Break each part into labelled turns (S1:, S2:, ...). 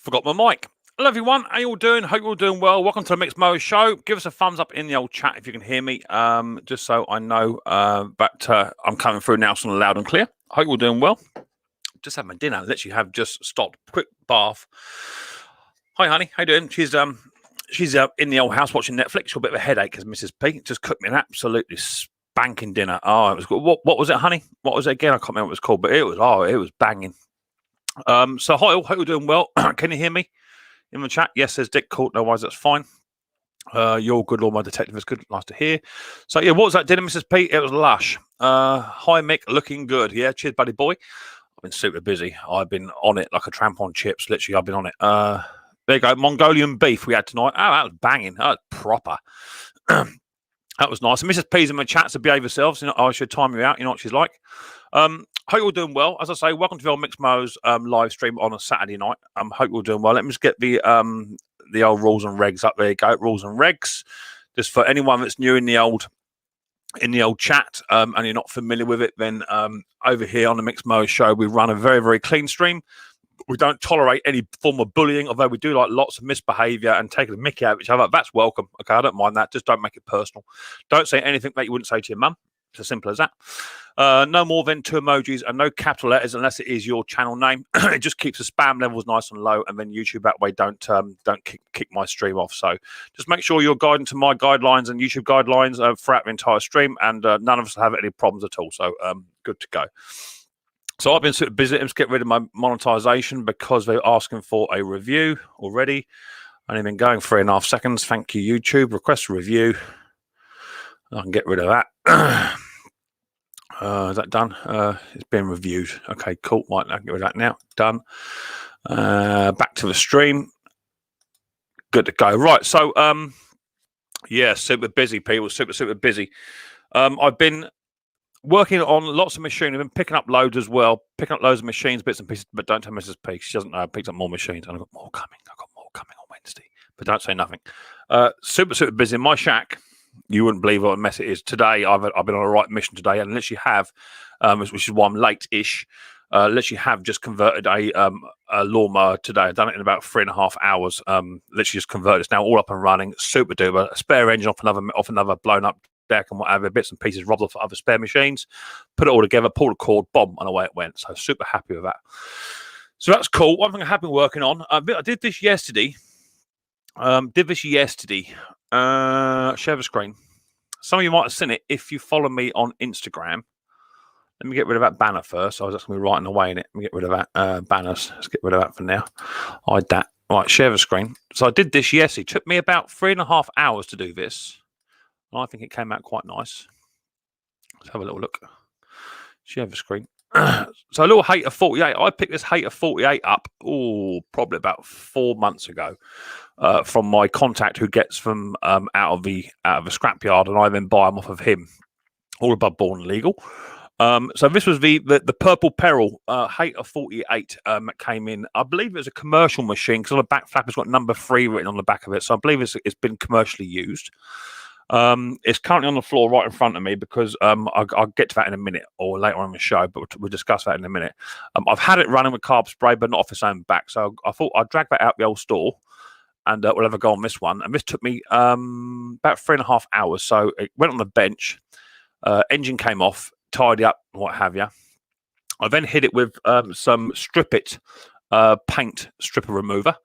S1: Forgot my mic. Hello, everyone. How you all doing? Hope you're all doing well. Welcome to the Mixed Mo Show. Give us a thumbs up in the old chat if you can hear me, just so I know that I'm coming through now, so loud and clear. Hope you're all doing well. Just had my dinner. Literally have just stopped. Quick bath. Hi, honey. How you doing? She's in the old house watching Netflix. Got a bit of a headache because Mrs. P just cooked me an absolutely spanking dinner. Oh, it was good. What was it, honey? What was it again? I can't remember what it was called, but it was banging. So hi all, hope you're doing well. Can you hear me in the chat? Yes, says Dick. Cool, no worries, that's fine. You're good, Lord, my detective is good. Nice to hear. So yeah, what was that dinner, Mrs. P? It was lush. Hi Mick, looking good. Yeah, cheers, buddy boy. I've been super busy. I've been on it like a tramp on chips. Literally, I've been on it. There you go, Mongolian beef we had tonight. Oh, that was banging. That was proper. That was nice. And Mrs. P's in my chat, so behave yourselves. You know, I should time you out. You know what she's like. Hope you're all doing well. As I say, welcome to the old Mixed Mo's live stream on a Saturday night. Hope you're all doing well. Let me just get the old rules and regs up. There you go, rules and regs. Just for anyone that's new in the old chat and you're not familiar with it, then over here on the Mixed Mo Show, we run a very, very clean stream. We don't tolerate any form of bullying, although we do like lots of misbehaviour and taking a mickey out of each other. That's welcome. Okay, I don't mind that. Just don't make it personal. Don't say anything that you wouldn't say to your mum. It's as simple as that. No more than 2 emojis and no capital letters unless it is your channel name. It just keeps the spam levels nice and low, and then YouTube that way don't kick my stream off. So just make sure you're guiding to my guidelines and YouTube guidelines throughout the entire stream, and none of us have any problems at all. So good to go. So I've been sort of busy. Let's get rid of my monetization because they're asking for a review already. Only been going 3.5 seconds. Thank you, YouTube. Request a review. I can get rid of that. Is that done? It's been reviewed. Okay, cool. Right, I can get rid of that now. Done. Back to the stream. Good to go. Right, so yeah, super busy, people. Super busy. I've been working on lots of machines. I've been picking up loads as well. Picking up loads of machines, bits and pieces, but don't tell Mrs. P. She doesn't know. I picked up more machines, and I've got more coming. I've got more coming on Wednesday, but don't say nothing. Super busy. In my shack, you wouldn't believe what a mess it is. Today, I've been on a right mission today, and literally have, which is why I'm late-ish, literally have just converted a lawnmower today. I've done it in about 3.5 hours. Literally just converted. It's now all up and running. Super duper. A spare engine off another blown up deck and whatever, bits and pieces robbed off other spare machines, put it all together, pulled a cord, bomb, and away it went. So super happy with that. So that's cool. One thing I have been working on, I did this yesterday. Share the screen. Some of you might have seen it if you follow me on Instagram. Let me get rid of that banner first. I was just going to be writing away in it. Let me get rid of that banners. Let's get rid of that for now. Hide that. Right, share the screen. So I did this yesterday. It took me about 3.5 hours to do this. I think it came out quite nice. Let's have a little look. Share the screen. So a little Hater 48. I picked this Hater 48 up, probably about 4 months ago, from my contact who gets them out of the scrapyard, and I then buy them off of him, all above board and legal. So this was the Purple Peril Hater 48 that came in. I believe it was a commercial machine because on the back flap it's got number 3 written on the back of it. So I believe it's been commercially used. It's currently on the floor right in front of me because I'll get to that in a minute or later on in the show, but we'll discuss that in a minute. I've had it running with carb spray, but not off its own back. So I thought I'd drag that out the old store and we'll have a go on this one. And this took me about 3.5 hours. So it went on the bench, engine came off, tidy up, what have you. I then hit it with some Strip It paint stripper remover.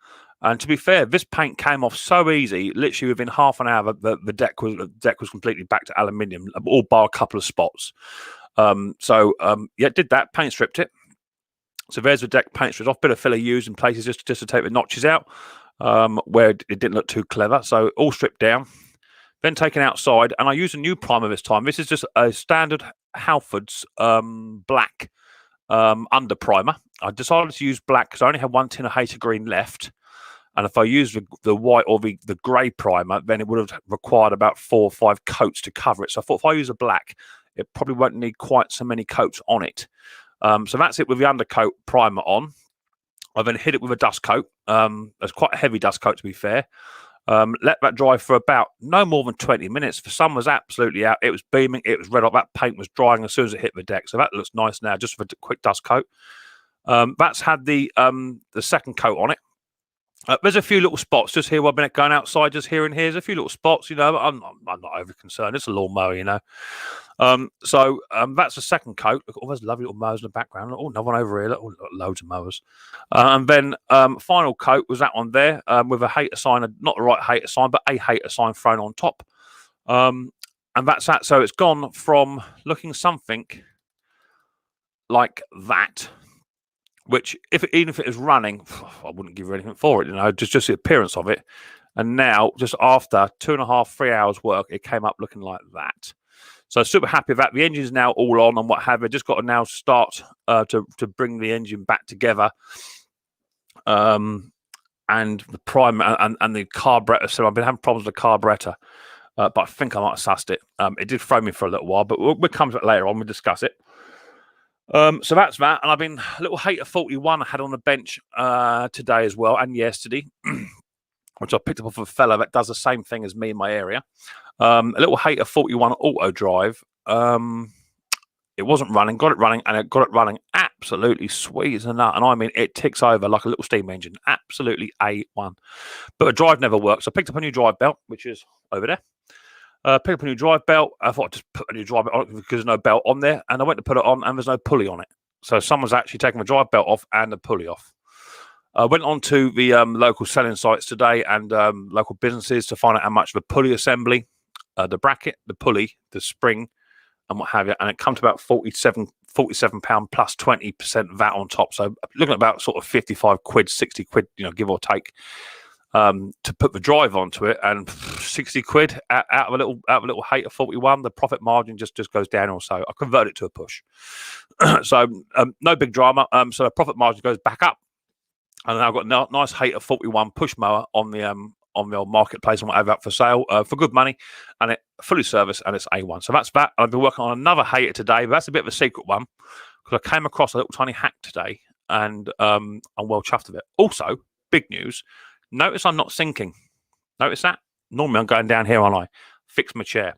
S1: And to be fair, this paint came off so easy. Literally within half an hour, the deck was completely back to aluminium, all bar a couple of spots. Yeah, did that. Paint stripped it. So there's the deck paint stripped off. Bit of filler used in places just to take the notches out where it didn't look too clever. So all stripped down, then taken outside, and I used a new primer this time. This is just a standard Halfords black under primer. I decided to use black because I only had 1 tin of Hater Green left. And if I used the white or the grey primer, then it would have required about 4 or 5 coats to cover it. So I thought if I use a black, it probably won't need quite so many coats on it. So that's it with the undercoat primer on. I then hit it with a dust coat. It's quite a heavy dust coat, to be fair. Let that dry for about no more than 20 minutes. The sun was absolutely out. It was beaming. It was red hot. That paint was drying as soon as it hit the deck. So that looks nice now, just for a quick dust coat. That's had the second coat on it. There's a few little spots just here where I've been going outside, just here and here. There's a few little spots, but I'm not over concerned. It's a lawnmower, So that's the second coat. Look at all those lovely little mowers in the background. Oh, another one over here. Look, loads of mowers. And then final coat was that one there with a hater sign, not the right hater sign, but a hater sign thrown on top. And that's that. So it's gone from looking something like that, which even if it was running, I wouldn't give you anything for it, just the appearance of it. And now, just after 2.5, 3 hours work, it came up looking like that. So super happy with that. The engine's now all on and what have you. Just got to now start to bring the engine back together. And the prime and the carburetor. So I've been having problems with the carburetor, but I think I might have sussed it. It did throw me for a little while, but we'll come to it later on. We'll discuss it. So that's that. And I've been a little hater 41 I had on the bench today as well, and yesterday, which I picked up off a fella that does the same thing as me in my area. A little hater 41 auto drive. It wasn't running, got it running, and it got it running absolutely sweet as a nut. And I mean, it ticks over like a little steam engine. Absolutely A1. But the drive never works. So I picked up a new drive belt, which is over there. Picked up a new drive belt. I thought I'd just put a new drive belt on because there's no belt on there. And I went to put it on and there's no pulley on it. So someone's actually taken the drive belt off and the pulley off. I went on to the local selling sites today and local businesses to find out how much of a pulley assembly, the bracket, the pulley, the spring, and what have you. And it comes to about £47 plus 20% VAT on top. So looking at about sort of 55 quid, 60 quid, give or take. To put the drive onto it, and 60 quid out of a little hater 41, the profit margin just goes down. Also, I converted it to a push, so no big drama. So the profit margin goes back up, and now I've got a nice hater 41 push mower on the old marketplace and whatever up for sale for good money, and it fully serviced and it's A1. So that's that. I've been working on another hater today, but that's a bit of a secret one because I came across a little tiny hack today, and I'm well chuffed with it. Also, big news. Notice I'm not sinking. Notice that? Normally I'm going down here, aren't I? Fix my chair.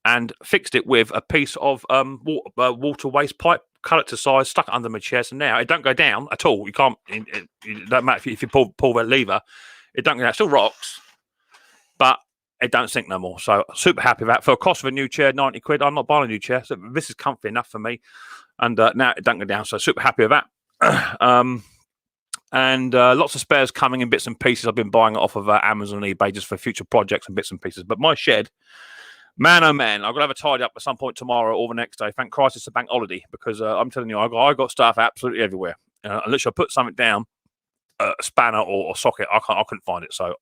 S1: And fixed it with a piece of water waste pipe, cut it to size, stuck it under my chair. So now it don't go down at all. You can't, it don't matter if you pull that lever, it don't go down. It still rocks, but it don't sink no more. So super happy with that. For a cost of a new chair, 90 quid, I'm not buying a new chair. So this is comfy enough for me. And now it don't go down. So super happy with that. And lots of spares coming in bits and pieces. I've been buying it off of Amazon and eBay just for future projects and bits and pieces. But my shed, man, oh man, I've got to have a tidy up at some point tomorrow or the next day. Thank Christ it's a bank holiday because I'm telling you, I got stuff absolutely everywhere. Unless I put something down, a spanner or socket, I couldn't find it. So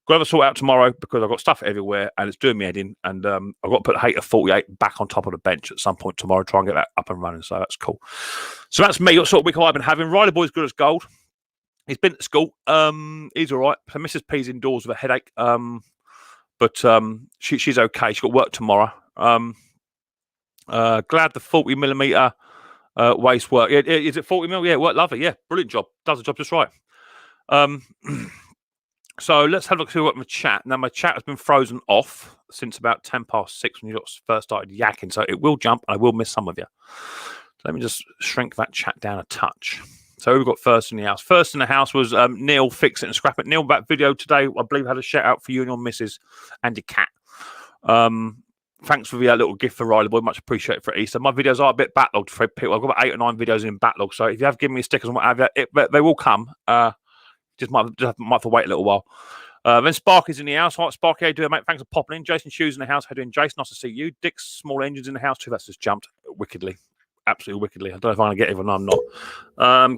S1: got to have a sort out tomorrow because I've got stuff everywhere and it's doing me head in. And I've got to put hater 48 back on top of the bench at some point tomorrow, try and get that up and running. So that's cool. So that's me. What sort of week I've been having. Riley Boy's good as gold. He's been at school. He's all right. So Mrs. P's indoors with a headache. But she's okay. She's got work tomorrow. Glad the 40mm waste work. Is it 40mm? Yeah, it worked lovely. Yeah, brilliant job. Does the job just right. So let's have a look at what my chat. Now, my chat has been frozen off since about 6:10 when you first started yakking. So it will jump and I will miss some of you. So let me just shrink that chat down a touch. So we've got first in the house. First in the house was Neil, Fix It and Scrap It. Neil, that video today, I believe, had a shout out for you and your missus and your cat. Thanks for the little gift for Riley Boy. Much appreciated for Easter. My videos are a bit backlogged for people. I've got about 8 or 9 videos in backlog. So if you have given me stickers and whatever, they will come. Just might have to wait a little while. Then Sparky's in the house. Right, Sparky, how you doing, mate? Thanks for popping in. Jason Shoes in the house. How you doing, Jason? Nice to see you. Dick's Small Engines in the house too. That's just jumped wickedly. Absolutely wickedly. I don't know if I'm going to get it or no, I'm not.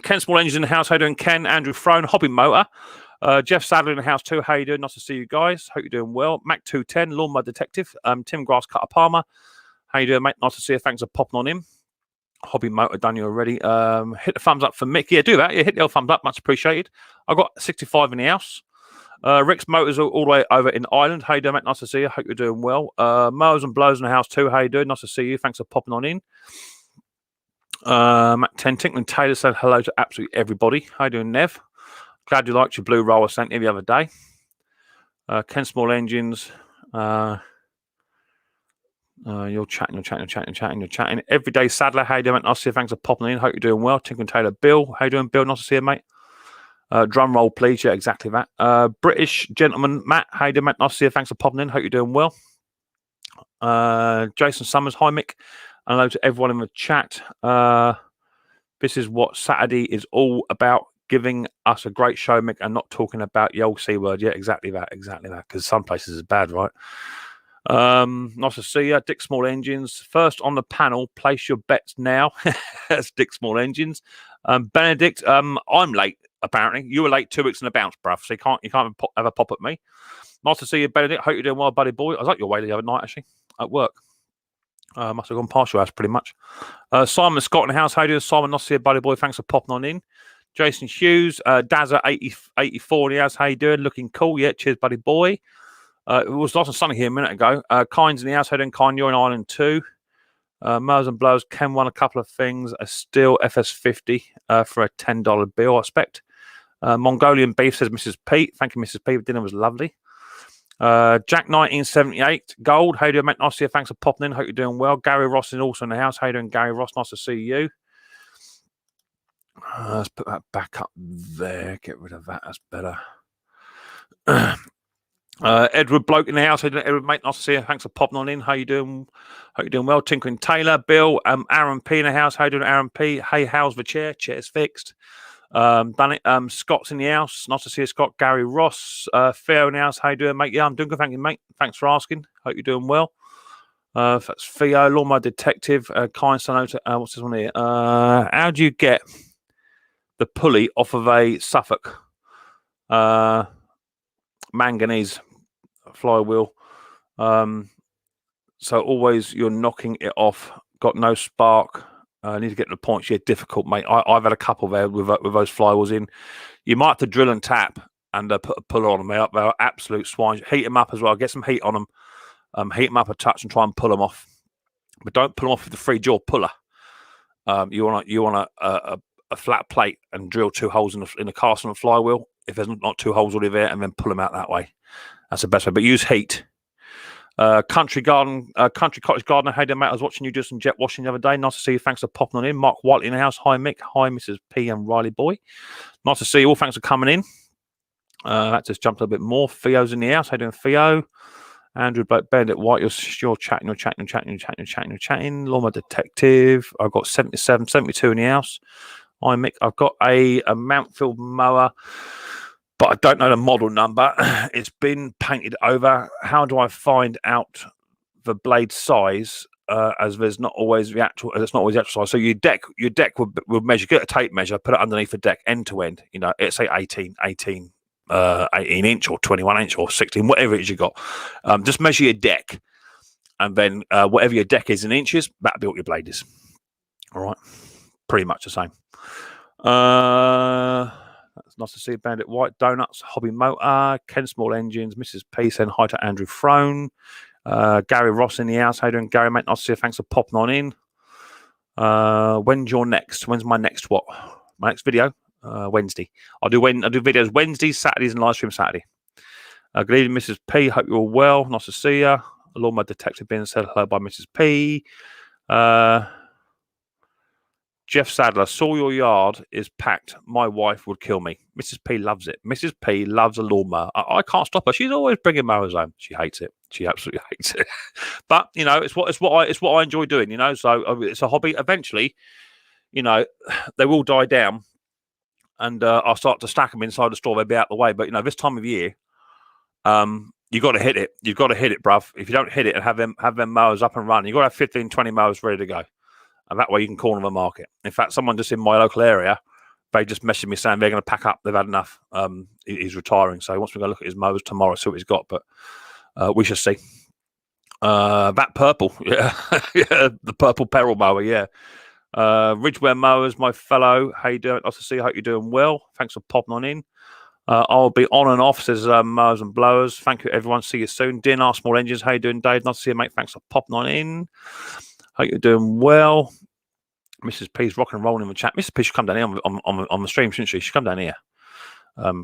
S1: Ken Small Engines in the house. How you doing, Ken? Andrew Throne, Hobby Motor. Jeff Sadler in the house too. How you doing? Nice to see you guys. Hope you're doing well. Mac 210, Lawnmower Detective. Tim Grass Cutter Palmer. How you doing, mate? Nice to see you. Thanks for popping on in. Hobby Motor done you already. Hit the thumbs up for Mick. Yeah, do that. Yeah, hit the old thumbs up. Much appreciated. I got 65 in the house. Rick's Motors all the way over in Ireland. How you doing, mate? Nice to see you. Hope you're doing well. Mowers and Blows in the house too. How you doing? Nice to see you. Thanks for popping on in. Matt 10 Tinkling Taylor said hello to absolutely everybody. How you doing, Nev? Glad you liked your blue roll I sent you the other day. Ken Small Engines. You're chatting. Everyday Sadler, how you doing? Nice to see you. Thanks for popping in. Hope you're doing well. Tinkling Taylor Bill. How you doing, Bill? Nice to see you, mate. Drum roll, please. Yeah, exactly that. British gentleman, Matt. How you doing, Matt? Nice to see you. Thanks for popping in. Hope you're doing well. Jason Summers. Hi, Mick. And hello to everyone in the chat. This is what Saturday is all about. Giving us a great show, Mick, and not talking about the old C word. Yeah, exactly that. Because some places is bad, right? Nice to see you. Dick Small Engines. First on the panel, place your bets now. That's Dick Small Engines. Benedict, I'm late, apparently. You were late 2 weeks in a bounce, bruv, so you can't have a pop at me. Nice to see you, Benedict. Hope you're doing well, buddy boy. I was up your way the other night, actually, at work. Must have gone past your house pretty much. Simon Scott in the house. How you doing, Simon? Nice to see you, buddy boy. Thanks for popping on in. Jason Hughes, Dazza 84 in the house. How you doing? Looking cool. Yeah, cheers, buddy boy. It was nice and sunny here a minute ago. Kynes in the house. How you doing, Kyne? You're in Ireland too. Mowers and Blowers. Ken won a couple of things. A Steel FS50 for a $10 bill, I expect. Mongolian Beef says Mrs. Pete. Thank you, Mrs. Pete. Dinner was lovely. Jack 1978 Gold. How you doing, mate? Nice to see you. Thanks for popping in. Hope you're doing well. Gary Ross is also in the house. How you doing, Gary Ross? Nice to see you. Let's put that back up there. Get rid of that. That's better. Edward Bloke in the house. How you doing, Edward, mate? Nice to see you. Thanks for popping on in. How you doing? Hope you're doing well. Tinkering Taylor, Bill, Aaron P in the house. How you doing, Aaron P? Hey, how's the chair? Chair's fixed. Done it. Scott's in the house. Nice to see you, Scott. Gary Ross, Theo in the house. How you doing, mate? Yeah, I'm doing good. Thank you, mate. Thanks for asking. Hope you're doing well. That's Theo, Lawnmower Detective. Kind note. What's this one here? How do you get the pulley off of a Suffolk manganese flywheel? So always you're knocking it off. Got no spark. Need to get to the points. Yeah, difficult, mate. I've had a couple there with those flywheels in. You might have to drill and tap and put a puller on them. They're absolute swines. Heat them up as well. Get some heat on them. Heat them up a touch and try and pull them off. But don't pull them off with the free jaw puller. You want a flat plate and drill 2 holes in the cast on the flywheel. If there's not 2 holes already there, and then pull them out that way. That's the best way. But use heat. Country Cottage Gardener. Hey there, mate. I was watching you do some jet washing the other day. Nice to see you. Thanks for popping on in. Mark Whiteley in the house. Hi, Mick. Hi, Mrs. P and Riley Boy. Nice to see you all. Thanks for coming in. That just jumped a bit more. Theo's in the house. How you doing, Theo? Andrew Benedict White. You're chatting. Lawnmower Detective. I've got 77, 72 in the house. Hi, Mick. I've got a Mountfield mower, but I don't know the model number. It's been painted over. How do I find out the blade size? As there's not always the actual. It's not always the actual size. So your deck will measure. Get a tape measure. Put it underneath the deck, end to end. You know, it's say 18 inch or 21 inch or 16, whatever it is you got. Just measure your deck, and then whatever your deck is in inches, that'll be what your blade is. All right, pretty much the same. That's nice to see Bandit White. Donuts, Hobby Motor, Ken Small Engines, Mrs. P saying hi to Andrew Frone. Gary Ross in the house. How you doing, Gary, mate? Nice to see you. Thanks for popping on in. When's your next? When's my next what? My next video? Wednesday. I do videos Wednesdays, Saturdays, and live stream Saturday. Good evening, Mrs. P. Hope you're all well. Nice to see you. Lawnmower Detective being said hello by Mrs. P. Jeff Sadler, saw your yard is packed. My wife would kill me. Mrs. P loves it. Mrs. P loves a lawnmower. I can't stop her. She's always bringing mowers home. She hates it. She absolutely hates it. But you know, it's what I enjoy doing. You know, so it's a hobby. Eventually, you know, they will die down, and I'll start to stack them inside the store. They'll be out the way. But you know, this time of year, you got to hit it. You've got to hit it, bruv. If you don't hit it and have them mowers up and running, you've got to have 15, 20 mowers ready to go. And that way you can corner the market. In fact, someone just in my local area, they just messaged me saying they're going to pack up. They've had enough. He's retiring. So he wants me to go look at his mowers tomorrow, see what he's got. But we shall see. That purple. Yeah. Yeah, the purple peril mower. Yeah. Ridgeware Mowers, my fellow. How you doing? Nice to see you. Hope you're doing well. Thanks for popping on in. I'll be on and off, says Mowers and Blowers. Thank you, everyone. See you soon. DNR Small Engines. How you doing, Dave? Nice to see you, mate. Thanks for popping on in. Hope you're doing well. Mrs. P's rocking and rolling in the chat. Mrs. P should come down here on the stream, shouldn't she? She should come down here.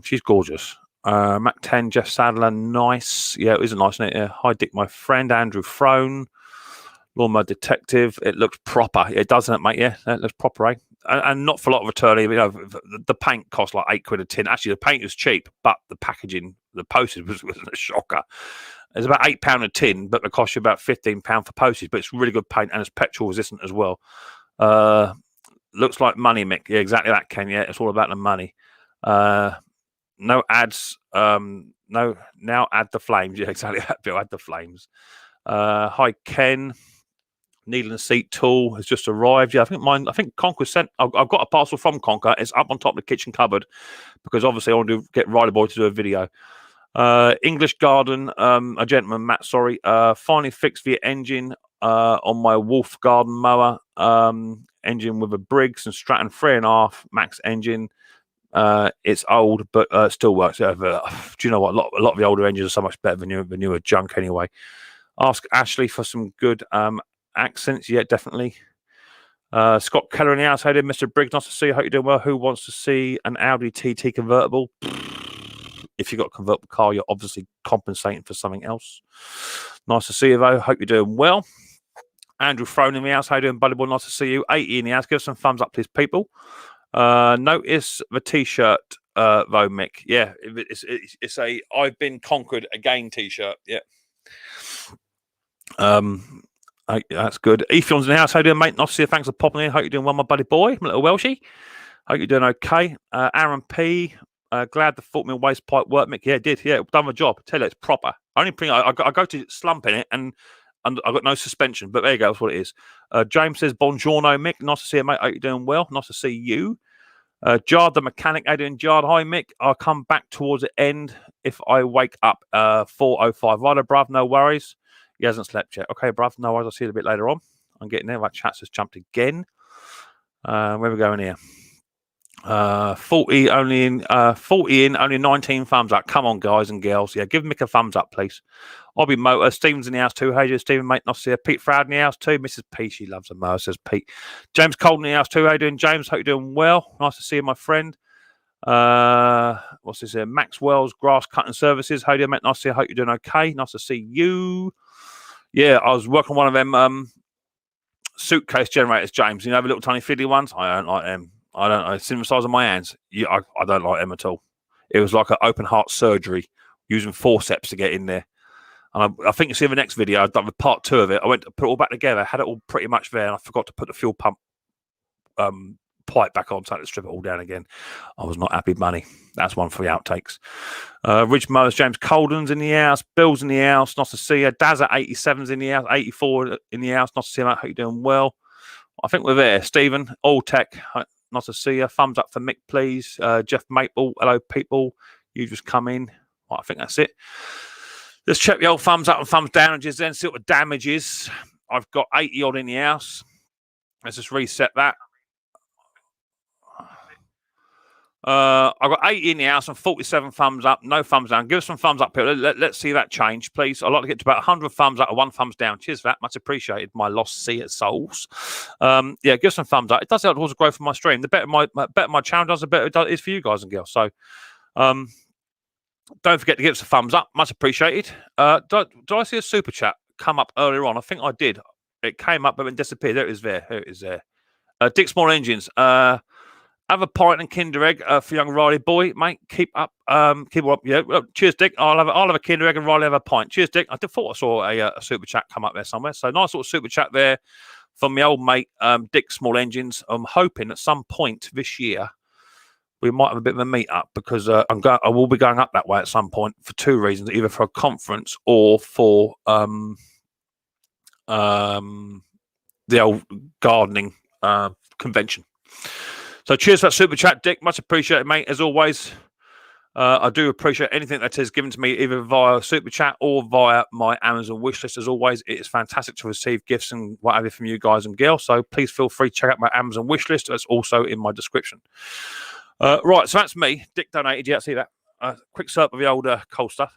S1: She's gorgeous. Mac 10, Jeff Sadler, nice. Yeah, it is a nice, isn't it? Yeah. Hi, Dick, my friend. Andrew Frone. Lawnmower Detective. It looks proper. It doesn't it, mate? Yeah, it looks proper, eh? and not for a lot of return. You know, the paint cost like £8 a tin. Actually, the paint was cheap, but the packaging, the postage was a shocker. It's about £8 a tin, but it costs you about £15 for postage. But it's really good paint and it's petrol resistant as well. Looks like money, Mick. Yeah, exactly that, Ken. Yeah, it's all about the money. No ads. No, now add the flames. Yeah, exactly that, Bill. Add the flames. Hi, Ken. Needle and seat tool has just arrived. Yeah, I think Conker sent. I've got a parcel from Conker. It's up on top of the kitchen cupboard because obviously I want to get Riley Boy to do a video. English Garden, a gentleman, Matt. Sorry. Finally fixed the engine on my Wolf Garden mower. Engine with a Briggs and Stratton 3.5 max engine. It's old, but still works. Do you know what? A lot of the older engines are so much better than the newer junk anyway. Ask Ashley for some good accents. Yeah, definitely. Scott Keller in the house. How you doing, Mr. Briggs? Nice to see you. Hope you're doing well. Who wants to see an Audi TT convertible? If you've got a convertible car, you're obviously compensating for something else. Nice to see you, though. Hope you're doing well. Andrew Throne in the house. How you doing, buddy boy? Nice to see you. 80 in the house. Give us some thumbs up, please, people. Notice the t-shirt, though, Mick. Yeah, it's a I've been conquered again t-shirt. Yeah. That's good. Ethion's in the house. How you doing, mate? Nice to see you. Thanks for popping in. Hope you're doing well, my buddy boy, my little Welshie. Hope you're doing okay. Aaron P. Glad the 40mm waste pipe worked, Mick. Yeah, it did. Yeah, done the job. Tell you, it's proper. Only thing I go to slump in it and I've got no suspension, but there you go. That's what it is. James says, Buongiorno, Mick. Nice to see you, mate. Hope you're doing well. Nice to see you. Jard, the mechanic. How you doing, Jard? Hi, Mick. I'll come back towards the end if I wake up 4:05. Righto, bruv. No worries. He hasn't slept yet. Okay, bruv. No worries. I'll see you a bit later on. I'm getting there. My chat's has jumped again. Where are we going here? 40 only in 19 thumbs up. Come on, guys and girls. Yeah, give Mick a thumbs up, please. Obby Motor. Stephen's in the house too. Hey, you, Stephen, mate. Nice to see you. Pete Froud in the house too. Mrs. P, she loves a mower, says Pete. James Colton in the house too. How you doing, James? Hope you're doing well. Nice to see you, my friend. What's this here? Maxwell's Grass Cutting Services. How you doing, mate? Nice to see you. Hope you're doing okay. Nice to see you. Yeah, I was working on one of them suitcase generators, James. You know the little tiny fiddly ones? I don't like them. I don't know. It's in the size of my hands. Yeah, I don't like them at all. It was like an open heart surgery using forceps to get in there. And I think you see in the next video, I've done the part 2 of it. I went to put it all back together, had it all pretty much there, and I forgot to put the fuel pump pipe back on, so I had to strip it all down again. I was not happy, money. That's one for the outtakes. Rich Motors, James Colden's in the house. Bill's in the house. Nice to see you. Dazza 87's in the house. 84 in the house. Nice to see you, mate. Hope you're doing well. I think we're there. Stephen, All Tech. Nice to see you. Thumbs up for Mick, please. Jeff Maple. Hello, people. You just come in. Well, I think that's it. Let's check the old thumbs up and thumbs down then see what the damage is. I've got 80 odd in the house. Let's just reset that. I've got 80 in the house and 47 thumbs up, no thumbs down. Give us some thumbs up here. Let's see that change, please. I'd like to get to about 100 thumbs up or 1 thumbs down. Cheers for that. Much appreciated, my lost sea souls. Yeah, give us some thumbs up. It does help towards the growth of my stream. The better my channel does, the better it is for you guys and girls. So don't forget to give us a thumbs up. Much appreciated. Did I see a super chat come up earlier on? I think I did. It came up but then disappeared. There it is there. There it is there. Dick Small Engines. Have a pint and Kinder Egg for young Riley boy, mate. Keep up. Yeah. Well, cheers, Dick. I'll have a Kinder Egg and Riley have a pint. Cheers, Dick. I thought I saw a super chat come up there somewhere. So nice little super chat there from my old mate, Dick Small Engines. I'm hoping at some point this year we might have a bit of a meet up because I will be going up that way at some point for 2 reasons, either for a conference or for the old gardening convention. So cheers for that super chat, Dick. Much appreciated, mate. As always, I do appreciate anything that is given to me either via super chat or via my Amazon wish list. As always, it is fantastic to receive gifts and whatever from you guys and girls. So please feel free to check out my Amazon wish list. That's also in my description. Right, so that's me. Dick donated. Yeah, see that. Quick slurp of the old cold stuff.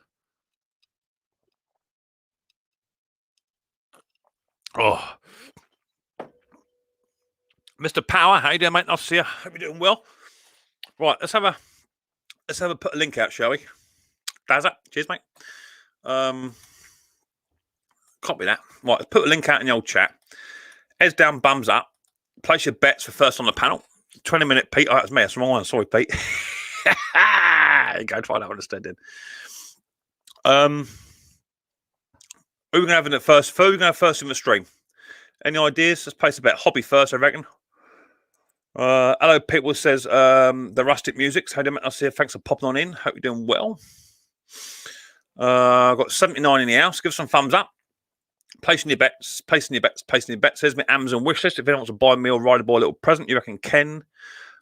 S1: Oh. Mr. Power, how you doing, mate? Nice to see you. Hope you're doing well. Right, let's have a put a link out, shall we? Dazza, cheers, mate. Copy that. Right, let's put a link out in the old chat. Heads down, bums up. Place your bets for first on the panel. 20-minute Pete. Oh, that's me. That's the wrong one. Sorry, Pete. Go try that one instead then. Who are we going to have in the first? Who are we going to have first in the stream? Any ideas? Let's place a bet. Hobby first, I reckon. Hello, people says the Rustic Musics. How do you see? Thanks for popping on in. Hope you're doing well. I've got 79 in the house. Give some thumbs up. Placing your bets. Says my Amazon wish list. If anyone wants to buy me or ride a boy a little present, you reckon Ken?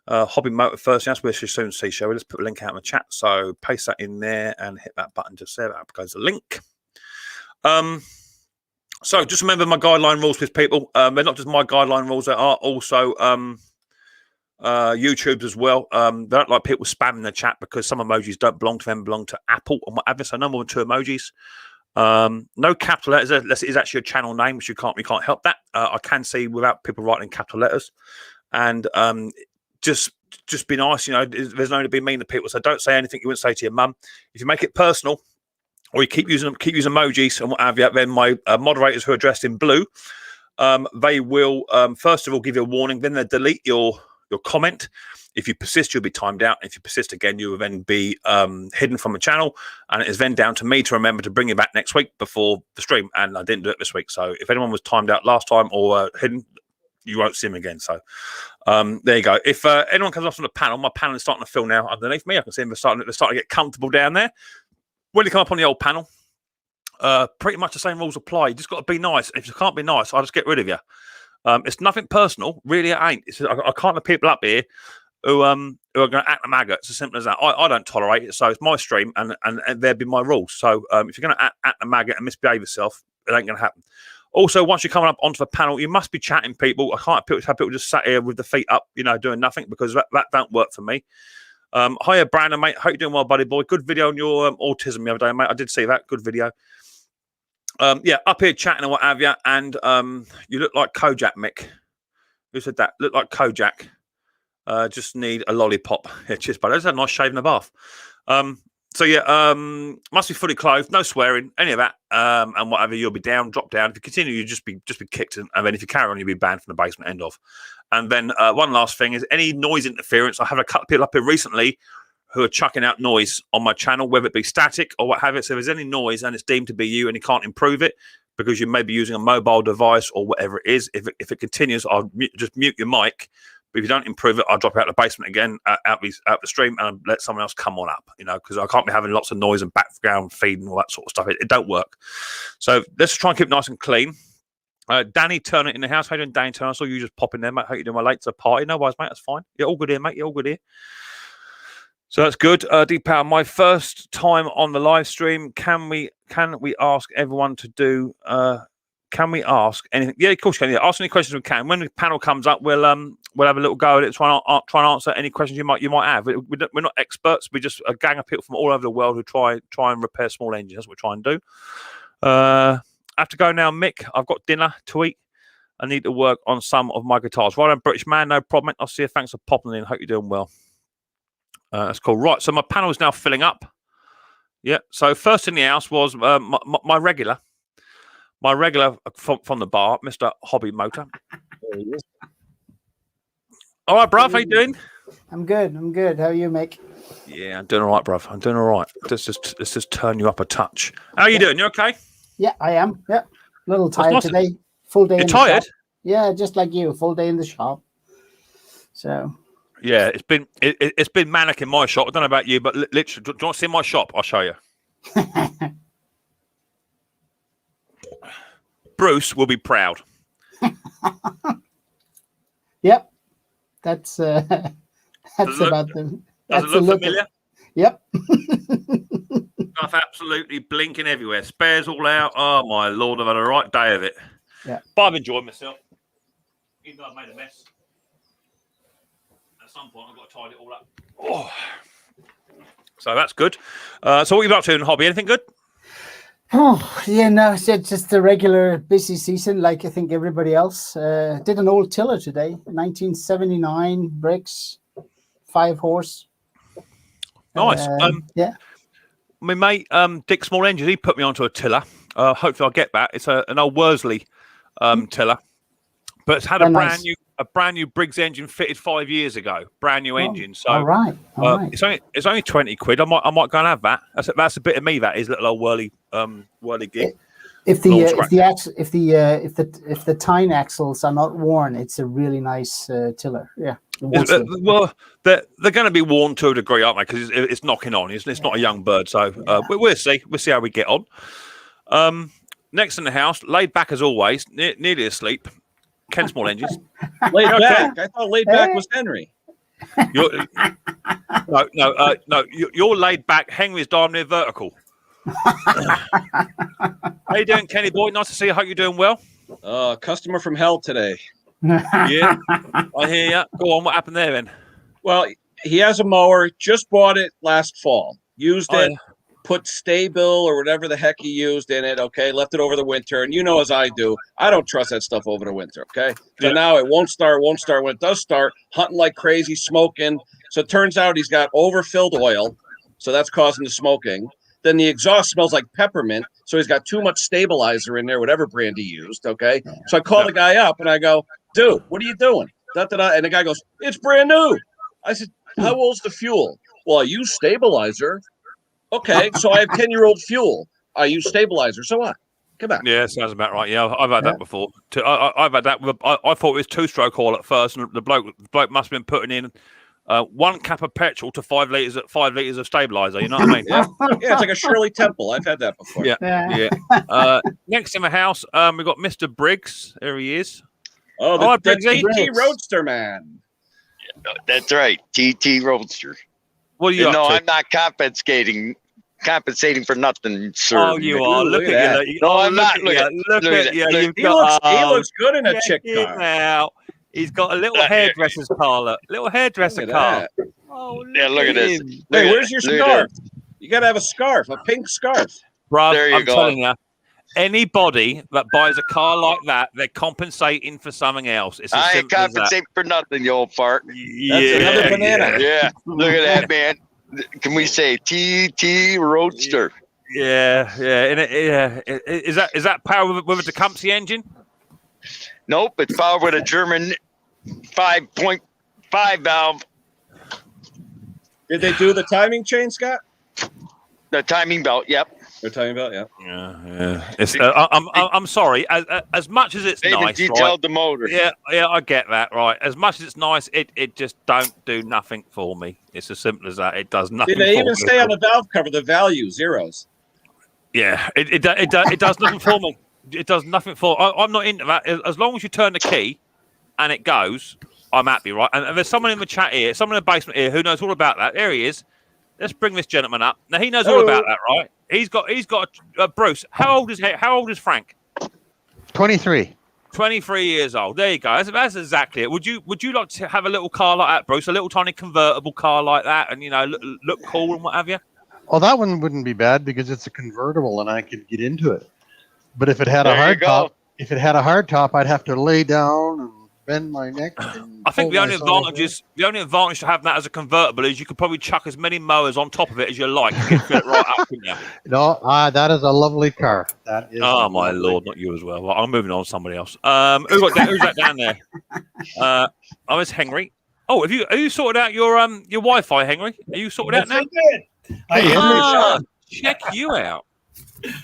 S1: Hobby Motor first. Yes, we'll soon see, shall we? Let's put a link out in the chat. So paste that in there and hit that button just there. That goes the link. So just remember my guideline rules, with people. They're not just my guideline rules. They are also YouTube's as well. They don't like people spamming the chat because some emojis don't belong to them, belong to Apple and whatever. So no more than 2 emojis. No capital letters unless it is actually a channel name, which we can't help that. I can see without people writing capital letters. And just be nice, you know. There's no to be mean to people, so don't say anything you wouldn't say to your mum. If you make it personal, or you keep using emojis and what have you, then my moderators who are dressed in blue, they will first of all give you a warning. Then they'll delete your comment. If you persist, you'll be timed out. If you persist again, you will then be hidden from the channel, and it is then down to me to remember to bring you back next week before the stream. And I didn't do it this week, so if anyone was timed out last time or hidden, you won't see him again. So there you go. If anyone comes off from the panel, my panel is starting to fill now underneath me. I can see them starting to get comfortable down there. When you come up on the old panel, pretty much the same rules apply. You just got to be nice. If you can't be nice, I'll just get rid of you. It's nothing personal, really. It ain't. I can't have people up here who are going to act the maggot. It's as simple as that. I don't tolerate it, so it's my stream, and there'd be my rules. So if you're going to act the maggot and misbehave yourself, it ain't going to happen. Also, once you're coming up onto the panel, you must be chatting people. I can't have people just sat here with the feet up, you know, doing nothing, because that don't work for me. Hiya, Brandon, mate. Hope you're doing well, buddy boy. Good video on your autism the other day, mate. I did see that. Good video. Yeah, up here chatting and what have you. And you look like Kojak, Mick. Who said that? Look like Kojak. Just need a lollipop. Yeah, cheers, buddy. That's a nice shave in the bath. So yeah, must be fully clothed, no swearing, any of that, and whatever. You'll be down, drop down. If you continue, you just be kicked, and then if you carry on, you'll be banned from the basement. End of. And then one last thing is any noise interference. I have a couple of people up here recently who are chucking out noise on my channel, whether it be static or what have you. So if there's any noise and it's deemed to be you and you can't improve it because you may be using a mobile device or whatever it is, if it continues, I'll just mute your mic. But if you don't improve it, I'll drop out the basement again, out the stream, and let someone else come on up, you know, because I can't be having lots of noise and background feed and all that sort of stuff. It don't work. So let's try and keep it nice and clean. Danny Turner in the house. How you doing, Danny Turner? I saw you just pop in there, mate. Hope you're doing well late to the party. No worries, mate. That's fine. You're all good here, mate. You're all good here. So that's good. Deep Power, my first time on the live stream. Can we ask everyone to do? Can we ask anything? Yeah, of course you can. Yeah, ask any questions we can. When the panel comes up, we'll have a little go at it. Try and answer any questions you might have. We're not experts. We're just a gang of people from all over the world who try and repair small engines. That's what we try and do. I have to go now, Mick. I've got dinner to eat. I need to work on some of my guitars. Right on, British man. No problem. I'll see you. Thanks for popping in. Hope you're doing well. That's cool. Right. So my panel is now filling up. Yeah. So first in the house was my regular. My regular from the bar, Mr. Hobby Motor. There he is. All right, bruv. How you doing?
S2: I'm good. How are you, Mick?
S1: Yeah, I'm doing all right, bruv. I'm doing all right. Let's just turn you up a touch. How are you doing? You okay?
S2: Yeah, I am. Yeah. A little tired today. Full day.
S1: You're
S2: in
S1: tired?
S2: The shop. Yeah, just like you. Full day in the shop. So.
S1: Yeah, it's been manic in my shop. I don't know about you, but literally, do you want to see my shop? I'll show you. Bruce will be proud.
S2: Yep, that's about them.
S1: Does it look familiar?
S2: Yep.
S1: Stuff absolutely blinking everywhere. Spares all out. Oh my lord, I've had a right day of it.
S2: Yeah,
S1: but I've enjoyed myself. Even though I've made a mess. At some point, I've got to tidy it all up. Oh. So that's good. So what are you up to in hobby? Anything good?
S2: Oh, yeah, no, it's just the regular busy season, like I think everybody else. Did an old tiller today, 1979 bricks, 5-horse.
S1: Nice.
S2: Yeah.
S1: My mate, Dick Small Engine, he put me onto a tiller. Hopefully I'll get that. It's an old Worsley tiller. But it's had a brand new a brand new Briggs engine fitted 5 years ago. Brand new engine. So
S2: all right.
S1: it's only 20 quid. I might go and have that. That's a bit of me. That is little old whirly gig.
S2: If the tine axles are not worn, it's a really nice tiller. Yeah.
S1: Well, they're going to be worn to a degree, aren't they? Because it's knocking on. It's not a young bird. So we'll see. We'll see how we get on. Next in the house, laid back as always, nearly asleep. Ken Small Engines.
S3: Laid back. I thought laid back was Henry.
S1: No. You're laid back. Henry's down near vertical. How you doing, Kenny boy? Nice to see you. Hope you're doing well.
S3: Customer from hell today.
S1: Yeah, I hear you. Go on. What happened there then?
S3: Well, he has a mower. Just bought it last fall. Used it. Put Sta-Bil or whatever the heck he used in it. Okay, left it over the winter. And you know, as I do, I don't trust that stuff over the winter. Okay, so now it won't start. When it does start, hunting like crazy, smoking. So it turns out he's got overfilled oil, so that's causing the smoking. Then the exhaust smells like peppermint, so he's got too much stabilizer in there, whatever brand he used. Okay, so I call the guy up and I go, "Dude, what are you doing?" And the guy goes, "It's brand new." I said, "How old's the fuel?" "Well, I use stabilizer." "Okay, so I have 10-year-old fuel. I use stabilizer. So what? Come on."
S1: Yeah, sounds about right. Yeah, I've had that before. I've had that. I thought it was 2-stroke oil at first, and the bloke must have been putting in 1 cap of petrol to 5 liters of stabilizer. You know what I mean?
S3: Yeah, it's like a Shirley Temple. I've had that before.
S1: Yeah. Next in the house, we've got Mr. Briggs. There he is.
S3: Oh, the TT Roadster man.
S4: That's right, TT Roadster.
S1: What are you up to?
S4: I'm not compensating for nothing, sir.
S1: Oh, you are. Look at you.
S4: No, I'm not. Look at
S1: you.
S3: He looks good in a chick car.
S1: Now he's got a little hairdresser's parlor. Little hairdresser car. Oh,
S4: look at this.
S3: Hey, where's your scarf? You got to have a scarf, a pink scarf.
S1: Bro,
S4: there you
S1: I'm
S4: go.
S1: telling you. Anybody that buys a car like that, they're compensating for something else. It's
S4: I ain't compensating for nothing, you old fart.
S1: Yeah,
S3: that's another banana.
S4: Yeah, look at that, man. Can we say TT Roadster?
S1: Yeah. Is that powered with a Tecumseh engine?
S4: Nope, it's powered with a German 5.5 valve.
S3: Did they do the timing chain, Scott?
S4: The timing belt, yep.
S3: They're talking about, yeah.
S1: It's, I'm sorry. As much as it's
S4: they
S1: nice,
S4: detailed
S1: right?
S4: the motor.
S1: Yeah, I get that, right? As much as it's nice, it just don't do nothing for me. It's as simple as that. It does nothing.
S3: Did they
S1: for
S3: even
S1: me.
S3: say on the valve cover the value zeros?
S1: Yeah, it does nothing for me. It does nothing for. I'm not into that. As long as you turn the key and it goes, I'm happy, right? And there's someone in the chat here, someone in the basement here who knows all about that. There he is. Let's bring this gentleman up. Now he knows all about that, right? He's got Bruce. How old is Frank?
S5: 23.
S1: 23 years old. There you go. That's exactly it. Would you like to have a little car like that, Bruce? A little tiny convertible car like that, and look cool and what have you?
S5: Oh, that one wouldn't be bad because it's a convertible and I could get into it. But if it had a hard top, I'd have to lay down and bend my neck.
S1: I think the only advantage to having that as a convertible is you could probably chuck as many mowers on top of it as you like. You can fit it right up, couldn't you?
S5: No, that is a lovely car. That is.
S1: Oh my lord, not you as well. Well, I'm moving on to somebody else. Who's that down there? It's Henry. Oh, are you sorted out your Wi-Fi, Henry? Are you sorted out now? Check you out.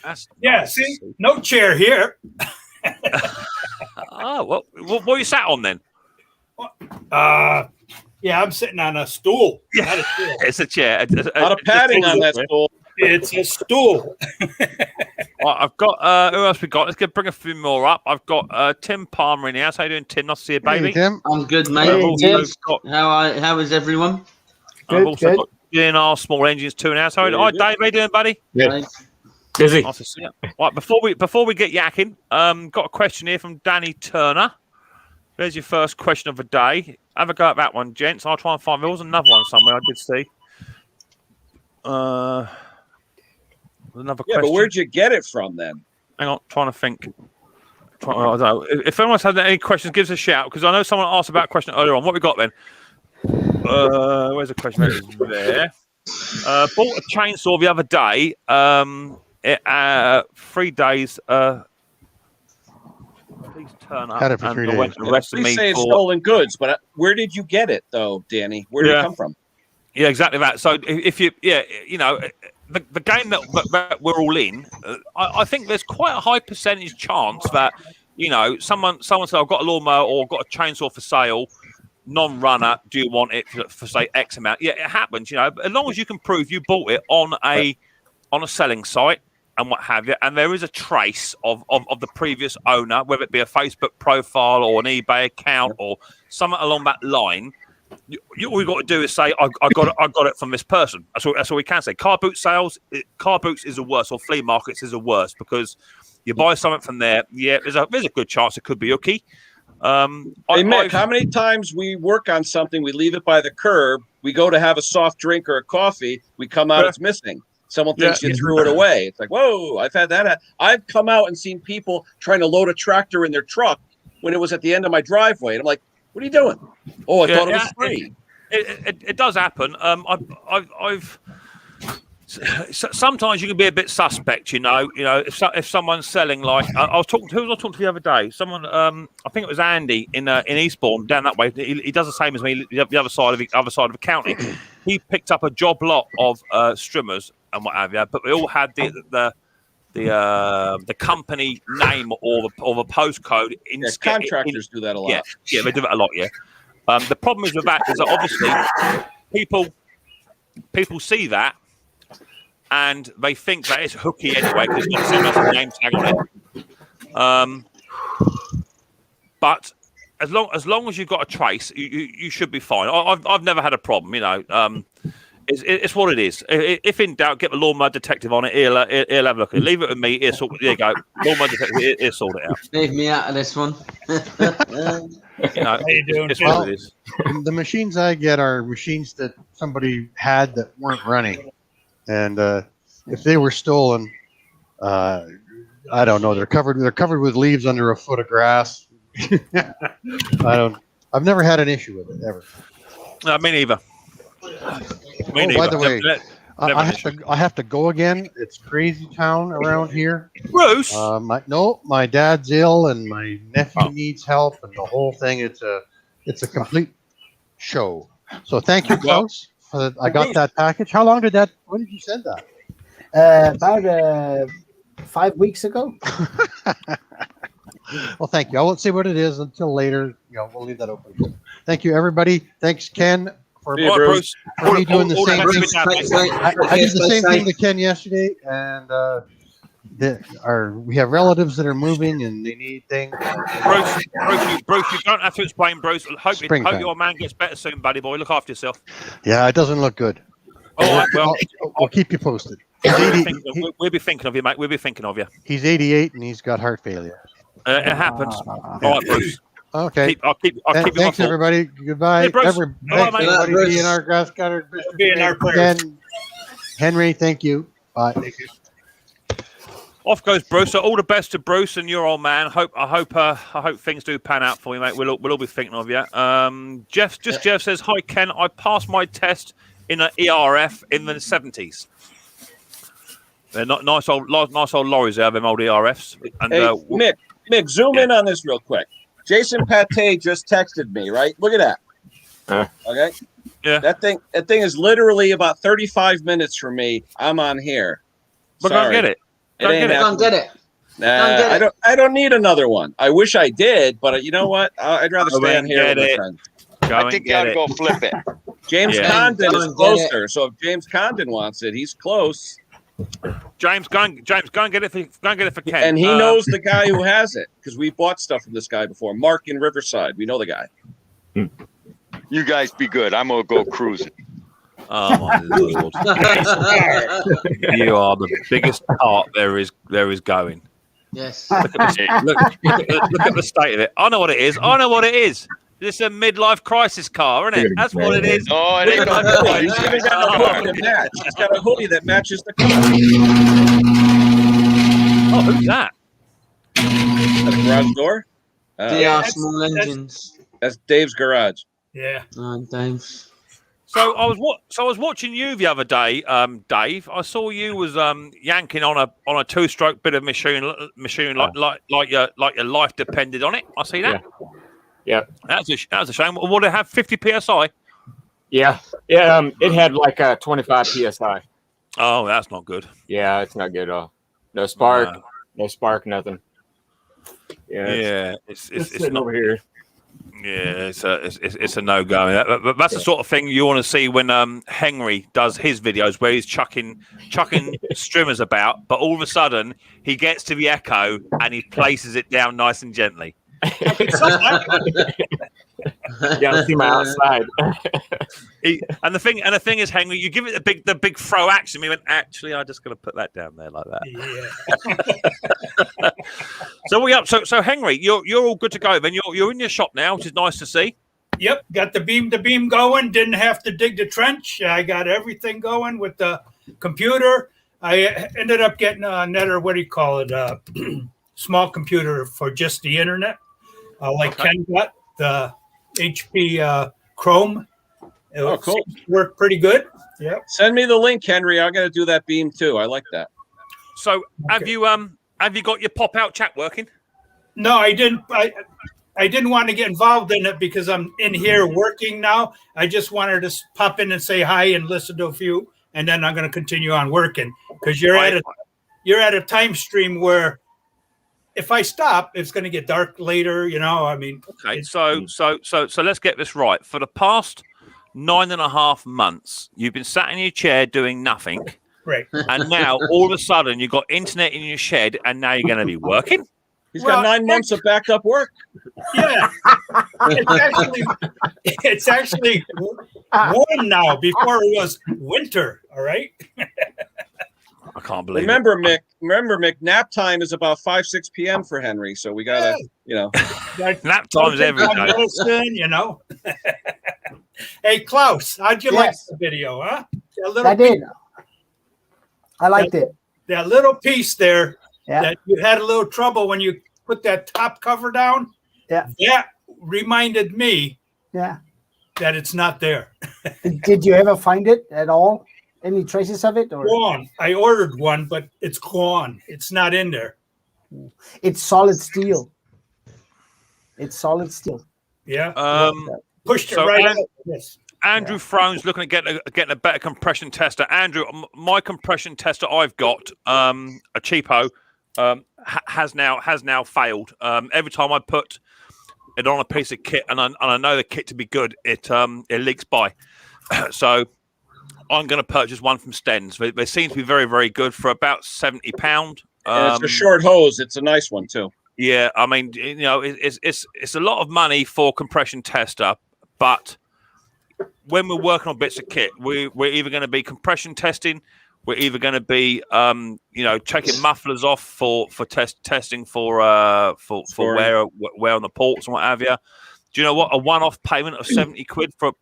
S1: That's nice.
S6: See, no chair here.
S1: What are you sat on then?
S6: I'm sitting on a stool.
S1: Yeah,
S6: not a chair.
S1: It's a chair.
S3: A lot of padding on that stool.
S6: It's a stool.
S1: Well, I've got who else we got? Let's bring a few more up. I've got Tim Palmer in the house. How you doing, Tim? Nice to see you, baby.
S5: Hey, Tim.
S7: I'm good, mate. How is everyone?
S1: I've also got GNR Small Engines 2 in the house. Hi, Dave. How you doing, buddy?
S7: Yeah.
S6: Busy.
S1: Nice to see you. Right, before we get yakking, got a question here from Danny Turner. There's your first question of the day. Have a go at that one, gents. I'll try and find. There was another one somewhere I did see. Another question.
S3: But where'd you get it from then?
S1: Hang on, trying to think. I don't know. If anyone's had any questions, give us a shout because I know someone asked about a question earlier on. What we got then? Where's the question? There. Bought a chainsaw the other day. 3 days. Please turn up.
S5: Had it for 3 days.
S1: The rest of
S3: Please
S1: me
S3: say it's
S1: for-
S3: stolen goods, but where did you get it, though, Danny? Where did it come from?
S1: Yeah, exactly that. So if you, you know, the game that we're all in, I think there's quite a high percentage chance that, you know, someone said, I've got a lawnmower or got a chainsaw for sale, non-runner, do you want it for say X amount? Yeah, it happens, you know, as long as you can prove you bought it on a selling site and what have you, and there is a trace of the previous owner, whether it be a Facebook profile or an eBay account or something along that line. All you got to do is say, I got it from this person. That's all we can say. Car boot sales, car boots is the worst, or flea markets is the worst, because you buy something from there. Yeah, there's a good chance it could be yucky.
S3: Hey, Mick, how many times we work on something, we leave it by the curb, we go to have a soft drink or a coffee, we come out, it's missing. Someone thinks you threw it away. It's like, whoa, I've had that. I've come out and seen people trying to load a tractor in their truck when it was at the end of my driveway. And I'm like, what are you doing? Oh, I thought it was free.
S1: It does happen. I've sometimes you can be a bit suspect, you know. If someone's selling, like I was talking to the other day. Someone, I think it was Andy in Eastbourne, down that way. He does the same as me, the other side of the county. He picked up a job lot of strimmers and what have you, but they all had the company name or the postcode.
S3: Contractors do that a lot.
S1: Yeah, they do that a lot. Yeah. The problem is with that is that obviously people see that and they think that it's hooky anyway because it's got a name tag on it. But as long as you've got a trace, you should be fine. I've never had a problem. You know. It's what it is. If in doubt, get the lawnmower detective on it. He'll have a look at it. Leave it with me. There you go. Lawnmower detective. He'll sort it out.
S7: Leave me out of this one.
S1: You know, it's what it is.
S5: The machines I get are machines that somebody had that weren't running, and if they were stolen, I don't know. They're covered with leaves under a foot of grass. I've never had an issue with it ever.
S1: No, me neither.
S5: By the way, I have to go again. It's crazy town around here.
S1: Bruce.
S5: My dad's ill and my nephew needs help and the whole thing. It's a complete show. So thank you, Klaus. I got that package. How long did that? When did you send that?
S2: About 5 weeks ago.
S5: Well, thank you. I won't say what it is until later. We'll leave that open. Thank you, everybody. Thanks, Ken. For me doing the same thing. I did the same thing to Ken yesterday, and we have relatives that are moving and they need things.
S1: Bruce, you don't have to explain, Bruce. Hope your man gets better soon, buddy boy. Look after yourself.
S5: Yeah, it doesn't look good.
S1: All right, well,
S5: we'll keep you posted.
S1: We'll be thinking of you, mate. We'll be thinking of you.
S5: He's 88 and he's got heart failure.
S1: It happens. All right, Bruce.
S5: Okay.
S1: I'll keep
S5: thanks, everybody. Goodbye.
S1: Hey,
S5: everybody, DNR, Grass Cutter, Ken, Henry, thank you. Bye. Thank you.
S1: Off goes Bruce. So all the best to Bruce and your old man. I hope things do pan out for you, mate. We'll all be thinking of you. Jeff says, hi Ken. I passed my test in an ERF in the 70s. They're not nice old lorries there, them old ERFs. And
S3: hey, Mick, zoom in on this real quick. Jason Pate just texted me, right? Look at that. Okay.
S1: Yeah.
S3: That thing is literally about 35 minutes from me. I'm on here.
S1: But go get it.
S7: Go get it.
S3: Nah, I don't need another one. I wish I did, but you know what? I'd rather stay on here with my friends.
S4: I think you ought to go flip it.
S3: James Condon is closer, so if James Condon wants it, he's close.
S1: James, go and get it for Ken.
S3: And he knows the guy who has it because we bought stuff from this guy before. Mark in Riverside. We know the guy.
S4: You guys be good. I'm gonna go cruising.
S1: Oh my lord! You are the biggest part there is going.
S7: Yes.
S1: Look at the state of it. I know what it is. This is a midlife crisis car, isn't it? That's what it is.
S4: Oh, it ain't no
S3: He's even got a hoodie to match. He's got a hoodie that matches the car.
S1: Oh, who's that?
S3: At the garage door?
S7: They are small engines.
S3: That's Dave's garage.
S6: Yeah.
S7: Dave's.
S1: So I was watching you the other day, Dave. I saw you was yanking on a two-stroke bit of machine like your life depended on it. I see that.
S8: Yeah.
S1: That's a shame. Would it have 50 psi?
S8: Yeah. It had like 25 psi.
S1: Oh, that's not good.
S8: Yeah, it's not good at all. No spark, nothing. Yeah, it's sitting
S1: not
S8: over here.
S1: Yeah, it's a no go. But that's the sort of thing you want to see when Henry does his videos, where he's chucking streamers about, but all of a sudden he gets to the echo and he places it down nice and gently.
S8: You gotta see my outside.
S1: And the thing is, Henry, you give it the big throw action. We went, actually, I just got to put that down there like that.
S6: Yeah.
S1: So we up. So Henry, you're all good to go. Then you're in your shop now, which is nice to see.
S6: Yep, got the beam going. Didn't have to dig the trench. I got everything going with the computer. I ended up getting another, what do you call it, small computer for just the internet. Like Ken got the HP Chrome. It
S3: cool.
S6: Worked pretty good. Yeah.
S3: Send me the link, Henry. I'm gonna do that beam too. I like that.
S1: So have you got your pop out chat working?
S6: No, I didn't. I didn't want to get involved in it because I'm in here working now. I just wanted to pop in and say hi and listen to a few, and then I'm going to continue on working because you're at a time stream where if I stop, it's going to get dark later. You know, I mean.
S1: Okay, so let's get this right. For the past 9.5 months, you've been sat in your chair doing nothing,
S6: right?
S1: And now all of a sudden you've got internet in your shed, and now you're going to be working.
S3: He's got 9 months of backup work.
S6: Yeah, it's actually warm now. Before it was winter. All right.
S1: I can't believe.
S3: Remember, Mick. Nap time is about 5-6 p.m. for Henry, so we gotta,
S1: nap time's every day.
S6: Wilson, you know. Hey Klaus, how'd you like the video? Huh?
S2: I did. I liked it.
S6: That little piece there.
S2: Yeah.
S6: That you had a little trouble when you put that top cover down.
S2: Yeah.
S6: That reminded me.
S2: Yeah.
S6: That it's not there.
S2: Did you ever find it at all? Any traces of it? Or?
S6: Gone. I ordered one, but it's gone. It's not in there.
S2: It's solid steel. It's solid steel.
S6: Yeah. Pushed it right out. Yes.
S1: Andrew Throne's looking at getting a better compression tester. Andrew, my compression tester I've got, a cheapo, has now failed. Every time I put it on a piece of kit, and I know the kit to be good, it leaks by. So I'm going to purchase one from Stens. They seem to be very, very good for about £70.
S3: And it's a short hose. It's a nice one too.
S1: Yeah, I mean, it's a lot of money for compression tester, but when we're working on bits of kit, we're either going to be compression testing, we're either going to be checking mufflers off for testing for wear on the ports and what have you. Do you know what? A one-off payment of 70 quid for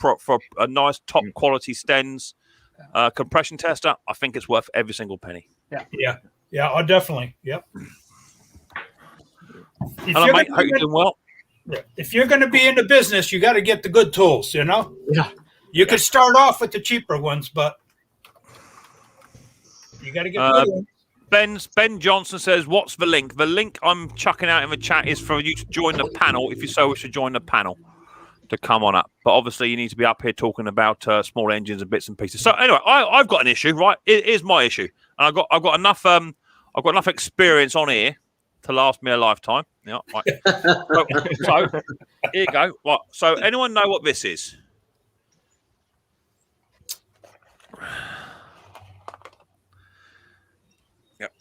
S1: a nice top quality Stens compression tester, I think it's worth every single penny.
S6: Yeah. Oh, definitely. Yep.
S1: Hello, mate. Hope you're doing well.
S6: If you're going to be in the business, you got to get the good tools, you know?
S8: Yeah.
S6: You could start off with the cheaper ones, but you got to get the good ones.
S1: Ben Johnson says, what's the link? The link I'm chucking out in the chat is for you to join the panel, if you so wish to join the panel, to come on up. But obviously you need to be up here talking about small engines and bits and pieces. So anyway, I've got an issue, right? It is my issue. And I've got enough experience on here to last me a lifetime. Yeah, right. so here you go. Right. So anyone know what this is? Yep.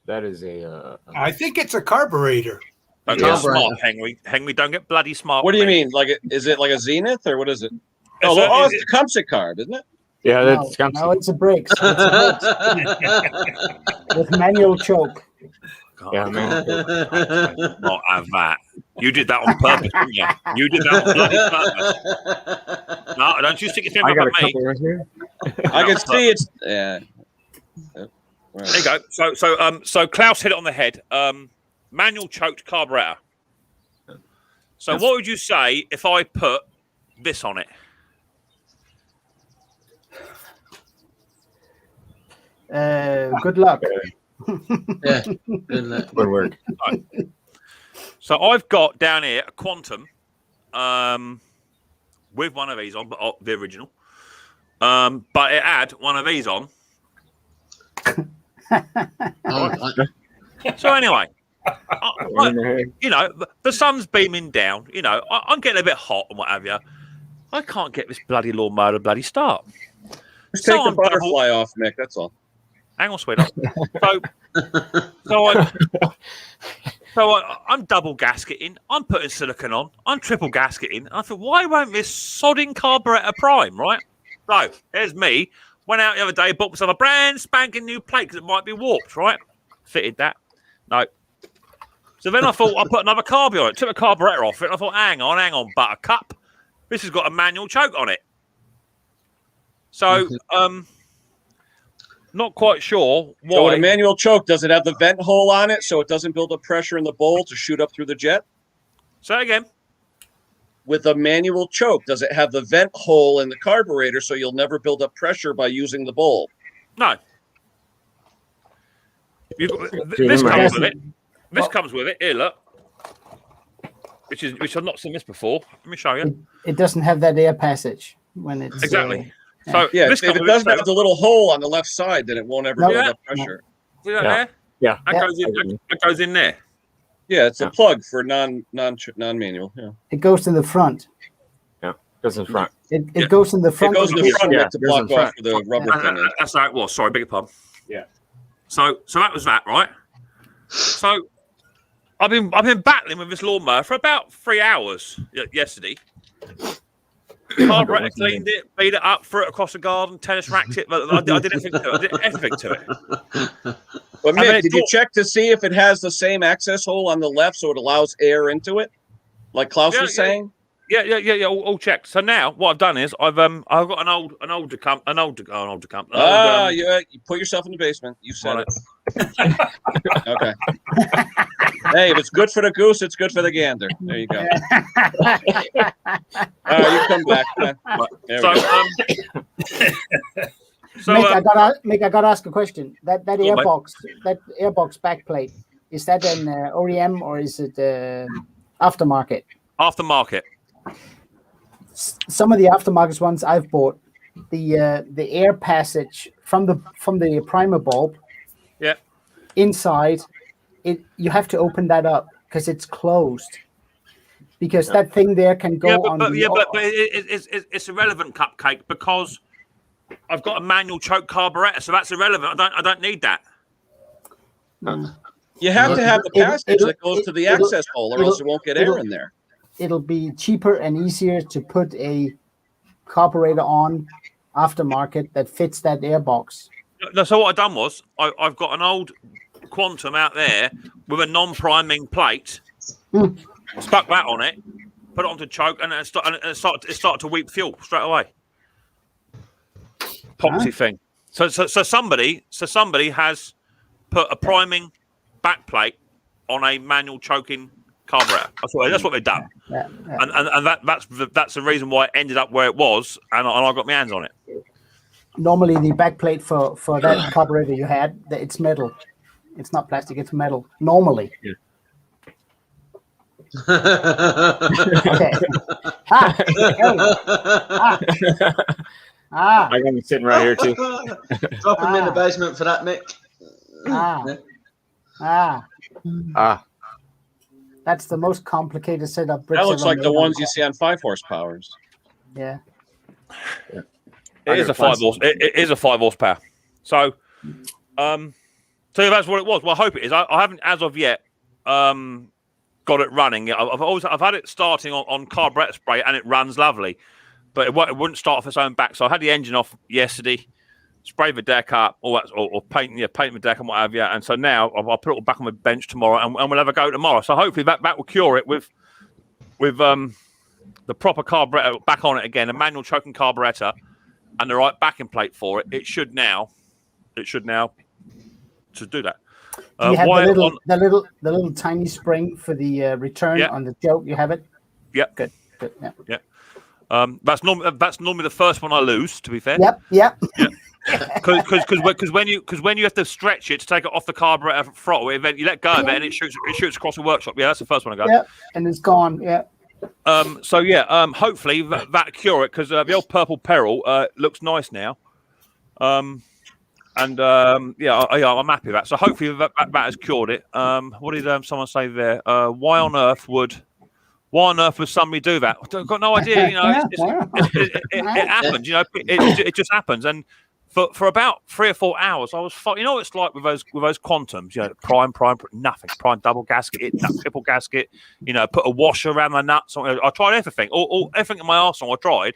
S8: That is a.
S6: I think it's a carburetor.
S1: Don't get smart, Henry. Henry, don't get bloody smart.
S3: What do you mean? Is it like a Zenith or what is it? It's a Tecumseh carb, isn't it?
S8: Yeah, that's
S2: no, it's a brakes. It's a brakes. With manual choke.
S8: Yeah, man.
S1: Not have that. You did that on purpose, didn't you? You did that on bloody purpose. No, don't you stick your finger up at me.
S8: Right here.
S3: I can see it's. Yeah.
S1: There you go. So Klaus hit it on the head. Manual choked carburetor. So what would you say if I put this on it?
S2: Good luck.
S7: Yeah. Good luck.
S8: Good work.
S1: So I've got down here a Quantum with one of these on, but the original. But it had one of these on. So anyway, you know, the sun's beaming down. You know, I'm getting a bit hot and what have you. I can't get this bloody lawnmower to bloody start.
S3: Just take the butterfly off, Mick. That's all.
S1: Hang on, sweetheart. I'm double gasketing. I'm putting silicon on. I'm triple gasketing. I thought, why won't this sodding carburetor prime, right? So here's me. Went out the other day, bought myself a brand spanking new plate because it might be warped, right? Fitted that. No. So then I thought I'll put another carburetor on it. Took the carburetor off it. And I thought, hang on, buttercup. This has got a manual choke on it. So, not quite sure why.
S3: So with a manual choke, does it have the vent hole on it so it doesn't build up pressure in the bowl to shoot up through the jet?
S1: Say it again.
S3: With a manual choke, does it have the vent hole in the carburetor so you'll never build up pressure by using the bowl?
S1: No. This comes with it. This comes with it. Here, look. Which I've not seen this before. Let me show you.
S2: It doesn't have that air passage when it's
S1: exactly. So
S3: yeah, if it doesn't have the little hole on the left side, then it won't ever build up pressure.
S1: See that there?
S8: Yeah.
S1: That goes in there.
S3: Yeah, it's a plug for non-manual. Yeah.
S2: It goes in the front.
S8: Yeah, goes in front.
S2: It goes in the front.
S3: It goes in the front
S8: Yeah,
S3: to block off the rubber thing.
S1: That's how it was. Sorry, beg your pardon.
S8: Yeah.
S1: So that was that, right? So I've been battling with this lawnmower for about 3 hours yesterday. Carburetor cleaned it, beat it up, threw it across the garden, tennis racked it. I did everything to it. I did everything to it.
S3: But Mick, did you check to see if it has the same access hole on the left so it allows air into it, like Klaus was saying?
S1: Yeah. All checked. So now what I've done is I've got an old decump.
S3: You put yourself in the basement. You said it. Okay. Hey, if it's good for the goose, it's good for the gander. There you go. You come back. There we go.
S2: Mick, I gotta ask a question. That airbox, backplate, is that an OEM or is it aftermarket?
S1: Aftermarket.
S2: Some of the aftermarket ones I've bought, the air passage from the primer bulb, inside, you have to open that up because it's closed. Because that thing there can go on.
S1: But it's irrelevant, Cupcake, because I've got a manual choke carburetor, so that's irrelevant. I don't need that.
S3: You have to have the passage that goes to the access hole, or else it won't get air in there.
S2: It'll be cheaper and easier to put a carburetor on aftermarket that fits that airbox.
S1: No, so what I've done was I've got an old Quantum out there with a non-priming plate, stuck that on it, put it onto choke, and it started to weep fuel straight away. Epoxy thing. So somebody has put a priming backplate on a manual choking carburetor. That's what they've done.
S2: Yeah.
S1: And that's the reason why it ended up where it was, and I got my hands on it.
S2: Normally, the backplate for that carburetor you had, it's metal. It's not plastic. It's metal. Normally.
S8: Yeah.
S2: Okay.
S8: I got me sitting right here too.
S7: Drop him in the basement for that, Mick.
S2: That's the most complicated setup.
S3: That looks like the ones you see on 5 horsepowers.
S2: Yeah.
S1: It is a 5 horse. It is a 5 horsepower. So, so that's what it was. Well, I hope it is. I haven't, as of yet, got it running. I've had it starting on carburetor spray, and it runs lovely, but it wouldn't start off its own back. So I had the engine off yesterday, sprayed the deck up, all that, or paint the deck and what have you. And so now I'll put it all back on my bench tomorrow, and we'll have a go tomorrow. So hopefully that will cure it with the proper carburetor back on it again, a manual choking carburetor, and the right backing plate for it. It should now to do that.
S2: Do you have the little tiny spring for the return on the choke? You have it.
S1: Yep.
S2: Good. Yeah.
S1: That's normally the first one I lose. To be fair.
S2: Yep.
S1: Because when you have to stretch it to take it off the carburetor throttle, you let go of it and it shoots across the workshop. Yeah, that's the first one I got.
S2: Yeah, and it's gone. Yeah.
S1: Hopefully that cure it because the old Purple Peril looks nice now. I'm happy with that. So hopefully that has cured it. What did someone say there? Why on earth would somebody do that? I've got no idea. You know, it happens. You know, it just happens. And for about 3 or 4 hours, I was. You know what it's like with those quantums. You know, prime, nothing. Prime double gasket, triple gasket. You know, put a washer around the nuts. I tried everything. All everything in my arsenal I tried.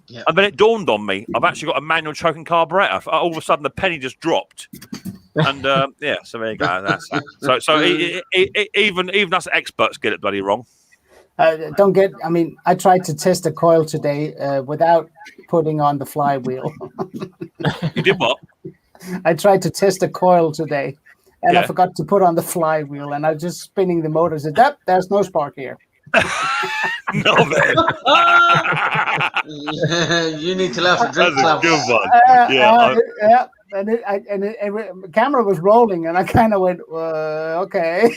S1: Yeah. And then it dawned on me, I've actually got a manual choking carburetor. All of a sudden, the penny just dropped. And so there you go. That's that. So even us experts get it bloody wrong.
S2: I tried to test a coil today without putting on the flywheel.
S1: You did what?
S2: I tried to test a coil today, and I forgot to put on the flywheel, and I was just spinning the motor. I said, there's no spark here.
S1: No, man.
S7: You need to laugh a drink.
S1: That's a good one.
S2: And the camera was rolling, and I kind of went, okay.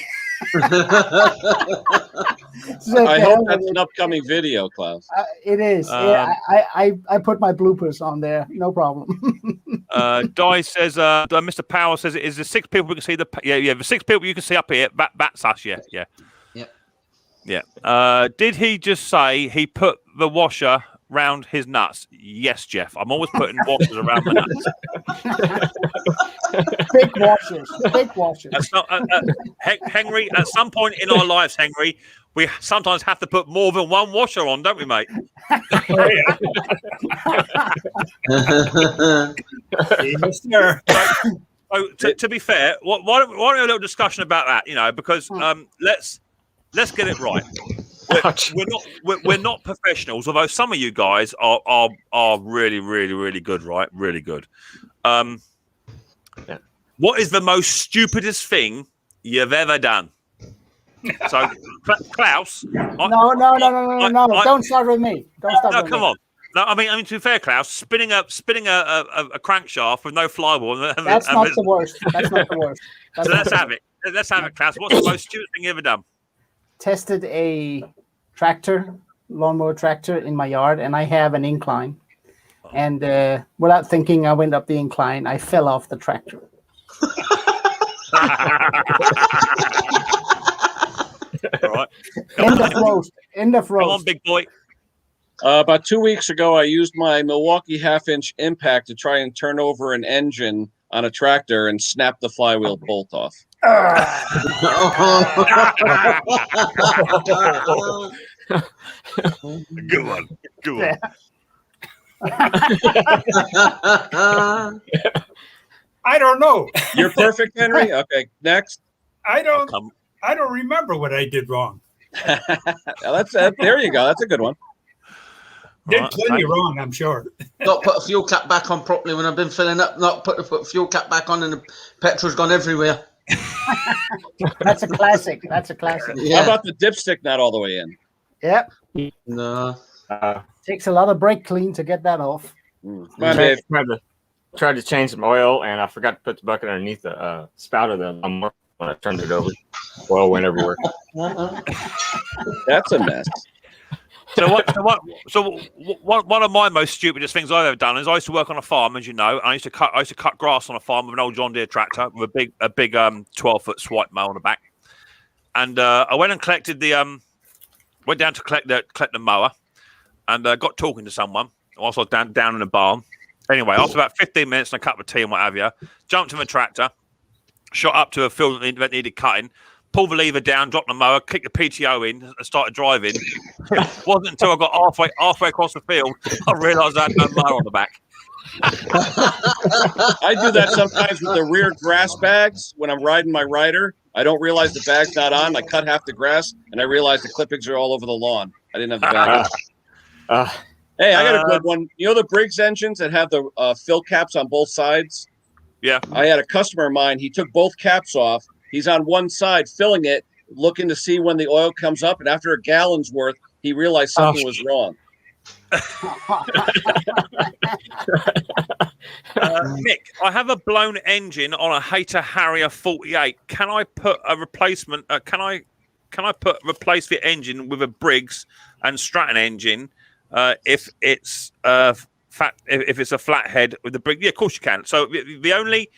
S3: I hope that's an upcoming video, Klaus.
S2: It is. I put my bloopers on there. No problem.
S1: Di says, Mr. Power says, it is the 6 people we can see the 6 people you can see up here. That's us. Yeah. Did he just say he put the washer round his nuts? Yes, Jeff. I'm always putting washers around my nuts.
S2: Big washers.
S1: Henry, at some point in our lives, Henry, we sometimes have to put more than one washer on, don't we, mate? So, to be fair, why don't we have a little discussion about that? You know, because let's get it right. We're not professionals, although some of you guys are really, really, really good, right? Really good. What is the most stupidest thing you've ever done? So, Klaus.
S2: No. Don't start with me.
S1: Come on. No, I mean, to be fair, Klaus, spinning a crankshaft with no flywheel.
S2: That's not the worst. That's not the worst.
S1: So let's have it. Let's have it, Klaus. What's the most stupid thing you ever done?
S2: Tested a lawnmower tractor in my yard, and I have an incline. And without thinking, I went up the incline. I fell off the tractor.
S1: All right.
S2: End of roast.
S1: Come on, big boy.
S3: About 2 weeks ago, I used my Milwaukee half-inch impact to try and turn over an engine on a tractor and snap the flywheel bolt off.
S1: Good one.
S6: I don't know.
S3: You're perfect, Henry. Okay, next.
S6: I don't remember what I did wrong.
S3: There you go. That's a good one.
S6: Did plenty wrong, I'm sure.
S7: Not put a fuel cap back on properly when I've been filling up. Not put the fuel cap back on, and the petrol's gone everywhere.
S2: That's a classic.
S3: Yeah. How about the dipstick not all the way in?
S2: Yep.
S7: No.
S2: Takes a lot of brake clean to get that off.
S8: Tried to change some oil, and I forgot to put the bucket underneath the spout of the lawnmower when I turned it over. Oil went everywhere.
S3: That's a mess.
S1: So one of my most stupidest things I've ever done is I used to work on a farm, as you know. I used to cut grass on a farm with an old John Deere tractor with a big 12-foot swipe mower on the back. And I went and collected went down to collect the mower, and got talking to someone whilst I was down in the barn. Anyway, after about 15 minutes and a cup of tea and what have you, jumped in the tractor, shot up to a field that needed cutting, pulled the lever down, dropped the mower, kicked the PTO in, and started driving. It wasn't until I got halfway across the field I realised I had no mower on the back.
S3: I do that sometimes with the rear grass bags when I'm riding my rider. I don't realize the bag's not on. I cut half the grass, and I realize the clippings are all over the lawn. I didn't have the bag on. Hey, I got a good one. You know the Briggs engines that have the fill caps on both sides?
S1: Yeah.
S3: I had a customer of mine. He took both caps off. He's on one side filling it, looking to see when the oil comes up. And after a gallon's worth, he realized something was wrong.
S1: Mick, I have a blown engine on a Hayter Harrier 48. Can I put a replacement? Can I replace the engine with a Briggs and Stratton engine if it's if it's a flathead with the Briggs? Yeah, of course you can. So the only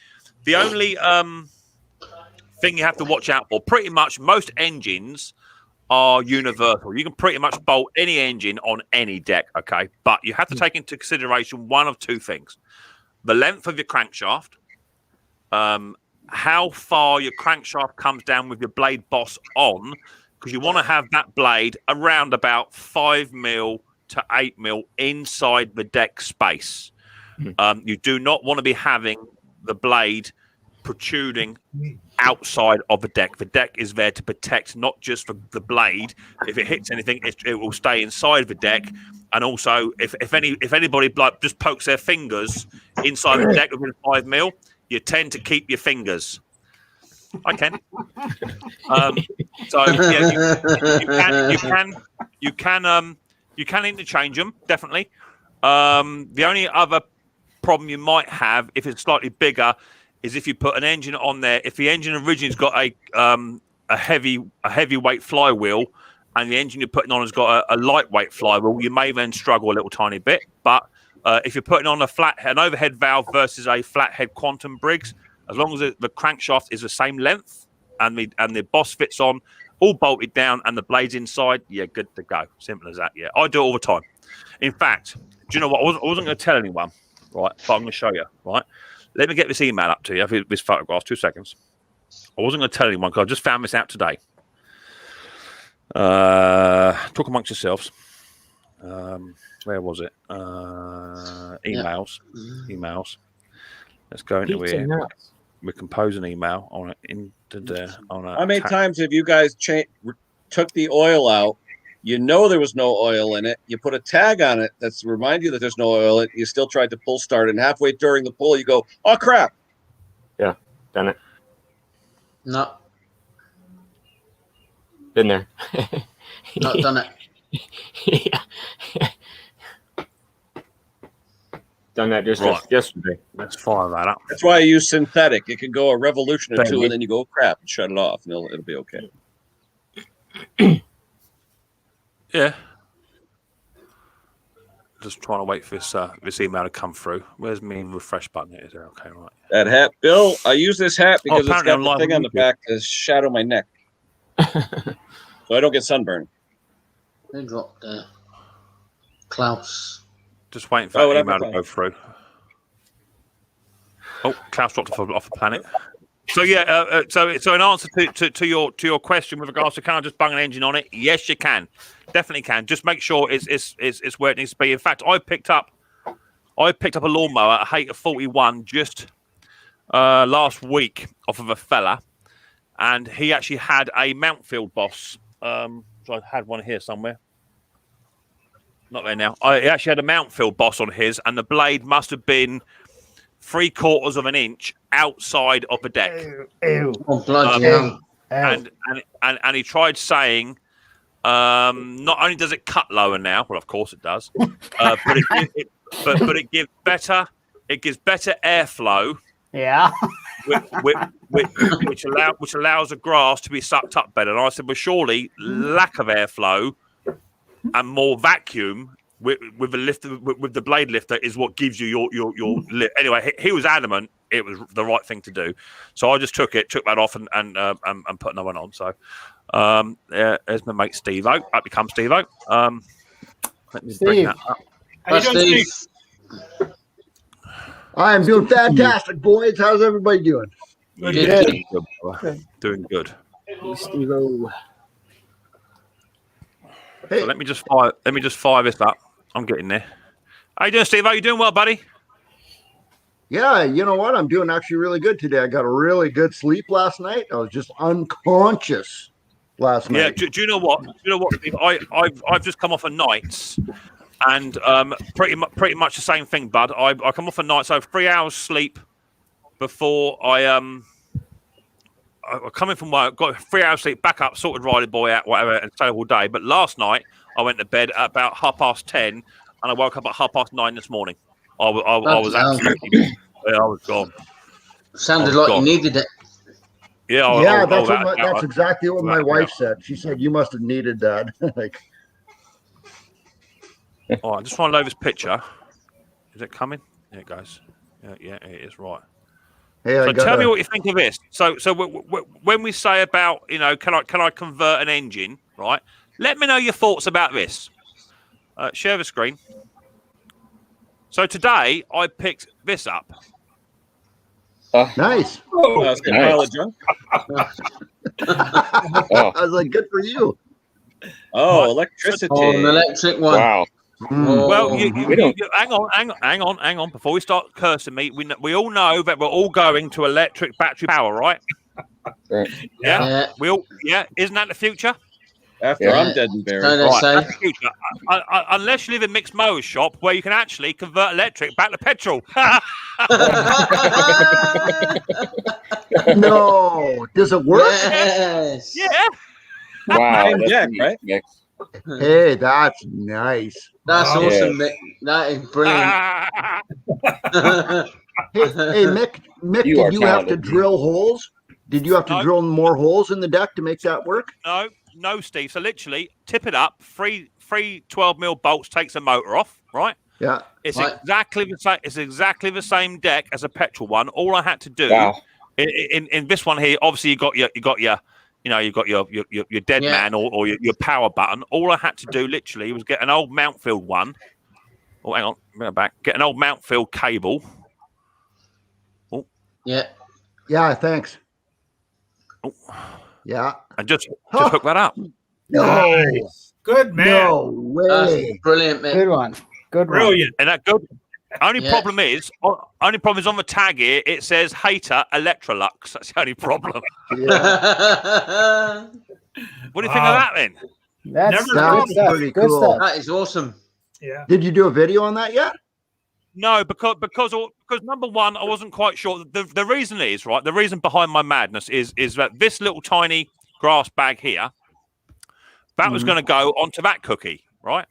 S1: thing you have to watch out for, pretty much most engines are universal. You can pretty much bolt any engine on any deck, okay? But you have to take into consideration one of two things. The length of your crankshaft, how far your crankshaft comes down with your blade boss on, because you want to have that blade around about 5mm to 8mm inside the deck space. You do not want to be having the blade protruding outside of the deck. The deck is there to protect not just the blade. If it hits anything, it will stay inside the deck. And also, if anybody like just pokes their fingers inside the deck within 5mm, you tend to keep your fingers. I can. So yeah, you can interchange them, definitely. The only other problem you might have if it's slightly bigger is if you put an engine on there. If the engine originally's got a heavyweight flywheel, and the engine you're putting on has got a lightweight flywheel, you may then struggle a little tiny bit. But if you're putting on an overhead valve versus a flathead Quantum Briggs, as long as the crankshaft is the same length and the boss fits on, all bolted down, and the blade's inside, you're good to go. Simple as that. Yeah, I do it all the time. In fact, do you know what? I wasn't going to tell anyone, right? But I'm going to show you, right? Let me get this email up to you, this photograph, 2 seconds. I wasn't going to tell anyone because I just found this out today. Talk amongst yourselves. Where was it? Emails. Emails. Let's go into here. We compose an email on it.
S3: How many times have you guys took the oil out? You know there was no oil in it. You put a tag on it that's remind you that there's no oil in it. You still tried to pull start, and halfway during the pull, you go, "Oh crap!"
S8: Yeah, done it.
S7: No,
S8: Been there.
S7: not done it.
S8: Yeah. Done that just yesterday.
S1: Let's fire that up.
S3: That's why I use synthetic. It can go a revolution or two, and then you go, "Crap!" and shut it off, and it'll be okay.
S1: Yeah. Just trying to wait for this email to come through. Where's me refresh button? Is there? Okay, right.
S3: That hat, Bill. I use this hat because it's got
S1: apparently
S3: the
S1: I'm
S3: thing
S1: live
S3: on the
S1: on
S3: back to shadow my neck, so I don't get sunburn.
S7: They dropped there. Klaus.
S1: Just waiting for that email to go through. Oh, Klaus dropped off the planet. So yeah, so in answer to your question with regards to can I just bung an engine on it? Yes, you can, definitely can. Just make sure it's where it needs to be. In fact, I picked up a lawnmower, a Hayter 41, just last week off of a fella, and he actually had a Mountfield Boss. So I had one here somewhere. Not there now. He actually had a Mountfield Boss on his, and the blade must have been 3/4 of an inch outside of the deck.
S2: Ew.
S7: Oh, bloody hell.
S1: And he tried saying, not only does it cut lower now, well, of course it does, but it gives better airflow.
S2: Yeah.
S1: which allows the grass to be sucked up better. And I said, well, surely lack of airflow and more vacuum with the lifter, with the blade lifter, is what gives you your lift. Anyway, he was adamant it was the right thing to do, so I just took that off and put another one on. So there's my mate Steve-O. Up becomes Steve-O. Let me bring that up.
S6: How you doing, Steve?
S9: I am doing fantastic, boys. How's everybody doing?
S1: Doing good.
S8: Steve-O.
S9: Hey.
S1: So let me just fire this up. I'm getting there. How you doing, Steve? How you doing? Well, buddy?
S9: Yeah, you know what? I'm doing actually really good today. I got a really good sleep last night. I was just unconscious last night.
S1: Yeah. Do you know what? Steve? I've just come off a nights, and pretty much the same thing, bud. I come off a night, so 3 hours sleep before I come in from work, got 3 hours sleep, back up, sorted Riley boy out, whatever, and stayed all day. But last night I went to bed at about 10:30, and I woke up at 9:30 this morning. I was absolutely, I was gone.
S7: Sounded like you needed it.
S1: Yeah,
S9: that's exactly what my wife said. She said you must have needed that. Like,
S1: all right, I just want to load this picture. Is it coming? There it goes. Yeah, it is right.
S9: Hey,
S1: so tell me what you think of this. So when we say about, can I convert an engine, right? Let me know your thoughts about this. Share the screen. So today I picked this up.
S9: Nice.
S3: Oh, that's a pile of junk.
S9: I was like, good for you.
S3: Oh, electricity.
S7: Oh, an electric one.
S8: Wow.
S7: Oh.
S1: Well, hang on. Before we start cursing me, we all know that we're all going to electric battery power, right? Yeah. Isn't that the future?
S3: After I'm dead and buried.
S1: Right, that's the future. Unless you live in Mixed Motors shop where you can actually convert electric back to petrol.
S9: No, does it work?
S7: Yes.
S1: Yeah.
S8: Wow.
S3: Jack, right?
S9: Hey, that's nice.
S7: That's awesome, Mick. That is brilliant.
S9: Hey, Mick, did you have to drill holes? Did you have to drill more holes in the deck to make that work?
S1: No, Steve. So literally, tip it up. Three 12mm bolts takes the motor off. Right.
S9: Yeah.
S1: It's exactly the same. It's exactly the same deck as a petrol one. All I had to do in this one here, obviously you got your dead man or your power button. All I had to do literally was get an old Mountfield one. Oh, hang on, bring it back. Get an old Mountfield cable. Oh.
S7: Yeah.
S9: Yeah. Thanks.
S1: Oh.
S9: Yeah.
S1: And just hook that up.
S9: No.
S6: Good man.
S9: No way.
S7: That's brilliant, man.
S2: Good one.
S6: Brilliant.
S1: And that good. Only problem is on the tag here it says hater Electrolux. That's the only problem.
S9: Yeah.
S1: What do you think of that then?
S2: That's
S9: pretty
S2: good
S9: cool.
S2: stuff.
S7: That is awesome.
S6: Yeah.
S9: Did you do a video on that yet?
S1: No, because number one, I wasn't quite sure. The reason is right. The reason behind my madness is that this little tiny grass bag here, that was going to go onto that cookie, right?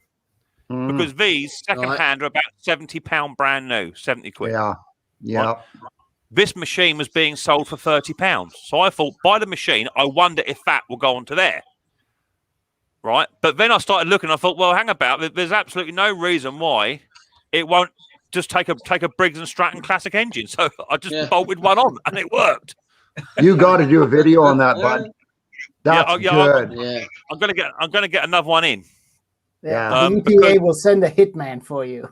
S1: Because these second hand are about £70 brand new, 70 quid.
S9: Yeah. Yeah.
S1: Right? This machine was being sold for £30. So I thought, buy the machine. I wonder if that will go onto there. Right. But then I started looking. I thought, well, hang about. There's absolutely no reason why it won't just take a Briggs and Stratton classic engine. So I just bolted one on and it worked.
S9: You got to do a video on that, bud. That's good.
S1: I'm gonna get another one in.
S2: Yeah, the EPA will send a hitman for you.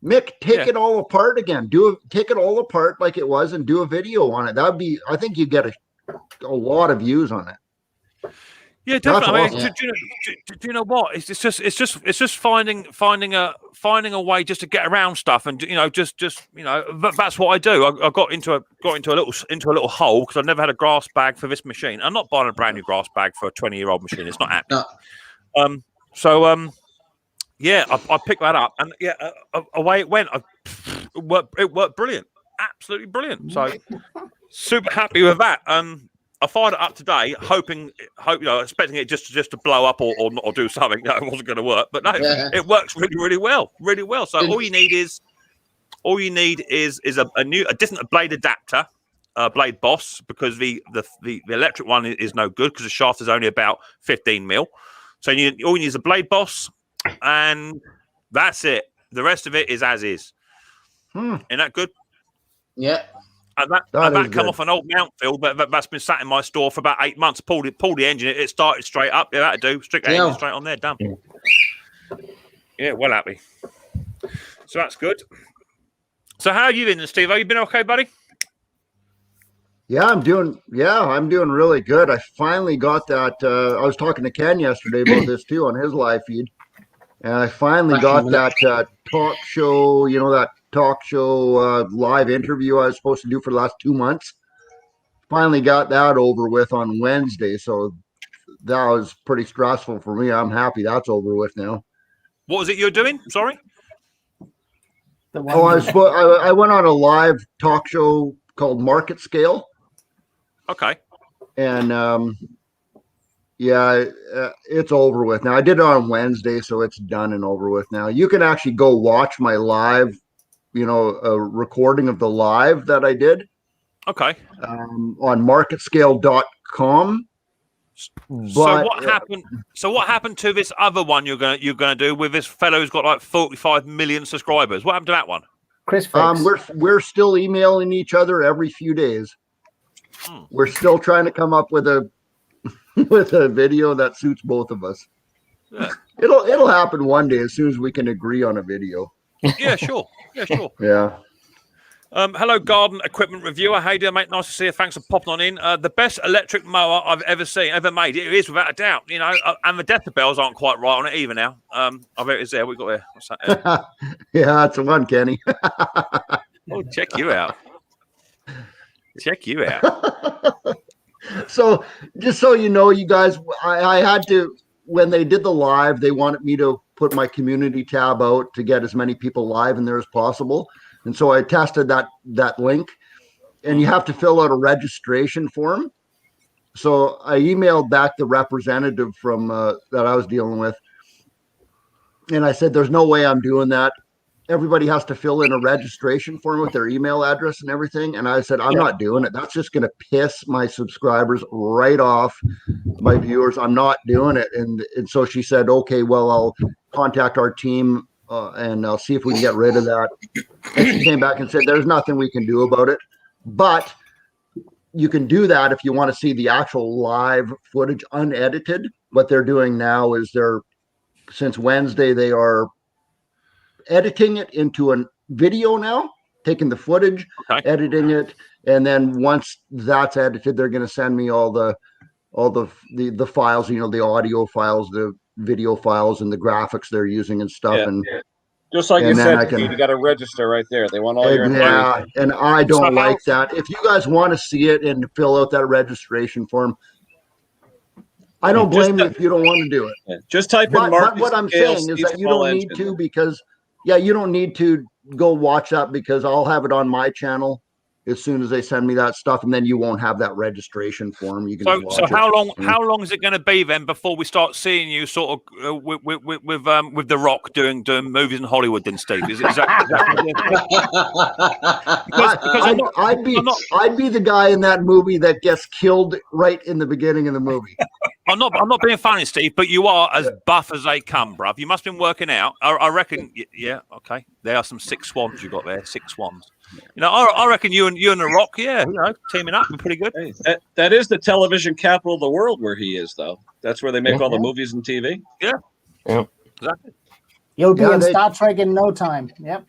S9: Mick, take it all apart again. Take it all apart like it was and do a video on it. That'd be. I think you get a lot of views on it.
S1: Yeah, definitely. Awesome. I mean, do you know what? It's just finding a way just to get around stuff, and that's what I do. I got into a little hole because I've never had a grass bag for this machine. I'm not buying a brand new grass bag for a 20-year-old machine. It's not happening. No. I picked that up, and away it went. It worked brilliant, absolutely brilliant. So super happy with that. I fired it up today, expecting it just to blow up or do something. No, it wasn't going to work, but no, it works really well. So all you need is a different blade adapter, blade boss, because the electric one is no good because the shaft is only about 15mm. So all you need is a blade boss, and that's it. The rest of it is as is. Isn't that good?
S7: Yeah.
S1: And that come off an old Mountfield that's been sat in my store for about 8 months. Pulled the engine, it started straight up. Yeah, that'd do. Stick that engine straight on there, done. Yeah, well happy. So that's good. So how are you been, Steve? Have you been okay, buddy?
S9: Yeah, I'm doing really good. I finally got that. I was talking to Ken yesterday about this too on his live feed, and I finally got that talk show. That talk show live interview I was supposed to do for the last 2 months. Finally got that over with on Wednesday, so that was pretty stressful for me. I'm happy that's over with now.
S1: What was it you're doing? Sorry.
S9: I went on a live talk show called Market Scale.
S1: Okay.
S9: And Yeah, it's over with now. I did it on Wednesday, so it's done and over with now. You can actually go watch my live, a recording of the live that I did.
S1: Okay.
S9: On marketscale.com.
S1: So what happened? So what happened to this other one you're gonna do with this fellow who's got like 45 million subscribers? What happened to that one?
S2: Chris Fix.
S9: We're still emailing each other every few days. We're still trying to come up with a video that suits both of us.
S1: Yeah.
S9: It'll happen one day as soon as we can agree on a video.
S1: Yeah, sure. Yeah, sure.
S9: Yeah.
S1: Hello, garden equipment reviewer. How you doing, mate? Nice to see you. Thanks for popping on in. The best electric mower I've ever made. It is without a doubt. And the decibels aren't quite right on it either now. I bet it's there. We got there. What's that?
S9: Yeah, that's the one, Kenny.
S1: Oh, check you out. Check you out.
S9: So, just so you know, you guys, I had to, when they did the live, they wanted me to put my community tab out to get as many people live in there as possible. And so I tested that link, and you have to fill out a registration form. So I emailed back the representative from that I was dealing with, and I said, "There's no way I'm doing that. Everybody has to fill in a registration form with their email address and everything." And I said, "I'm not doing it. That's just going to piss my subscribers right off, my viewers. I'm not doing it." And so she said, "Okay, well, I'll contact our team and I'll see if we can get rid of that." And she came back and said, "There's nothing we can do about it, but you can do that if you want to see the actual live footage unedited." What they're doing now is since Wednesday, they are editing it into a video now, taking the footage, editing it, and then once that's edited, they're going to send me all the files, the audio files, the video files, and the graphics they're using and stuff.
S3: Yeah.
S9: And
S3: just like you said,
S9: you
S3: got to register right there. They want all your
S9: information. Yeah, and I don't like that. If you guys want to see it and fill out that registration form, I don't blame you if you don't want to do it.
S3: Yeah. Just type in
S9: But what I'm saying is that you don't need to, because you don't need to go watch that, because I'll have it on my channel as soon as they send me that stuff, and then you won't have that registration form. You can
S1: so how long is it going to be then before we start seeing you sort of with The Rock doing movies in Hollywood? Then, Steve, is that
S9: I'd be the guy in that movie that gets killed right in the beginning of the movie.
S1: I'm not being funny, Steve, but you are as buff as they come, bruv. You must have been working out. I reckon. Yeah, okay. There are some 6 swans you got there. 6 swans. I reckon you and The Rock, teaming up, be pretty good.
S3: Hey, that is the television capital of the world where he is, though. That's where they make all the movies and TV.
S1: Yeah, exactly.
S2: You'll be in Star Trek in no time. Yep.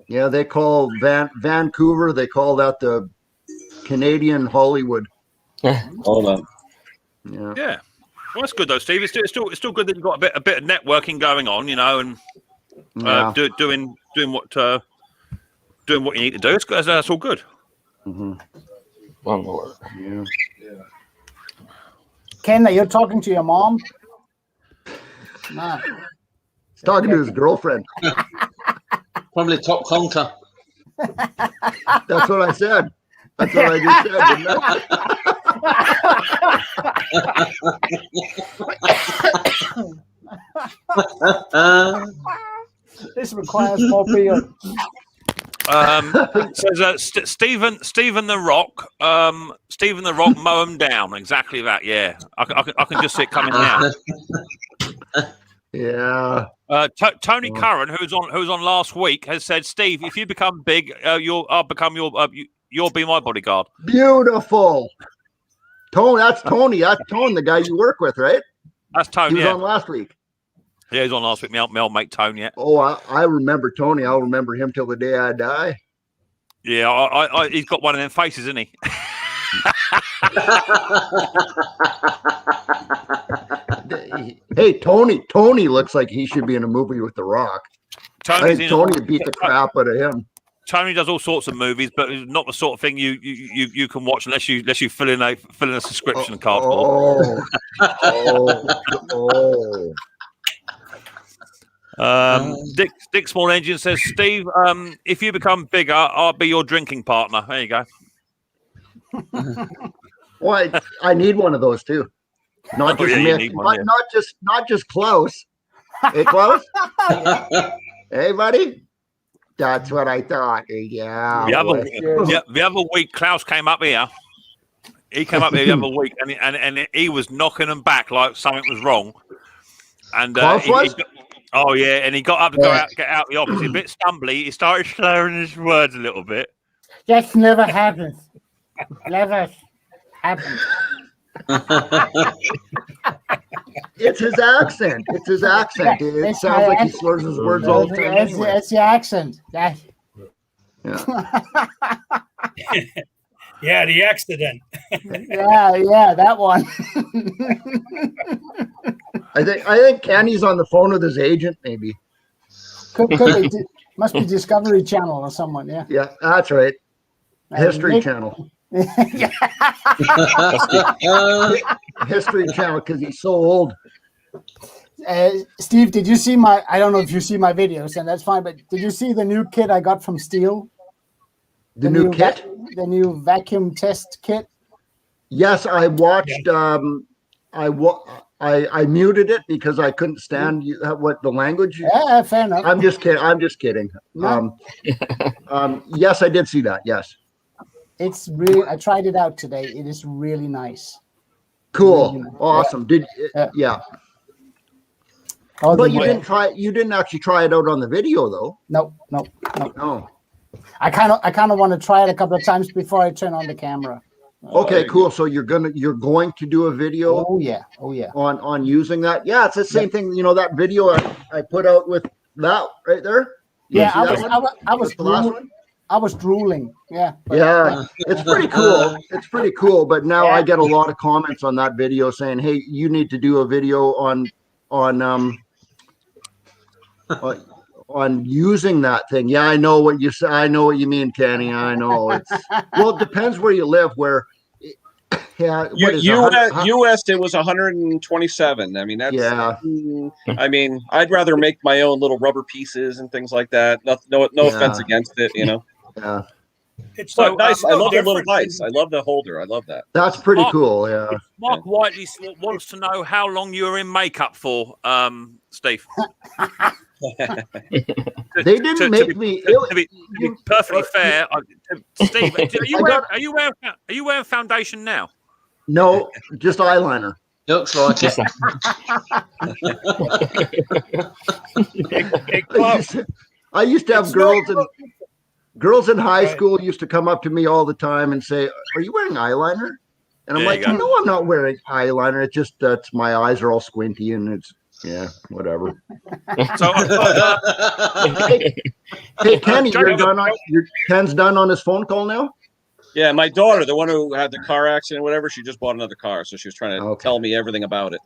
S9: Yeah, they call Vancouver. They call that the Canadian Hollywood.
S3: Hold on.
S9: Yeah.
S1: Yeah. Well, that's good though, Steve. It's still good that you've got a bit of networking going on, and doing what you need to do. That's all good.
S8: Mm-hmm. One more.
S9: Yeah.
S2: Ken, you're talking to your mom? Nah.
S9: He's talking to his girlfriend.
S7: Probably top conker.
S9: That's what I said. That's what I just said, didn't I?
S2: This requires more beer.
S1: Says Stephen the Rock. Stephen the Rock, mow him down. Exactly that. Yeah, I can just see it coming now.
S9: Yeah.
S1: Tony Curran, who's on last week, has said, Steve, if you become big, I'll become you'll be my bodyguard.
S9: Beautiful. Tone, that's Tony. That's Tone, the guy you work with, right?
S1: That's Tony.
S9: He was on last week.
S1: Yeah, he's on last week. My old mate Tony. Yeah.
S9: Oh, I remember Tony. I'll remember him till the day I die.
S1: Yeah, he's got one of them faces, isn't he?
S9: Hey, Tony looks like he should be in a movie with The Rock. I think Tony would beat the crap out of him.
S1: Tony does all sorts of movies, but it's not the sort of thing you can watch unless you fill in a subscription card. Dick Small Engine says, Steve, if you become bigger, I'll be your drinking partner. There you go.
S9: Well, I need one of those too. Not just
S1: yeah, you
S9: Mick,
S1: need one,
S9: not just Klaus. Hey, Klaus. Hey, buddy. That's what I thought. Yeah.
S1: The other week, Klaus came up here. He came up here the other week, and he was knocking them back like something was wrong. And oh yeah, and he got up to get out the office. A bit stumbly. He started slurring his words a little bit.
S2: That never happens. Never happens.
S9: It's his accent. It's his accent. It sounds like he slurs his words all the time. Anyway.
S2: It's the accent.
S9: Yeah.
S6: Yeah, the accident.
S2: yeah, that one.
S9: I think Kenny's on the phone with his agent, maybe.
S2: Could be. Must be Discovery Channel or someone. Yeah.
S9: Yeah, that's right. History Channel. History Channel, because he's so old.
S2: Steve, did you see my? I don't know if you see my videos, and that's fine. But did you see the new kit I got from Steel?
S9: The new kit?
S2: The new vacuum test kit?
S9: Yes, I watched. I muted it because I couldn't stand what the language.
S2: Yeah, fair enough.
S9: I'm just kidding.
S2: No.
S9: Yes, I did see that. Yes.
S2: It's really. I tried it out today. It is really nice.
S9: Cool.
S2: Really nice.
S9: Awesome. Yeah. But you didn't try. You didn't actually try it out on the video, though.
S2: No.
S9: No.
S2: I kind of want to try it a couple of times before I turn on the camera.
S9: Okay, cool. So you're going to do a video.
S2: Oh yeah.
S9: On using that. Yeah, it's the same thing. You know that video I put out with that right there.
S2: Yeah, I was drooling. Yeah.
S9: Yeah, it's pretty cool. It's pretty cool. But now I get a lot of comments on that video saying, "Hey, you need to do a video on using that thing." Yeah, I know what you say. I know what you mean, Kenny. I know. It depends where you live. Where,
S3: US it was 127. I mean, that's I mean, I'd rather make my own little rubber pieces and things like that. No offense against it, you know.
S9: Yeah.
S6: It's
S3: so nice. I love the little dice. I love the holder. I love that.
S9: That's pretty cool. Yeah.
S1: Mark Whiteley wants to know how long you were in makeup for, Steve.
S9: They didn't make me.
S1: To be perfectly fair, Steve, are you wearing foundation now?
S9: No, just eyeliner.
S7: Looks like it.
S9: I used to have girls in high school used to come up to me all the time and say, "Are you wearing eyeliner?" And I'm like, "No, I'm not wearing eyeliner. It's just that my eyes are all squinty and it's whatever."
S1: So,
S9: hey Kenny, Ken's done on his phone call now.
S3: Yeah, my daughter, the one who had the car accident, whatever, she just bought another car, so she was trying to tell me everything about it.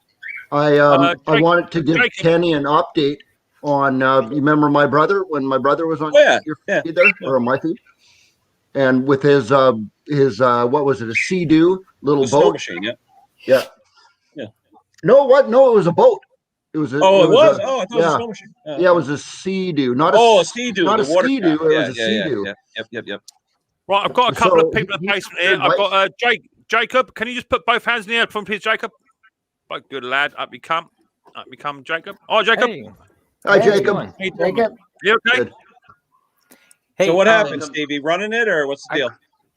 S9: I wanted to give Kenny an update on. You remember my brother when my brother was on your feed there or on my feed, and with his what was it, a Sea-Doo little boat
S3: machine?
S9: Yeah. No, what? No, it was a boat. It was. I thought it was a snow machine. Yeah, it was a Sea-Doo, not
S3: a Sea-Doo,
S9: not a Ski-Doo. It was a Sea-Doo.
S3: Yep.
S1: Right, I've got a couple of people in the basement here. I've got Jacob. Can you just put both hands in the air for me, please, Jacob? Good lad. Up you come, Jacob. Oh, Jacob.
S10: Hey.
S9: Hi, Jacob.
S2: Hey, Jacob.
S1: You okay?
S9: Good.
S3: Hey, so what happened, Stevie? Running it, or what's the deal?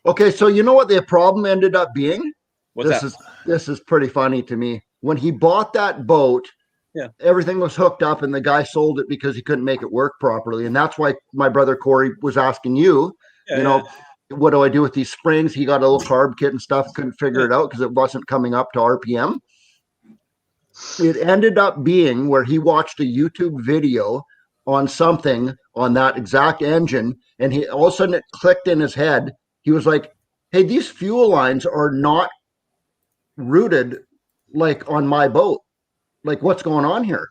S9: Okay, so you know what the problem ended up being?
S3: What's
S9: This is pretty funny to me. When he bought that boat, everything was hooked up, and the guy sold it because he couldn't make it work properly, and that's why my brother Corey was asking you. What do I do with these springs? He got a little carb kit and stuff, couldn't figure it out because it wasn't coming up to RPM. It ended up being where he watched a YouTube video on something on that exact engine, and he all of a sudden it clicked in his head. He was like, "Hey, these fuel lines are not routed like on my boat. Like, what's going on here?"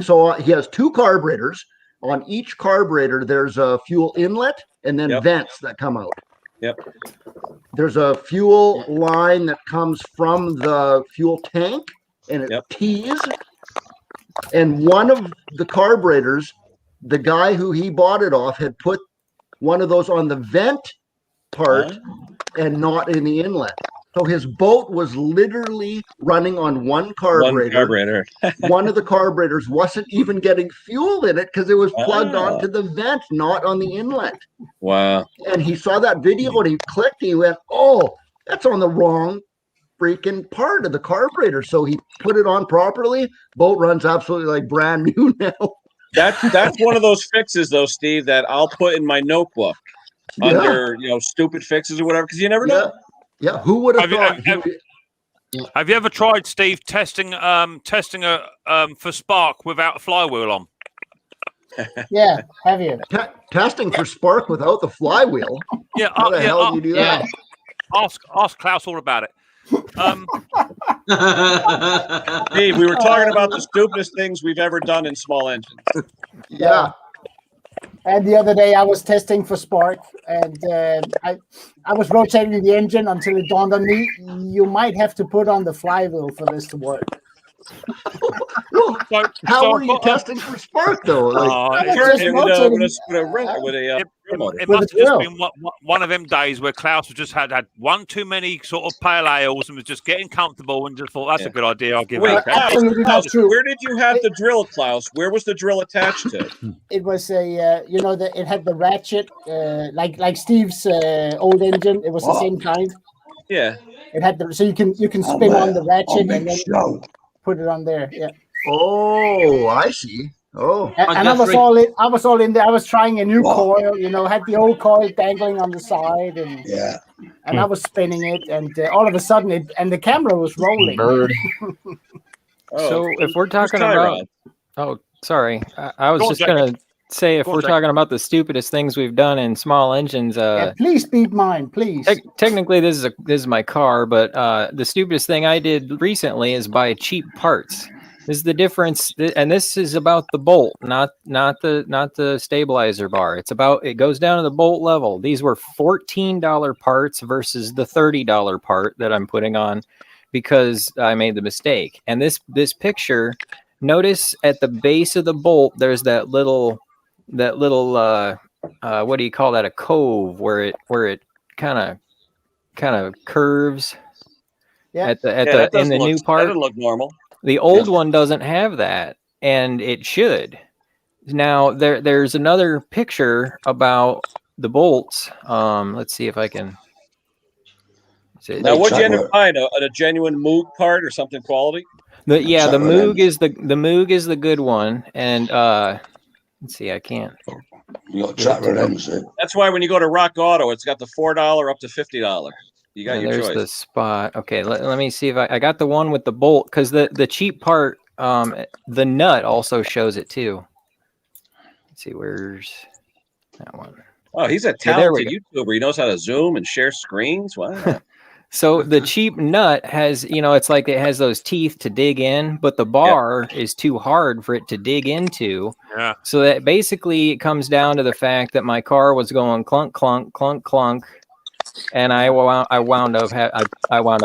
S9: So he has two carburetors. On each carburetor, there's a fuel inlet and then vents that come out.
S3: Yep.
S9: There's a fuel line that comes from the fuel tank, and it tees. And one of the carburetors, the guy who he bought it off had put one of those on the vent part and not in the inlet. So his boat was literally running on one
S3: One
S9: carburetor.
S3: carburetor.
S9: One of the carburetors wasn't even getting fuel in it because it was plugged
S3: Ah.
S9: onto the vent, not on the inlet.
S3: Wow.
S9: And he saw that video and he clicked and he went, "Oh, that's on the wrong freaking part of the carburetor." So he put it on properly. Boat runs absolutely like brand new now.
S3: That's one of those fixes, though, Steve, that I'll put in my notebook under stupid fixes or whatever, because you never know.
S9: Yeah. Who would have thought?
S1: Have you ever tried, Steve, testing for spark without a flywheel on?
S2: Yeah, have you?
S9: Testing for spark without the flywheel.
S1: Yeah,
S9: How the hell do you do that?
S1: Ask Klaus all about it.
S3: Steve, we were talking about the stupidest things we've ever done in small engines.
S9: Yeah.
S2: And the other day I was testing for spark, and I was rotating the engine until it dawned on me, you might have to put on the flywheel for this to work.
S9: How were you testing for spark though?
S1: It must have just been one of them days where Klaus just had one too many sort of pale ales and was just getting comfortable and just thought that's a good idea. I'll give it.
S3: Klaus, where did you have the drill, Klaus? Where was the drill attached to?
S2: It was it had the ratchet, like Steve's old engine. It was the same kind.
S3: Yeah.
S2: It had so you can spin on the ratchet and then put it on there. Yeah.
S9: Oh, I see. Oh,
S2: and I was all in there. I was trying a new coil, had the old coil dangling on the side, and I was spinning it, and all of a sudden the camera was rolling.
S10: So if we're talking about, sorry, I was just gonna say if we're talking about the stupidest things we've done in small engines,
S2: please beat mine, please.
S10: Technically, this is my car, but the stupidest thing I did recently is buy cheap parts. This is the difference, and this is about the bolt, not the stabilizer bar. It goes down to the bolt level. These were $14 parts versus the $30 part that I'm putting on because I made the mistake. And this picture, notice at the base of the bolt, there's that little what do you call that? A cove where it kind of curves.
S2: Yeah.
S10: In the new part.
S3: That doesn't look normal.
S10: The old one doesn't have that, and it should. Now there's another picture about the bolts. Let's see if I can.
S3: Now, what'd you end up buying? A genuine Moog part or something quality?
S10: The Moog is the Moog is the good one, and let's see, I can't.
S11: You got tracker ends.
S3: That's why when you go to Rock Auto, it's got the $4 up to $50. You got your
S10: there's
S3: choice.
S10: the spot. Okay, let me see if I got the one with the bolt, because the cheap part, the nut also shows it too. Let's see, where's that one?
S3: Oh, he's a talented YouTuber. He knows how to zoom and share screens. Wow.
S10: So the cheap nut has, it's like it has those teeth to dig in, but the bar is too hard for it to dig into.
S1: Yeah.
S10: So that basically it comes down to the fact that my car was going clunk, clunk, clunk, clunk. And I wound up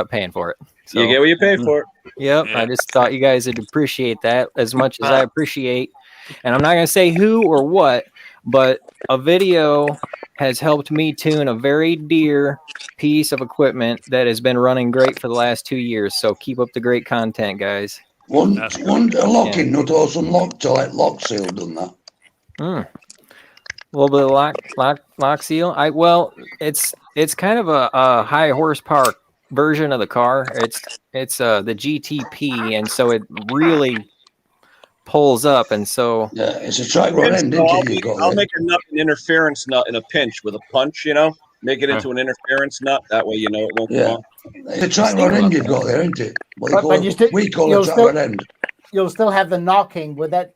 S10: paying for it. So,
S3: you get what you pay for.
S10: Yep. Yeah. I just thought you guys would appreciate that as much as I appreciate. And I'm not going to say who or what, but a video has helped me tune a very dear piece of equipment that has been running great for the last 2 years. So keep up the great content, guys.
S11: One locking nut or some lock seal done that.
S10: A little bit of lock seal. It's kind of a high horsepower version of the car. It's the GTP, and so it really pulls up, and so
S11: it's a track rod end.
S3: I'll make a nut, an interference nut in a pinch with a punch. Make it into an interference nut. That way, it won't come off.
S11: It's a track rod end you've got there, isn't it? We call it track rod end.
S2: You'll still have the knocking with that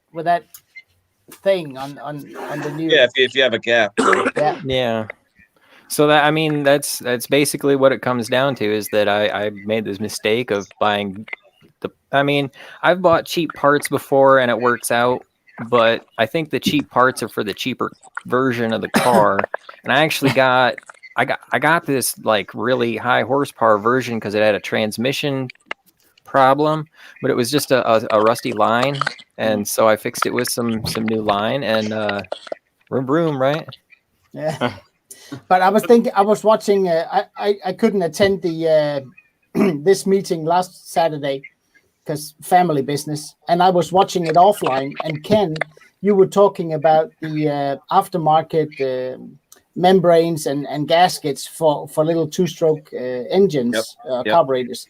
S2: thing on the new.
S3: Yeah, if you have a gap.
S10: Yeah. So that's basically what it comes down to, is that I made this mistake of buying I've bought cheap parts before and it works out, but I think the cheap parts are for the cheaper version of the car. And I actually got this like really high horsepower version because it had a transmission problem, but it was just a rusty line, and so I fixed it with some new line, and vroom, right?
S2: Yeah. But I was watching. I couldn't attend the this meeting last Saturday because family business, and I was watching it offline. And Ken, you were talking about the aftermarket membranes and gaskets for little two-stroke engines, carburetors.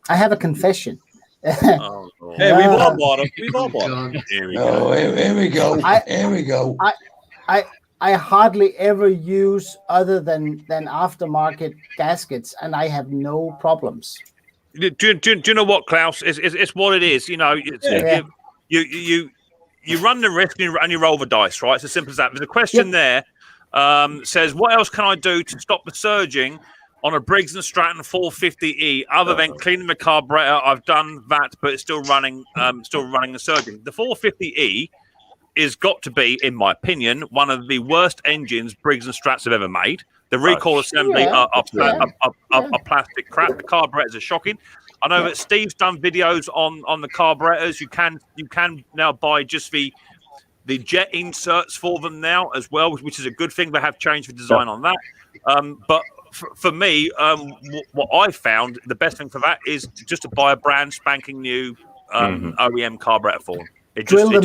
S2: I have a confession.
S3: Hey, we've all bought them. We've all bought them.
S11: Here we go. Here we go.
S2: I hardly ever use other than aftermarket gaskets, and I have no problems.
S1: Do you know what, Klaus? It's what it is. You know, you run the risk and you roll the dice, right? It's as simple as that. There's a question there. Says, what else can I do to stop the surging on a Briggs & Stratton 450E other than cleaning the carburetor? I've done that, but it's still running and surging. The 450E is got to be, in my opinion, one of the worst engines Briggs & Stratts have ever made. The recoil assembly are plastic crap. The carburetors are shocking. I know that Steve's done videos on the carburetors. You can now buy just the jet inserts for them now as well, which is a good thing. They have changed the design on that. But for me, what I found the best thing for that is just to buy a brand spanking new OEM carburetor for them.
S2: Drill the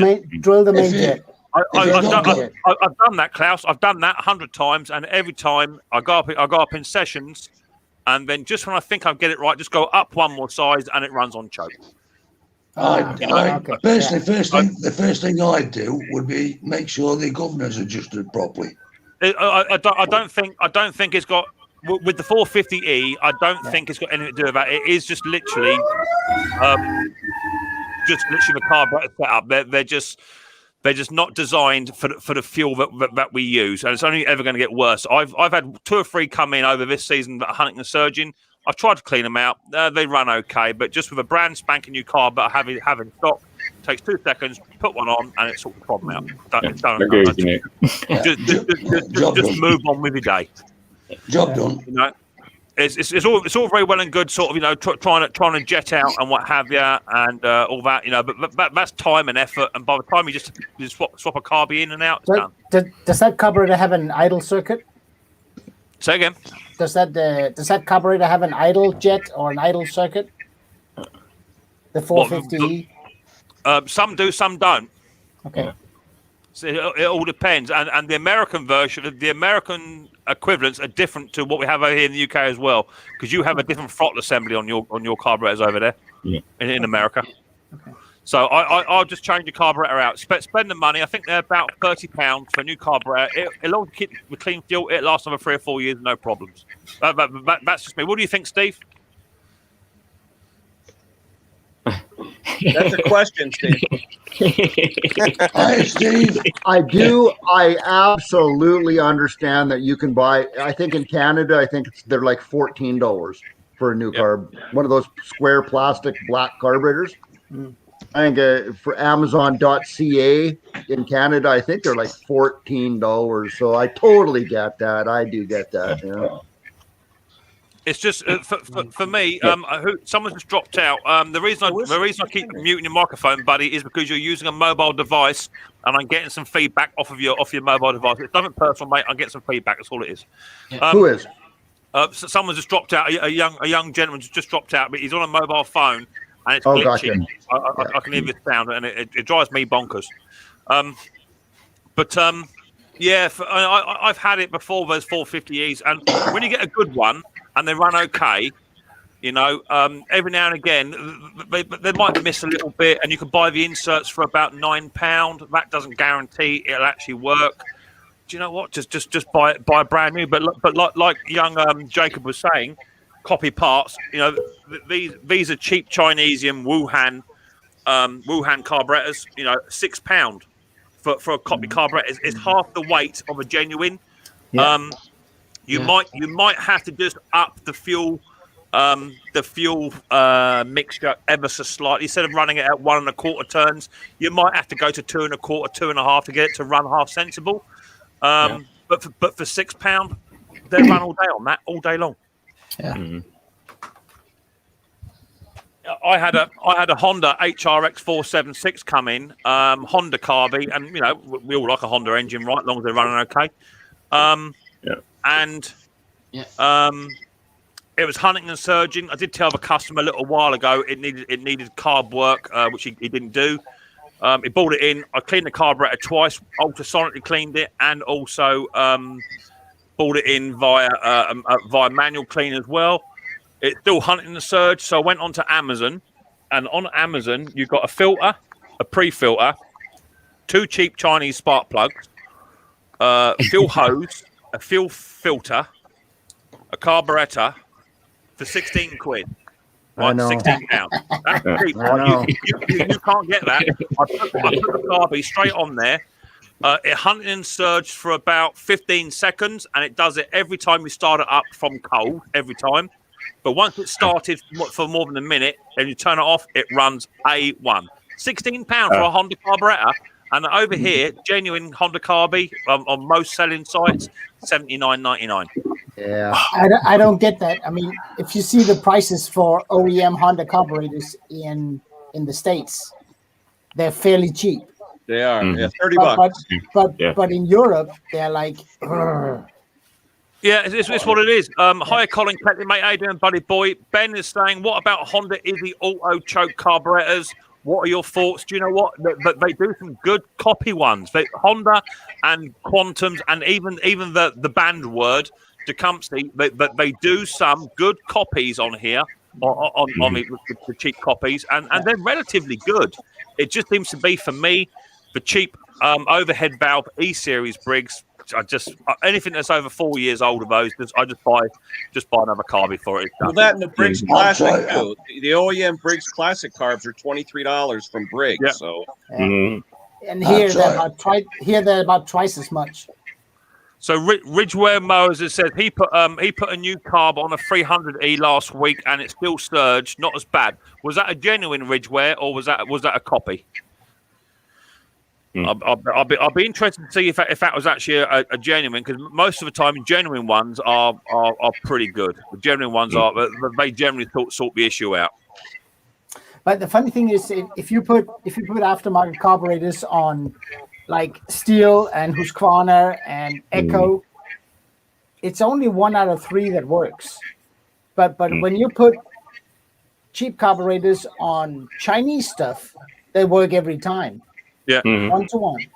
S2: main jet.
S1: I've done that, Klaus. I've done that 100 times, and every time I go up in sessions, and then just when I think I get it right, just go up one more size, and it runs on choke.
S11: The first thing I'd do would be make sure the governor's adjusted properly.
S1: I don't think it's got with the 450E. I don't think it's got anything to do with that. It is just literally the carburetor setup. They're just not designed for the fuel that we use, and it's only ever going to get worse. I've had 2 or 3 come in over this season that are hunting and surging. I've tried to clean them out. They run okay, but just with a brand spanking new carburetor having stock, takes 2 seconds, put one on, and it sorts the problem out. It's done. Just move on with your day.
S11: Job done.
S1: You know, it's all very well and good, sort of, you know, trying to jet out and what have you, and all that, you know. But that's time and effort, and by the time you just swap a carb in and out, it's done.
S2: Does that carburetor have an idle circuit?
S1: Say again.
S2: Does that carburetor have an idle jet or an idle circuit? The 450E.
S1: Some do, some don't.
S2: Okay.
S1: So it all depends, and the American version, the American equivalents are different to what we have over here in the UK as well, because you have a different throttle assembly on your carburetors over there in America. Okay. So I'll just change the carburetor out. Spend the money. I think they're about £30 for a new carburetor. It'll keep with clean fuel. It lasts over 3 or 4 years, no problems. That's just me. What do you think, Steve?
S3: That's a question, Steve.
S11: Hi, Steve.
S9: I absolutely understand that you can buy. I think in Canada, they're like $14 for a new carb. One of those square plastic black carburetors. I think for Amazon.ca in Canada, I think they're like $14. So I totally get that. I do get that. Yeah.
S1: It's just for me. Someone just dropped out. The reason I keep muting your microphone, buddy, is because you're using a mobile device, and I'm getting some feedback off your mobile device. It's nothing personal, mate. I'm getting some feedback. That's all it is.
S9: Who is?
S1: So someone just dropped out. A young gentleman just dropped out, but he's on a mobile phone, and it's glitchy.
S9: Gotcha.
S1: I can hear the sound, and it drives me bonkers. I've had it before. Those 450Es, and when you get a good one and they run okay, you know, every now and again they might miss a little bit, and you can buy the inserts for about £9. That doesn't guarantee it'll actually work. Do you know what? Just buy a brand new. But like young Jacob was saying, copy parts. You know, these are cheap Chinesian Wuhan carburetors. You know, £6 for a copy carburetor is half the weight of a genuine. Yeah. You might have to just up the fuel mixture ever so slightly. Instead of running it at 1 1/4 turns, you might have to go to 2 1/4, 2 1/2 to get it to run half sensible. But for £6, they run all day on that, all day long.
S2: Yeah.
S1: Mm-hmm. I had a Honda HRX 476 come in, Honda carby, and you know we all like a Honda engine, right? As long as they're running okay. It was hunting and surging. I did tell the customer a little while ago it needed carb work, which he didn't do. He brought it in. I cleaned the carburetor twice, ultrasonically cleaned it, and also brought it in via manual clean as well. It's still hunting the surge, so I went onto Amazon, and on Amazon you've got a filter, a pre-filter, 2 cheap Chinese spark plugs, fuel hose, a fuel filter, a carburetor for 16 quid.
S9: I know.
S1: £16. That's cheap. You can't get that. I put the carby straight on there. It hunted and surged for about 15 seconds, and it does it every time you start it up from cold, every time. But once it's started for more than a minute, and you turn it off, it runs A1. £16 for a Honda carburetor. And over here, genuine Honda carby on most selling sites, $79.99.
S9: Yeah,
S2: I don't get that. I mean, if you see the prices for OEM Honda carburetors in the States, they're fairly cheap.
S3: They are. Yeah, $30
S2: But in Europe, they're like. Urgh.
S1: Yeah, it's what it is. Hi, Colin Petley, mate. How you doing, buddy boy? Ben is saying, what about Honda Izzy auto choke carburetors? What are your thoughts? Do you know what? They do some good copy ones. Honda and Quantums and even the banned word, Tecumseh, they do some good copies on here, on the cheap copies, and they're relatively good. It just seems to be, for me, the cheap overhead valve E-Series Briggs. I just anything that's over 4 years old of those, I just buy another carby for it.
S3: Well, that and the Briggs Classic too. The OEM Briggs Classic carbs are $23 from Briggs.
S1: Yeah.
S3: So,
S2: and here they're about twice as much.
S1: So Ridgeware Moses said he put a new carb on a 300E last week and it still surged, not as bad. Was that a genuine Ridgeware or was that a copy? I'll be interested to see if that was actually a genuine, because most of the time genuine ones are pretty good. The genuine ones they generally sort the issue out.
S2: But the funny thing is, if you put aftermarket carburetors on like Steel and Husqvarna and Echo, it's only 1 out of 3 that works. But when you put cheap carburetors on Chinese stuff, they work every time.
S1: Yeah,
S2: 1-to-1.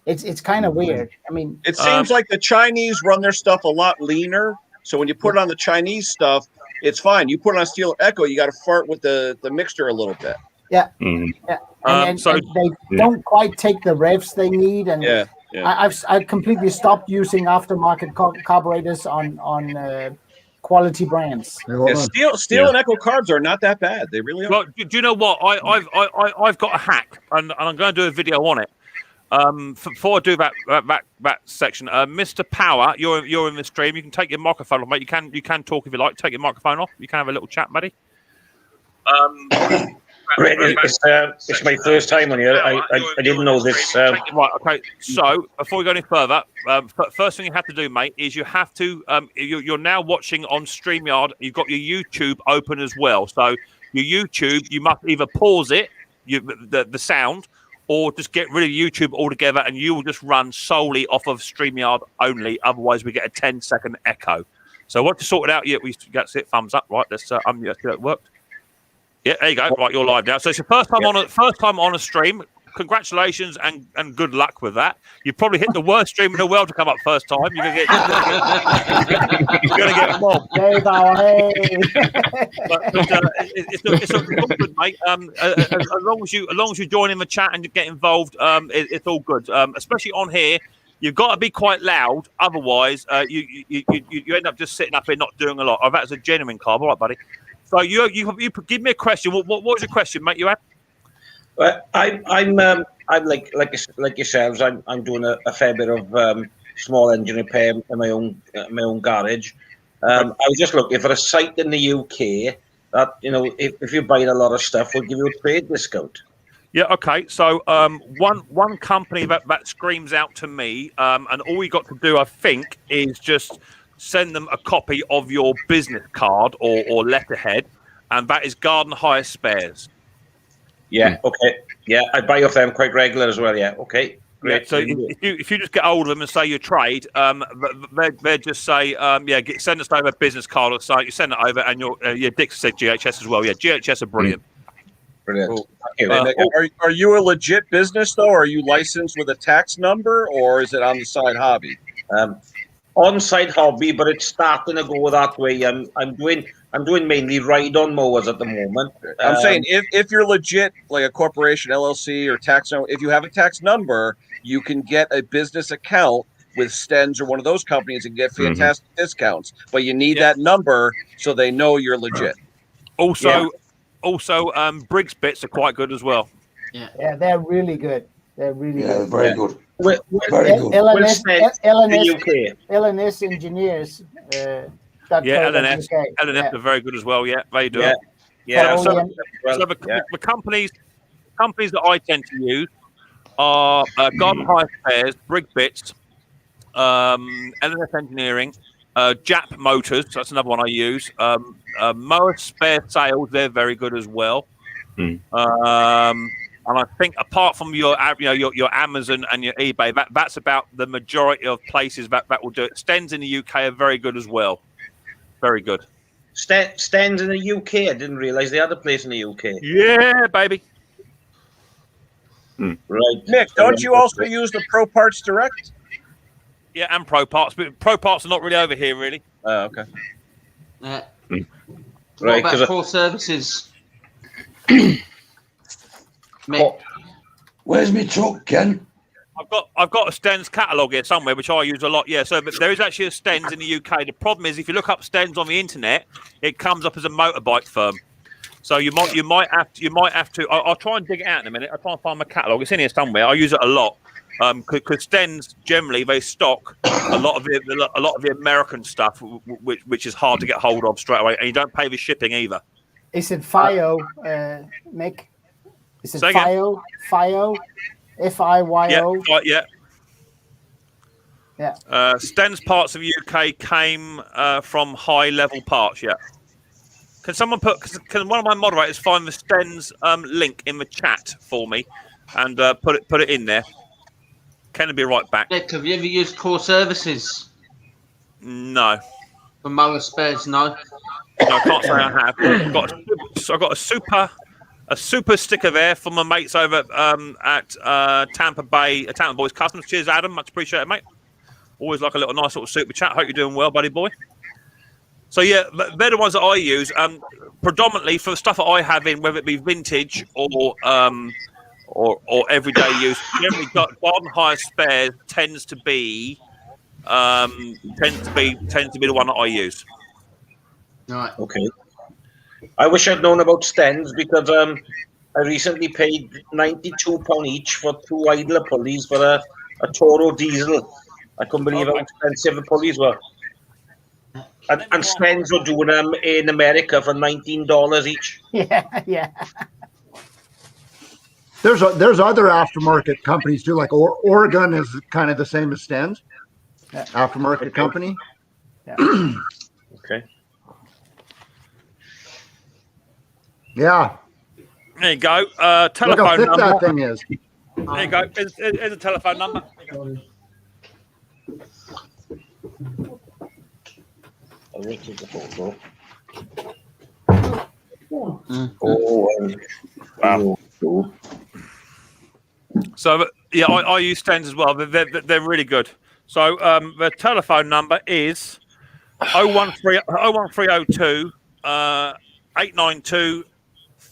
S2: It's kind of weird. I mean,
S3: it seems like the Chinese run their stuff a lot leaner. So when you put it on the Chinese stuff, it's fine. You put it on Steel Echo, you got to fart with the mixture a little bit.
S2: Yeah, yeah. And they don't quite take the revs they need. And I've completely stopped using aftermarket carburetors on quality brands.
S3: Yeah, Steel and Echo carbs are not that bad. They really are.
S1: Well, do you know what? I've got a hack, and I'm going to do a video on it. Before I do that section, Mr. Power, you're in the stream. You can take your microphone off, mate. You can talk if you like. Take your microphone off. You can have a little chat, buddy.
S12: It's my first time on here. I didn't know this.
S1: Right, okay. So before we go any further, first thing you have to do, mate, is you have to. You're now watching on StreamYard. You've got your YouTube open as well. So your YouTube, you must either pause it, the sound, or just get rid of YouTube altogether, and you will just run solely off of StreamYard only. Otherwise, we get a 10-second echo. So once you sort it out, we get it. Thumbs up, right? Let's it worked. Yeah, there you go. Right, you're live now. So it's your first time on a stream. Congratulations and good luck with that. You probably hit the worst stream in the world to come up first time. You're gonna get mobbed. It's all good, mate. As long as you join in the chat and you get involved, it's all good. Especially on here, you've got to be quite loud. Otherwise, you end up just sitting up here not doing a lot. Oh, that's a genuine carb. All right, buddy. So you give me a question. What was your question, mate? You had?
S12: Well, I'm like yourselves. I'm doing a fair bit of small engine repair in my own garage. I was just looking for a site in the UK that, if you're buying a lot of stuff, will give you a trade discount.
S1: Yeah. Okay. So one company that screams out to me, and all you got to do, I think, is just send them a copy of your business card or letterhead, and that is Garden Hire Spares.
S12: Yeah, okay. Yeah, I buy off them quite regular as well, yeah. Okay. Great.
S1: So if you just get hold of them and say your trade, they just say send us over a business card or so. You send it over, and your Dix said GHS as well. Yeah, GHS are brilliant.
S3: Brilliant. Are you a legit business though? Are you licensed with a tax number, or is it on the side hobby?
S12: On-site hobby, but it's starting to go that way. I'm doing mainly ride-on mowers at the moment.
S3: I'm saying if you're legit, like a corporation, LLC, or tax number, if you have a tax number, you can get a business account with Stens or one of those companies and get fantastic discounts. But you need that number so they know you're legit.
S1: Also, Briggs bits are quite good as well.
S2: Yeah, they're really good. They're really good.
S11: Very good.
S2: Very good. LNS engineers.
S1: LNS are very good as well. Yeah, they do. So the companies that I tend to use are Garden Hire Spares, Briggs Bits, LNS Engineering, Jap Motors. That's another one I use. Mower Spare Sales, they're very good as well. And I think apart from your Amazon and your eBay, that's about the majority of places that will do it. Stens in the UK are very good as well. Very good.
S12: Stens in the UK, I didn't realise they had a place in the UK.
S1: Yeah, baby.
S12: Right.
S3: Nick, don't you also use the Pro Parts Direct?
S1: Yeah, and Pro Parts, but Pro Parts are not really over here, really.
S3: Oh, okay.
S7: What
S12: Right,
S7: about core services?
S11: Where's my truck, Ken?
S1: I've got a Stens catalogue here somewhere, which I use a lot. Yeah, so but there is actually a Stens in the UK. The problem is, if you look up Stens on the internet, it comes up as a motorbike firm. So you might have to. I'll try and dig it out in a minute. I'll try and find my catalogue. It's in here somewhere. I use it a lot because Stens generally they stock a lot of the American stuff, which is hard to get hold of straight away, and you don't pay the shipping either.
S2: Is it FIO, Mick? Is it FIO? FIO? FIYO?
S1: Yeah. Stens parts of the UK came from High Level Parts. Yeah. Can one of my moderators find the Stens link in the chat for me and put it in there? Can it be right back?
S7: Nick, have you ever used core services?
S1: No.
S7: For mower spares, no.
S1: No, I can't say I have. I've got a super sticker there from my mates over at Tampa Boys Customs. Cheers, Adam. Much appreciated, mate. Always like a nice little super chat. Hope you're doing well, buddy boy. So yeah, they're the ones that I use. Predominantly for the stuff that I have in, whether it be vintage or everyday use. Generally, Garden Hire Spares tends to be the one that I use.
S7: Right.
S12: Okay. I wish I'd known about Stens because I recently paid £92 each for 2 idler pulleys for a Toro diesel. I couldn't believe how expensive the pulleys were. And Stens were doing them in America for $19 each.
S2: Yeah.
S9: There's other aftermarket companies too, like Oregon is kind of the same as Stens.
S2: Yeah.
S9: Aftermarket company.
S2: Yeah.
S12: Okay.
S9: Yeah.
S1: There you go. Telephone
S9: Look how thick
S1: number.
S9: that thing is.
S1: There you go. Here's a telephone number.
S12: I'll wait till the photo. Wow.
S1: So yeah, I use Stens as well. They're really good. So the telephone number is 01302 892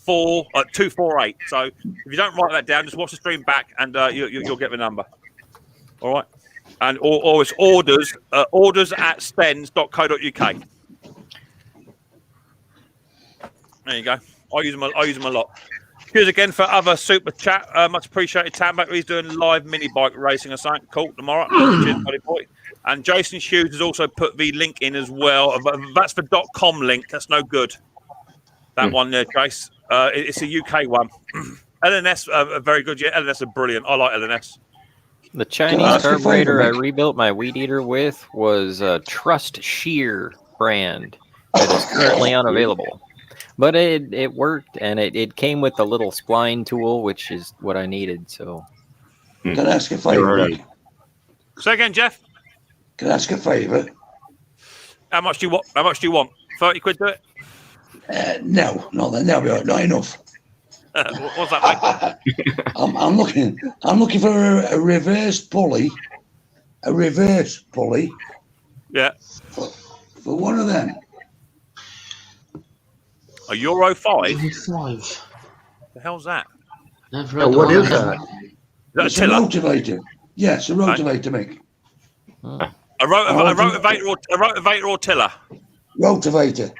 S1: 248. So if you don't write that down, just watch the stream back, and you'll get the number. All right, and or it's orders at stens.co.uk. There you go. I use them a lot. Cheers again for other super chat. Much appreciated. Tamback, he's doing live mini bike racing or something cool tomorrow. Cheers, buddy boy. And Jason Hughes has also put the link in as well. That's the .com link. That's no good. That one there, Jace. It's a UK one. LNS are very good. Yeah, LNS are brilliant. I like LNS.
S10: The Chinese carburetor I rebuilt my weed eater with was a Trust Shear brand that is currently unavailable. But it worked, and it came with a little spline tool, which is what I needed. So
S11: Can I ask a
S8: Never heard
S11: favour?
S8: of
S11: Mick?
S1: Say again, Jeff.
S11: Can I ask a favour?
S1: How much do you want? How much do you want? 30 quid do it?
S11: No, not that. No, not enough.
S1: What's that, mate?
S11: I'm looking for a reverse pulley. A reverse pulley
S1: Yeah.
S11: for one of them.
S1: A Euro 5?
S7: Five.
S1: The hell's that?
S7: Never
S9: Yeah,
S7: heard
S9: what
S7: of
S9: is that?
S1: Is that a
S11: It's a
S1: tiller?
S11: rotivator. Yes, a rotivator, Mick.
S1: A rotivator or tiller?
S11: Rotivator.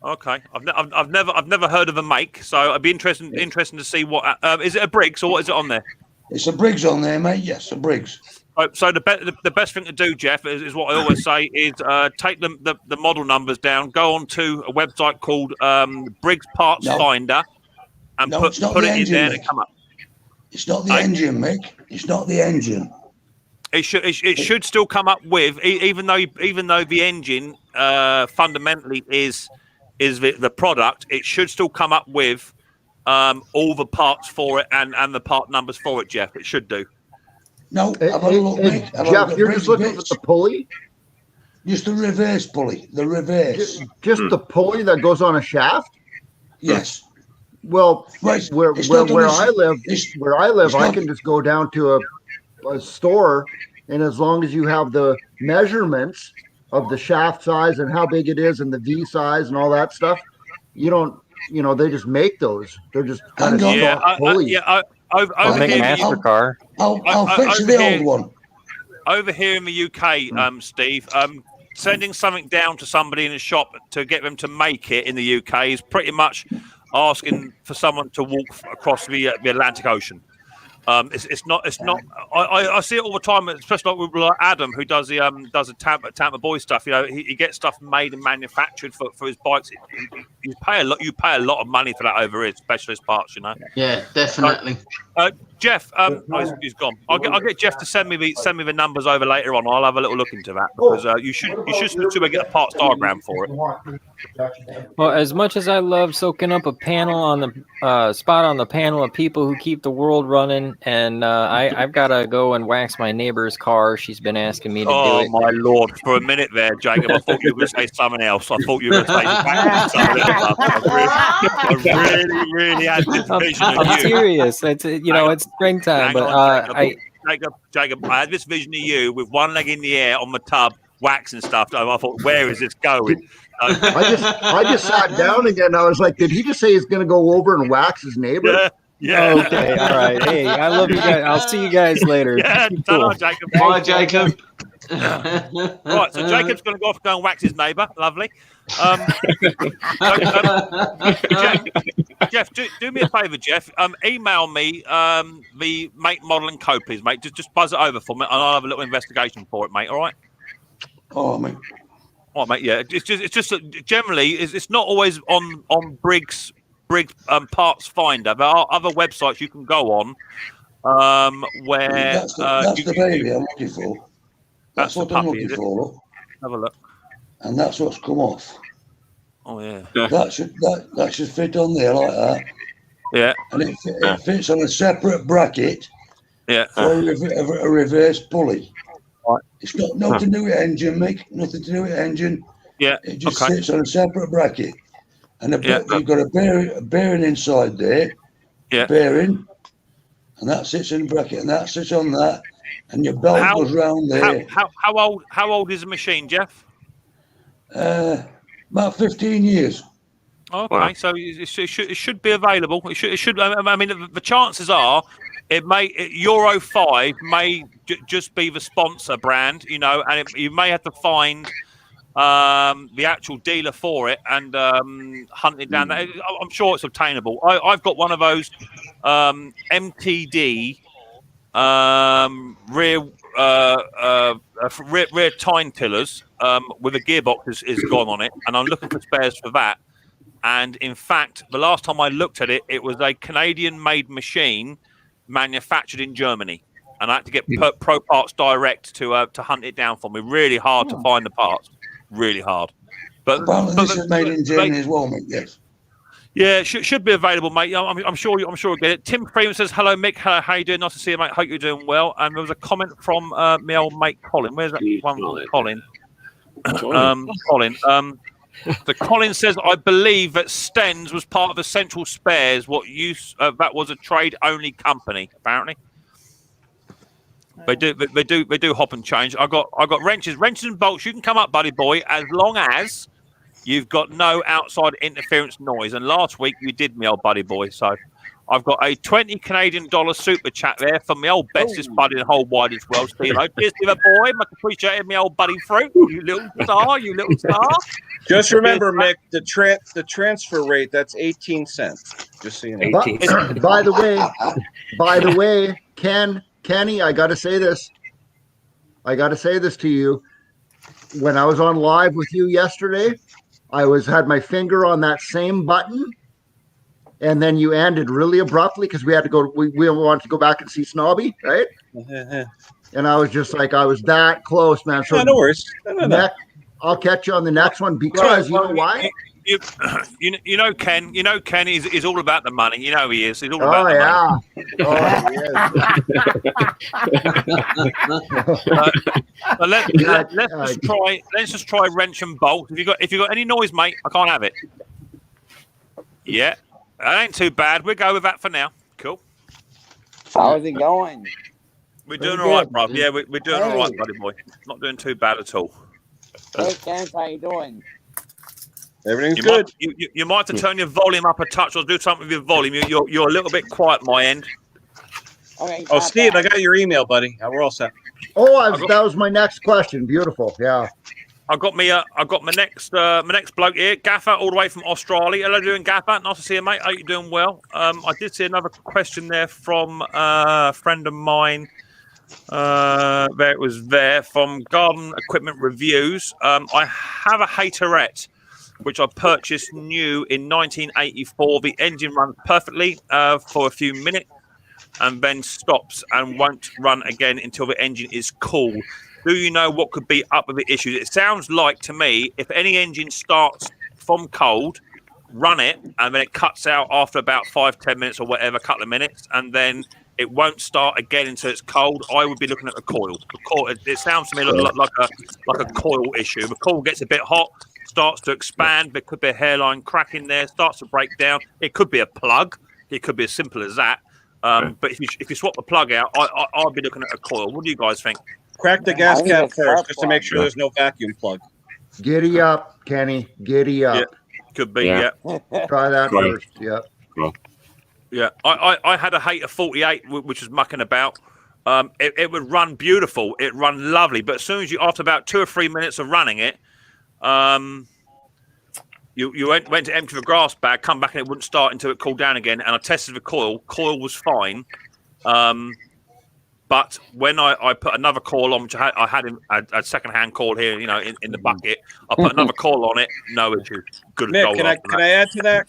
S1: Okay, I've never heard of a make, so I'd be interesting to see what is it a Briggs or what is it on there?
S11: It's a Briggs on there, mate. Yes, a Briggs.
S1: So the best thing to do, Jeff, is what I always say is take the model numbers down, go on to a website called Briggs Parts Finder, and put
S11: it's not
S1: it
S11: the
S1: in
S11: engine,
S1: there and
S11: Mick.
S1: it come up.
S11: It's not the engine, Mick. It's not the engine.
S1: It should still come up with even though the engine fundamentally is the product, it should still come up with all the parts for it and the part numbers for it, Jeff. It should do.
S11: No, have a look, Mick. Have a
S9: Jeff,
S11: look at
S9: you're
S11: Briggs
S9: just looking
S11: bits.
S9: at the pulley?
S11: Just the reverse pulley. The reverse.
S9: Just the pulley that goes on a shaft?
S11: Yes.
S9: Well,
S11: Right.
S9: where
S11: It's not
S9: where
S11: gonna-
S9: I live,
S11: it's-
S9: I
S11: not-
S9: can just go down to a store, and as long as you have the measurements of the shaft size and how big it is and the V size and all that stuff, you don't, they just make those. They're just kind of stock pulleys.
S1: Over
S10: I'll make
S1: here,
S10: master car.
S11: I'll fix
S1: over
S11: the
S1: here-
S11: old one.
S1: Over here in the UK, Steve, sending something down to somebody in a shop to get them to make it in the UK is pretty much asking for someone to walk across the Atlantic Ocean. It's not. I see it all the time, especially with like Adam, who does the Tampa Boy stuff. He gets stuff made and manufactured for his bikes. You pay a lot of money for that over here, specialist parts.
S7: Yeah, definitely.
S1: Jeff, he's gone. I'll get Jeff to send me the numbers over later on. I'll have a little look into that because you should still get a parts diagram for it.
S10: Well, as much as I love soaking up a panel on the spot on the panel of people who keep the world running, and I've got to go and wax my neighbor's car. She's been asking me to do
S1: Oh
S10: it.
S1: my lord! For a minute there, Jacob, I thought you were going to say something else. I thought you were going to say something else. I really had this vision of
S10: I'm
S1: you.
S10: serious. It's springtime,
S1: Hang
S10: but
S1: on, Jacob, I had this vision of you with one leg in the air on the tub, waxing stuff. I thought, where is this going?
S9: I just sat down again. I was like, did he just say he's going to go over and wax his neighbor?
S1: Yeah.
S10: Okay, all right. Hey, I love you guys. I'll see you guys later.
S1: Yeah,
S10: Cool.
S1: Jacob.
S7: Bye, Jacob.
S1: Right, so Jacob's going to go off and go and wax his neighbour. Lovely. Jeff, do me a favour, Jeff. Email me the make, model, and code, please, mate. Just buzz it over for me, and I'll have a little investigation for it, mate. All right.
S11: Oh, mate.
S1: All right, mate. Yeah, it's just that generally it's not always on Briggs Parts Finder. There are other websites you can go on where
S11: That's the baby I'm looking for. That's what I'm looking for. Look.
S1: Have a look.
S11: And that's what's come off.
S1: Oh yeah.
S11: That should fit on there like that.
S1: Yeah.
S11: And it fits on a separate bracket.
S1: Yeah.
S11: For a reverse pulley.
S1: Right.
S11: It's got nothing to do with engine, Mick. Nothing to do with engine.
S1: Yeah.
S11: It just sits on a separate bracket. And you've got a bearing inside there.
S1: Yeah.
S11: Bearing. And that sits in the bracket. And that sits on that. And your belt goes round there.
S1: How old is the machine, Jeff?
S11: About 15 years.
S1: Okay,
S8: Wow.
S1: so it should be available. It should. I mean, the chances are Euro 5 may just be the sponsor brand, and you may have to find the actual dealer for it and hunt it down. I'm sure it's obtainable. I've got one of those MTD rear tine tillers with a gearbox is gone on it, and I'm looking for spares for that. And in fact, the last time I looked at it, it was a Canadian-made machine manufactured in Germany, and I had to get Pro Parts Direct to hunt it down for me. Really hard to find the parts, really hard. But
S11: Apparently this is made in Germany as well, mate. Yes.
S1: Yeah, should be available, mate. I'm sure you'll get it. Tim Freeman says, "Hello, Mick. Hello, how you doing? Nice to see you, mate. Hope you're doing well." And there was a comment from my old mate Colin. Where's that one from Colin? Colin. So Colin says, "I believe that Stens was part of the Central Spares. That was a trade-only company. Apparently, they do hop and change. I got wrenches and bolts. You can come up, buddy boy, as long as you've got no outside interference noise. And last week you did, me old buddy boy. So I've got a $20 Canadian super chat there from my old bestest buddy in the whole widest world, Steve. Cheers, Steve, boy. Much appreciated, me old buddy fruit. You little star.
S3: Just remember, Mick, the transfer rate, that's 18 cents. Just so you know.
S9: By the way, Kenny, I got to say this. To you. When I was on live with you yesterday, I had my finger on that same button, and then you ended really abruptly because we had to go. We wanted to go back and see Snobby, right? And I was just like, I was that close, man. So
S3: no worries. No.
S9: I'll catch you on the next one because you know why?
S1: You know Ken. You know Ken is all about the money. You know he is. He's all about the money. Let's just try wrench and bolt. If you got any noise, mate, I can't have it. Yeah, that ain't too bad. We'll go with that for now. Cool.
S13: How's it going?
S1: We're doing all right, bro. Yeah, we're doing all right, buddy boy. Not doing too bad at all.
S13: Hey, Ken, how you doing?
S3: Everything's good.
S1: You might have to turn your volume up a touch or do something with your volume. You're a little bit quiet, my end.
S13: Okay.
S3: Oh, Steve, I got your email, buddy. We're all set.
S9: Oh, that was my next question. Beautiful. Yeah.
S1: I got my next bloke here, Gaffer, all the way from Australia. Hello, doing Gaffer. Nice to see you, mate. Are you doing well? I did see another question there from a friend of mine. There it was there from Garden Equipment Reviews. I have a Haterette, which I purchased new in 1984. The engine runs perfectly for a few minutes and then stops and won't run again until the engine is cool. Do you know what could be up with the issues? It sounds like to me, if any engine starts from cold, run it, and then it cuts out after about 5-10 minutes or whatever, couple of minutes, and then it won't start again until it's cold. I would be looking at the coil. It sounds to me like a coil issue. The coil gets a bit hot, starts to expand. There could be a hairline crack in there, starts to break down. It could be a plug. It could be as simple as that. But if you swap the plug out, I'd be looking at a coil. What do you guys think?
S3: Crack the gas cap first, just to make sure there's no vacuum plug.
S9: Giddy up, Kenny. Giddy up.
S1: Yeah. Could be, yeah.
S9: Try that first. Yeah.
S1: Yeah. I had a Hater 48, which was mucking about. It would run beautiful. It run lovely. But as soon as after about 2 or 3 minutes of running it, you went to empty the grass bag, come back and it wouldn't start until it cooled down again. And I tested the coil. Coil was fine. But when I put another coil on, which I had a second-hand coil here, in the bucket, I put another coil on it, no issue. Good.
S3: Mick, can I add to that?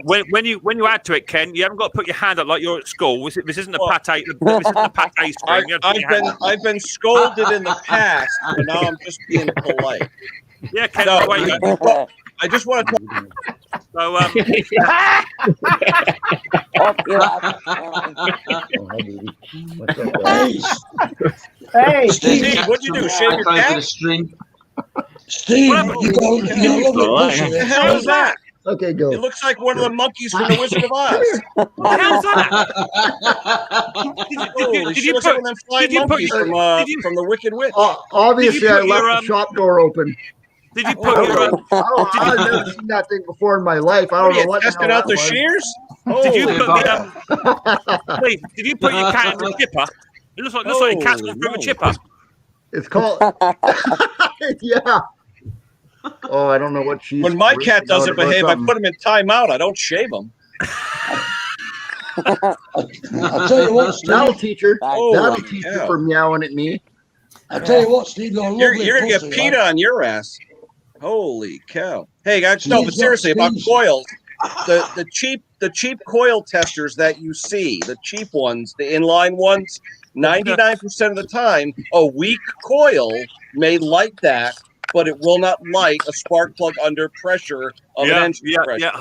S1: When you add to it, Ken, you haven't got to put your hand up like you're at school. This isn't the pate. This isn't the pate screen.
S3: I've been scolded in the past, but now I'm just being polite.
S1: Yeah, Ken.
S3: No, I just want to talk.
S1: So,
S2: Hey,
S3: Steve, what'd you do? Shave your cat?
S11: Steve,
S3: What the hell is that?
S9: Okay, go.
S3: It looks like one of the monkeys from the Wizard of Oz.
S1: what the hell's that? Did you put
S3: from the Wicked Witch?
S9: Obviously, I left the shop door open.
S1: Did you put your?
S9: I've never seen that thing before in my life. I don't know what.
S3: Tested out the shears?
S1: Did you put Steve, did you put your cat in the chipper? It looks like your cat's gone through the chipper.
S9: It's called. Yeah. Oh, I don't know what she's.
S3: When my cat doesn't behave, I put him in timeout. I don't shave him.
S11: I'll tell you what, Steve.
S9: That'll teach her. That'll teach her for meowing at me.
S11: I'll tell you what, Steve.
S3: You're gonna get PETA on your ass. Holy cow! Hey guys, no, but seriously about coils, the cheap coil testers that you see, the cheap ones, the inline ones, 99% of the time, a weak coil may light that but it will not light a spark plug under pressure of an engine pressure.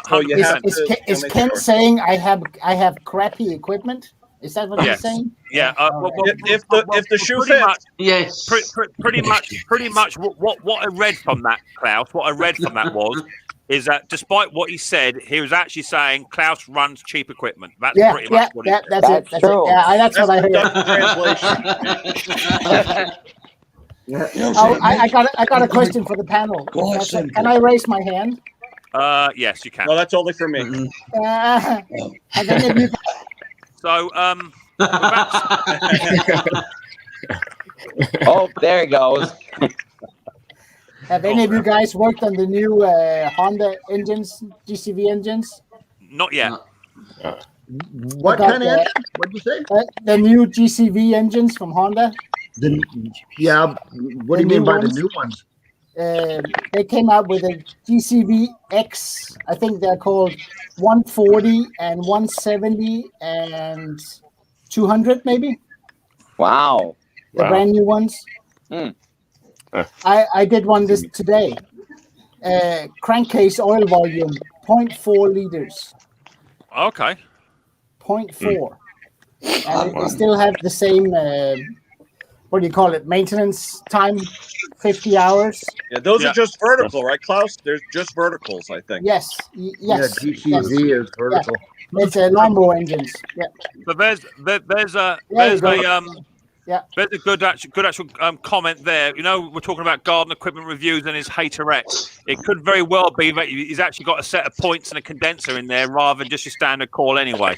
S3: So you have to
S2: Is
S3: make
S2: Ken
S3: sure.
S2: saying I have crappy equipment? Is that what he's saying?
S1: Yeah.
S3: If the shoe
S1: pretty
S3: fits.
S1: much,
S7: Yes.
S1: pretty much. What I read from that, Klaus. What I read from that is that despite what he said, he was actually saying Klaus runs cheap equipment. That's pretty much what he said.
S2: That's it. That's it. Yeah, that's what I heard. I got a question for the panel. Can I raise my hand?
S1: Yes, you can.
S3: No, that's only for me.
S2: And then if you
S1: So,
S13: Oh, there it goes.
S2: have any of you guys worked on the new Honda engines, GCV engines?
S1: Not yet.
S9: What kind of engine? What did you say?
S2: The new GCV engines from Honda.
S9: What do you mean by the new ones?
S2: They came out with a GCV X. I think they're called 140 and 170 and 200, maybe.
S13: Wow.
S2: The brand new ones. I did one today. Crankcase oil volume 0.4 liters.
S1: Okay.
S2: 0.4. And they still have the same. What do you call it? Maintenance time, 50 hours.
S3: Yeah, those are just vertical, right, Klaus? They're just verticals, I think.
S2: Yes. Yes.
S9: Yeah, GCV is vertical.
S2: Yeah. It's lawnmower engines. Yeah.
S1: So there's a good actual comment there. You know, we're talking about garden equipment reviews and his Hater-X. It could very well be that he's actually got a set of points and a condenser in there rather than just your standard coil anyway.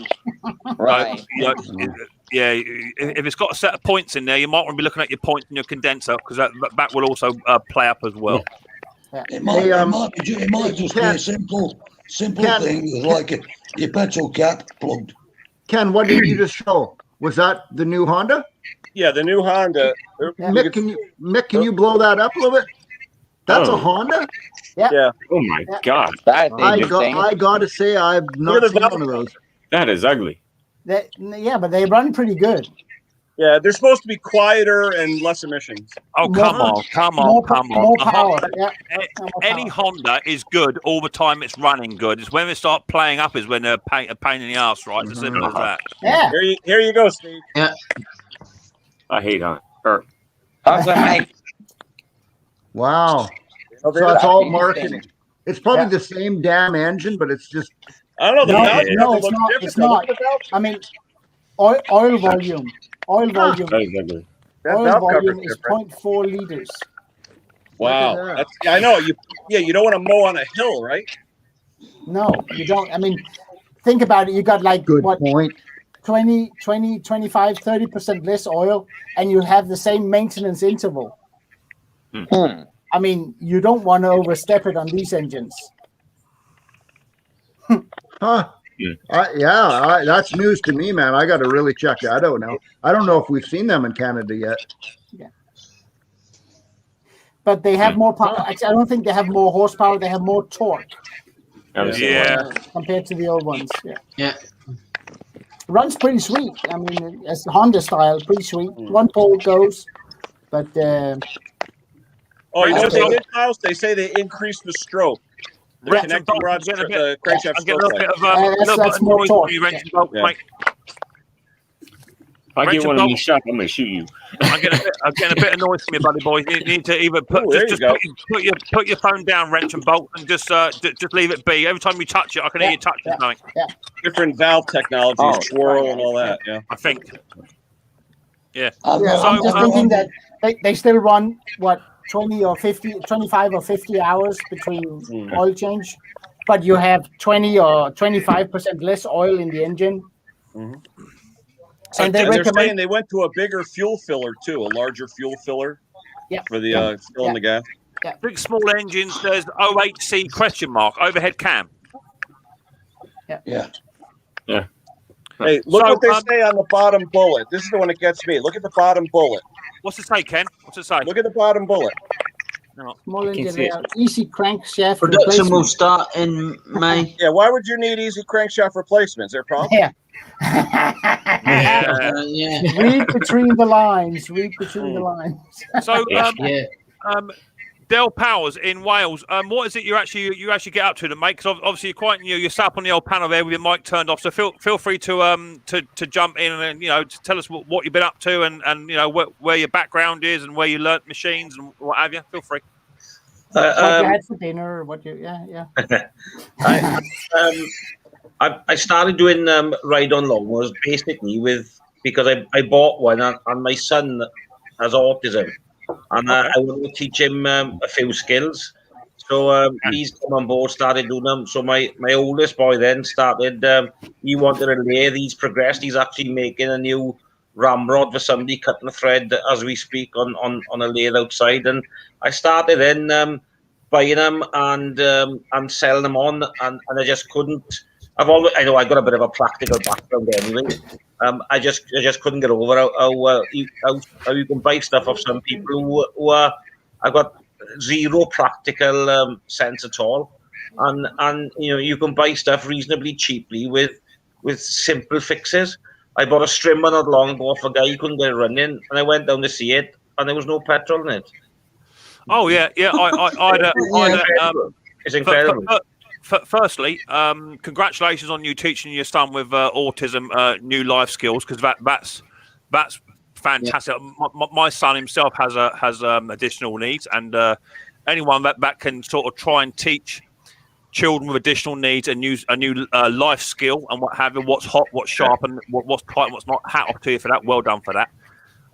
S13: Right.
S1: Yeah, if it's got a set of points in there, you might want to be looking at your points and your condenser because that will also play up as well.
S11: It might just be a simple thing, like your petrol cap plugged.
S9: Ken, what did you just show? Was that the new Honda?
S3: Yeah, the new Honda.
S9: Mick, can you blow that up a little bit? That's a Honda?
S2: Yeah.
S8: Oh my God.
S13: That's
S9: I
S13: interesting.
S9: got to say, I've not seen one of those.
S8: That is ugly.
S2: But they run pretty good.
S3: Yeah, they're supposed to be quieter and less emissions.
S1: Oh, come on.
S2: More power.
S1: Any Honda is good all the time it's running good. It's when they start playing up is when they're a pain in the ass, right? It's as simple as that.
S2: Yeah.
S3: Here you go, Steve.
S7: Yeah.
S8: I hate Honda.
S9: Wow. So it's all marketing. It's probably the same damn engine, but it's just.
S3: I don't know.
S2: No, it's not. I mean, oil volume. Oil volume. Oil volume is 0.4 liters.
S3: Wow. I know. You don't want to mow on a hill, right?
S2: No, you don't. I mean, think about it. You got like
S9: point.
S2: 20, 25, 30% less oil, and you have the same maintenance interval. I mean, you don't want to overstep it on these engines.
S9: Huh. That's news to me, man. I got to really check that out now. I don't know if we've seen them in Canada yet.
S2: Yeah. But they have more power. Actually, I don't think they have more horsepower. They have more torque. Compared to the old ones.
S7: Yeah.
S2: Runs pretty sweet. I mean, as Honda style, pretty sweet. One pole goes, but.
S3: Oh, you know what they did, Klaus? They say they increased the stroke. The connecting rods, the crankshaft stroke.
S2: That's more torque.
S8: If I get one of these shot, I'm gonna shoot you.
S1: I'm getting a bit annoyed from you, buddy boy. You need to either put your phone down, wrench and bolt, and just leave it be. Every time you touch it, I can hear you touching something.
S2: Yeah.
S3: Different valve technologies, swirl and all that. Yeah,
S1: I think. Yeah.
S2: I'm just thinking that they still run 20 or 50, 25 or 50 hours between oil change, but you have 20 or 25% less oil in the engine.
S3: And they're saying they went to a bigger fuel filler too, a larger fuel filler for the filling the gas.
S1: Big small engines. There's OHC ? Overhead cam.
S11: Yeah.
S3: Hey, look what they say on the bottom bullet. This is the one that gets me. Look at the bottom bullet.
S1: What's it say, Ken? What's it say?
S3: Look at the bottom bullet.
S2: Small engine, easy crankshaft.
S7: Production will start in May.
S3: Yeah, why would you need easy crankshaft replacements? Is there a problem?
S2: Yeah.
S7: Yeah.
S2: Read between the lines. Read between the lines.
S1: So, Del Powers in Wales. What is it you actually get up to, mate? Because obviously you're quite new. You're sat up on the old panel there with your mic turned off. So feel free to jump in and to tell us what you've been up to and where your background is and where you learnt machines and what have you. Feel free.
S2: What you had for dinner?
S12: I started doing ride on lawnmowers basically because I bought one and my son has autism. And I wanted to teach him a few skills. So he's come on board, started doing them. So my oldest boy then started, he wanted to lathe. He's progressed. He's actually making a new ramrod for somebody, cutting the thread as we speak on a lathe outside. And I started then buying them and selling them on. And I just couldn't. I know I got a bit of a practical background anyway. I just couldn't get over how you can buy stuff off some people who are I've got zero practical sense at all, and you can buy stuff reasonably cheaply with simple fixes. I bought a strimmer not long ago off a guy who couldn't get it running, and I went down to see it, and there was no petrol in it.
S1: Oh yeah.
S12: It's incredible.
S1: Firstly, congratulations on you teaching your son with autism new life skills, because that's fantastic. Yeah. My son himself has additional needs, and anyone that can sort of try and teach children with additional needs a new life skill and what have you, what's hot, what's sharp, and what's tight, and what's not. Hat off to you for that. Well done for that.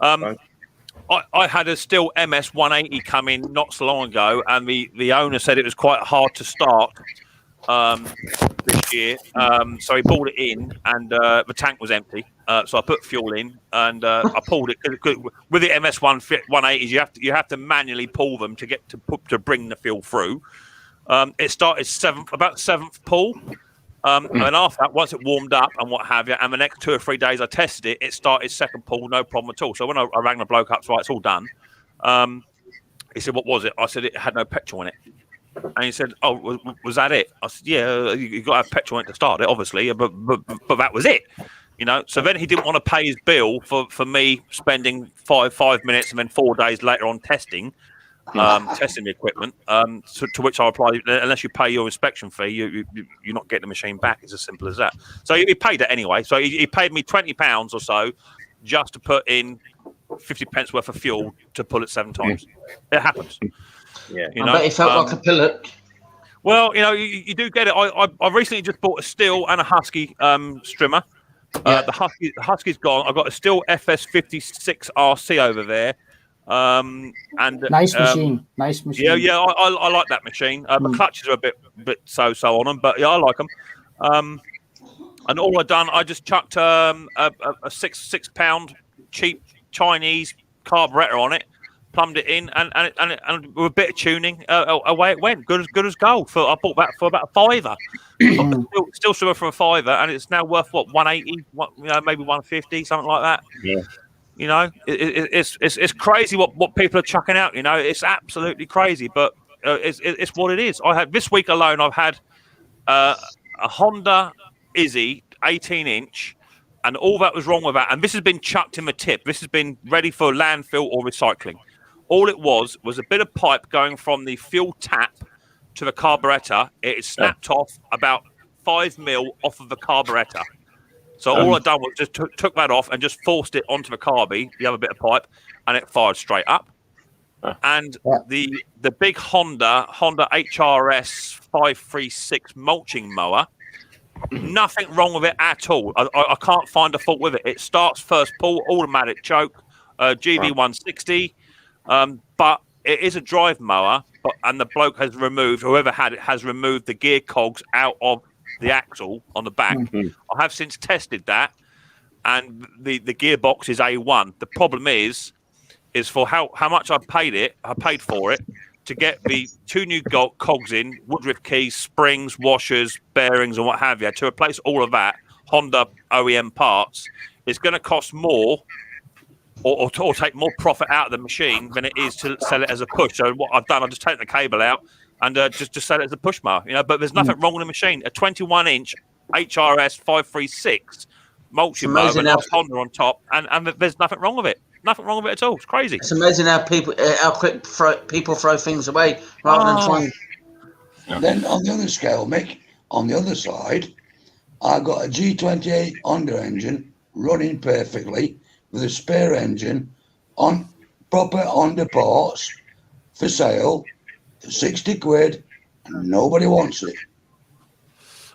S1: I had a Stihl MS 180 come in not so long ago, and the owner said it was quite hard to start this year, so he pulled it in, and the tank was empty. So I put fuel in, and I pulled it with the MS 180s. You have to manually pull them to bring the fuel through. It started about seventh pull, and after that, once it warmed up and what have you, and the next 2 or 3 days I tested it, it started second pull, no problem at all. So when I rang the bloke up, so it's all done. He said, "What was it?" I said, "It had no petrol in it." And he said, "Oh, was that it?" I said, "Yeah, you got to have petrol in it to start it, obviously, but that was it." So then he didn't want to pay his bill for me spending five minutes and then 4 days later on testing the equipment. To which I replied, unless you pay your inspection fee, you're not getting the machine back. It's as simple as that. So he paid it anyway. So he paid me £20 or so just to put in 50 pence worth of fuel to pull it 7 times. It happens.
S7: Yeah, I bet it felt like a pillock.
S1: Well, you do get it. I recently just bought a Stihl and a Husky strimmer. The Husky's gone. I've got a Stihl FS56 RC over there. And
S2: nice machine.
S1: Yeah, I like that machine. The clutches are a bit so on them, but yeah, I like them. And all I've done, I just chucked a 6 pound cheap Chinese carburetor on it, plumbed it in, and with a bit of tuning, away it went. Good as gold. I bought that for about £5. Still similar for £5, and it's now worth what, 180, maybe 150, something like that.
S12: Yeah.
S1: It's crazy what people are chucking out. It's absolutely crazy, but it's what it is. This week alone, I've had a Honda Izzy 18-inch, and all that was wrong with that. And this has been chucked in the tip. This has been ready for landfill or recycling. All it was a bit of pipe going from the fuel tap to the carburetor. It snapped off about 5 mil off of the carburetor. So all I've done was just took that off and just forced it onto the carby, the other bit of pipe, and it fired straight up. And the big Honda HRS 536 mulching mower, nothing wrong with it at all. I can't find a fault with it. It starts first pull, automatic choke, GV160, but it is a drive mower. And the bloke has removed, whoever had it has removed the gear cogs out of the axle on the back. I have since tested that, and the gearbox is A1. The problem is for how much I paid for it to get the 2 new cogs in, Woodruff keys, springs, washers, bearings, and what have you. To replace all of that, Honda OEM parts, is going to cost more or take more profit out of the machine than it is to sell it as a push. So what I've done, I've just taken the cable out and just sell it as a push mower, but there's nothing wrong with the machine. A 21-inch HRS 536 mulching mower with Honda on top, and there's nothing wrong with it. Nothing wrong with it at all. It's crazy.
S7: It's amazing how quick people throw things away rather than trying.
S11: Then on the other scale, Mick, on the other side, I got a G28 Honda engine running perfectly with a spare engine on proper Honda parts for sale for 60 quid, and nobody wants it.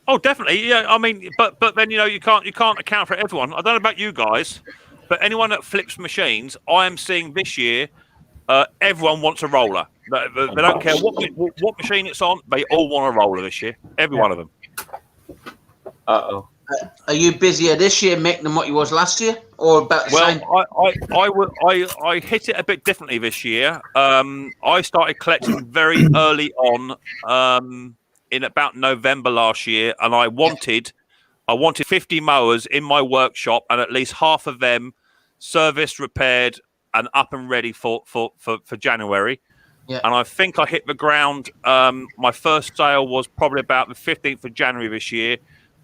S1: Oh, definitely. Yeah, I mean, but then you can't account for everyone. I don't know about you guys, but anyone that flips machines, I am seeing this year, everyone wants a roller. They don't care what machine it's on. They all want a roller this year. Every one of them.
S7: Uh-oh. Are you busier this year, Mick, than what you was last year, or about the same?
S1: I hit it a bit differently this year. I started collecting very early on, in about November last year, and I wanted 50 mowers in my workshop, and at least half of them serviced, repaired, and up and ready for January.
S7: Yeah.
S1: And I think I hit the ground. My first sale was probably about the 15th of January this year.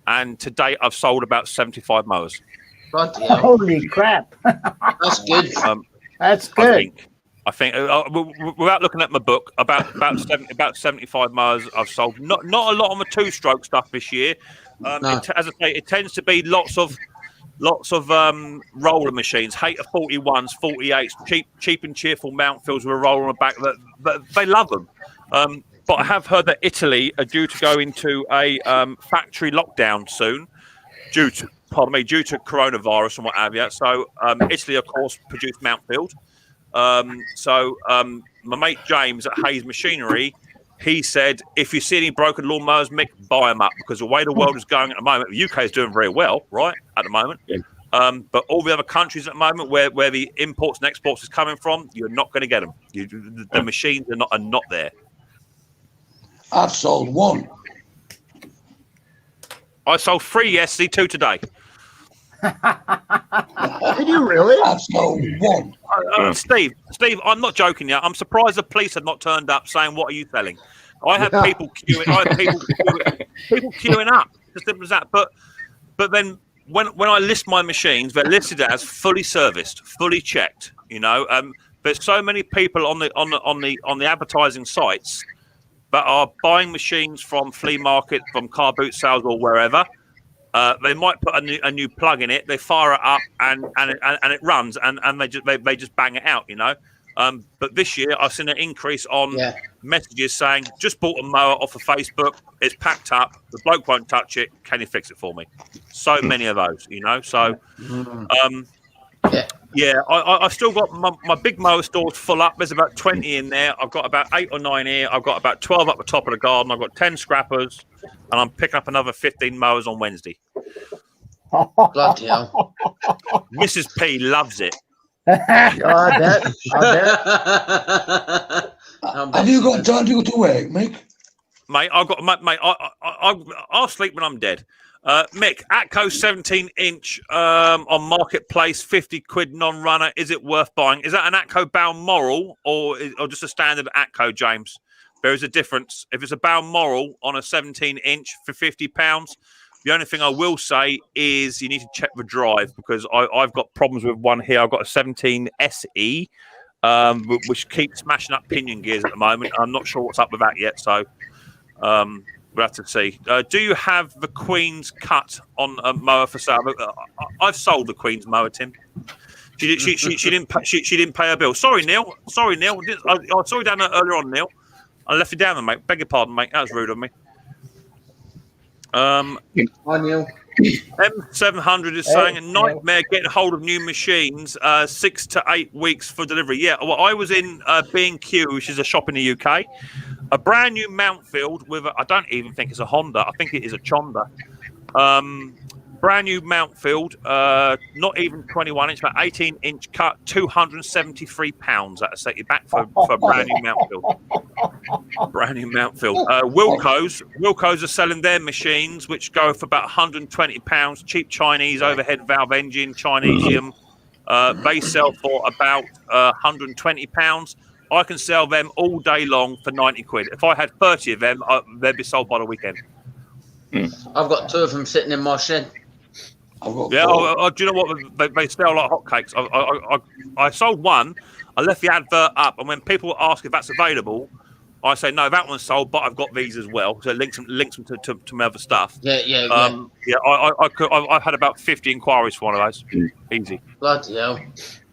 S1: And to date, I've sold about 75 mowers.
S2: Holy crap!
S7: That's good.
S2: That's good.
S1: I think without looking at my book, about 75 mowers I've sold. Not a lot on the two-stroke stuff this year.
S7: No.
S1: As I say, it tends to be lots of roller machines, Hater 41s, 48s, cheap and cheerful Mountfields with a roller on the back. That they love them. But I have heard that Italy are due to go into a factory lockdown soon, due to coronavirus and what have you. So Italy, of course, produced Mountfield. My mate James at Hayes Machinery, he said, if you see any broken lawnmowers, Mick, buy them up, because the way the world is going at the moment, the UK is doing very well, right, at the moment. Yeah. But all the other countries at the moment where the imports and exports is coming from, you're not going to get them. The machines are not there.
S11: I've sold one.
S1: I sold 3 yesterday, 2 today.
S9: Did you really?
S11: I've sold one.
S1: Steve, I'm not joking yet. I'm surprised the police have not turned up saying, what are you selling? I have people queuing. People queuing up. As simple as that. But then when I list my machines, they're listed as fully serviced, fully checked. There's so many people on the advertising sites that are buying machines from flea market, from car boot sales, or wherever. They might put a new plug in it, they fire it up, and it runs, and they just bang it out, But this year I've seen an increase on messages saying, just bought a mower off of Facebook, it's packed up, the bloke won't touch it, can you fix it for me? So many of those, So I've still got my big mower stores full up. There's about 20 in there. I've got about 8 or 9 here. I've got about 12 up the top of the garden. I've got 10 scrappers, and I'm picking up another 15 mowers on Wednesday.
S7: Bloody hell.
S1: Mrs. P loves it.
S9: I bet.
S11: Have you got time to go to work, Mick?
S1: Mate, I'll sleep when I'm dead. Mick, Atco 17-inch on Marketplace, 50 quid non-runner. Is it worth buying? Is that an Atco Balmoral or just a standard Atco, James? There is a difference. If it's a Balmoral on a 17-inch for £50, the only thing I will say is you need to check the drive, because I've got problems with one here. I've got a 17 SE, which keeps smashing up pinion gears at the moment. I'm not sure what's up with that yet, so we'll have to see. Do you have the Queen's cut on a mower for sale? I've sold the Queen's mower, Tim. She didn't pay her bill. Sorry, Neil. I saw you down there earlier on, Neil. I left you down there, mate. Beg your pardon, mate. That was rude of me. M700 is saying a nightmare getting hold of new machines, 6 to 8 weeks for delivery. Yeah, well, I was in B&Q, which is a shop in the UK. A brand new Mountfield with I don't even think it's a Honda. I think it is a Chonda. Brand new Mountfield, not even 21-inch, but 18-inch cut, £273. That'll set you back for a brand new Mountfield. Brand new Mountfield. Wilco's are selling their machines, which go for about £120. Cheap Chinese overhead valve engine, Chinesium. They sell for about £120. I can sell them all day long for 90 quid. If I had 30 of them, they'd be sold by the weekend.
S7: I've got 2 of them sitting in my shed.
S1: Yeah, do you know what? They sell like hotcakes. I sold one. I left the advert up, and when people ask if that's available, I say no, that one's sold, but I've got these as well. So it links them to my other stuff.
S7: Yeah.
S1: I've had about 50 inquiries for one of those. Easy.
S7: Bloody hell.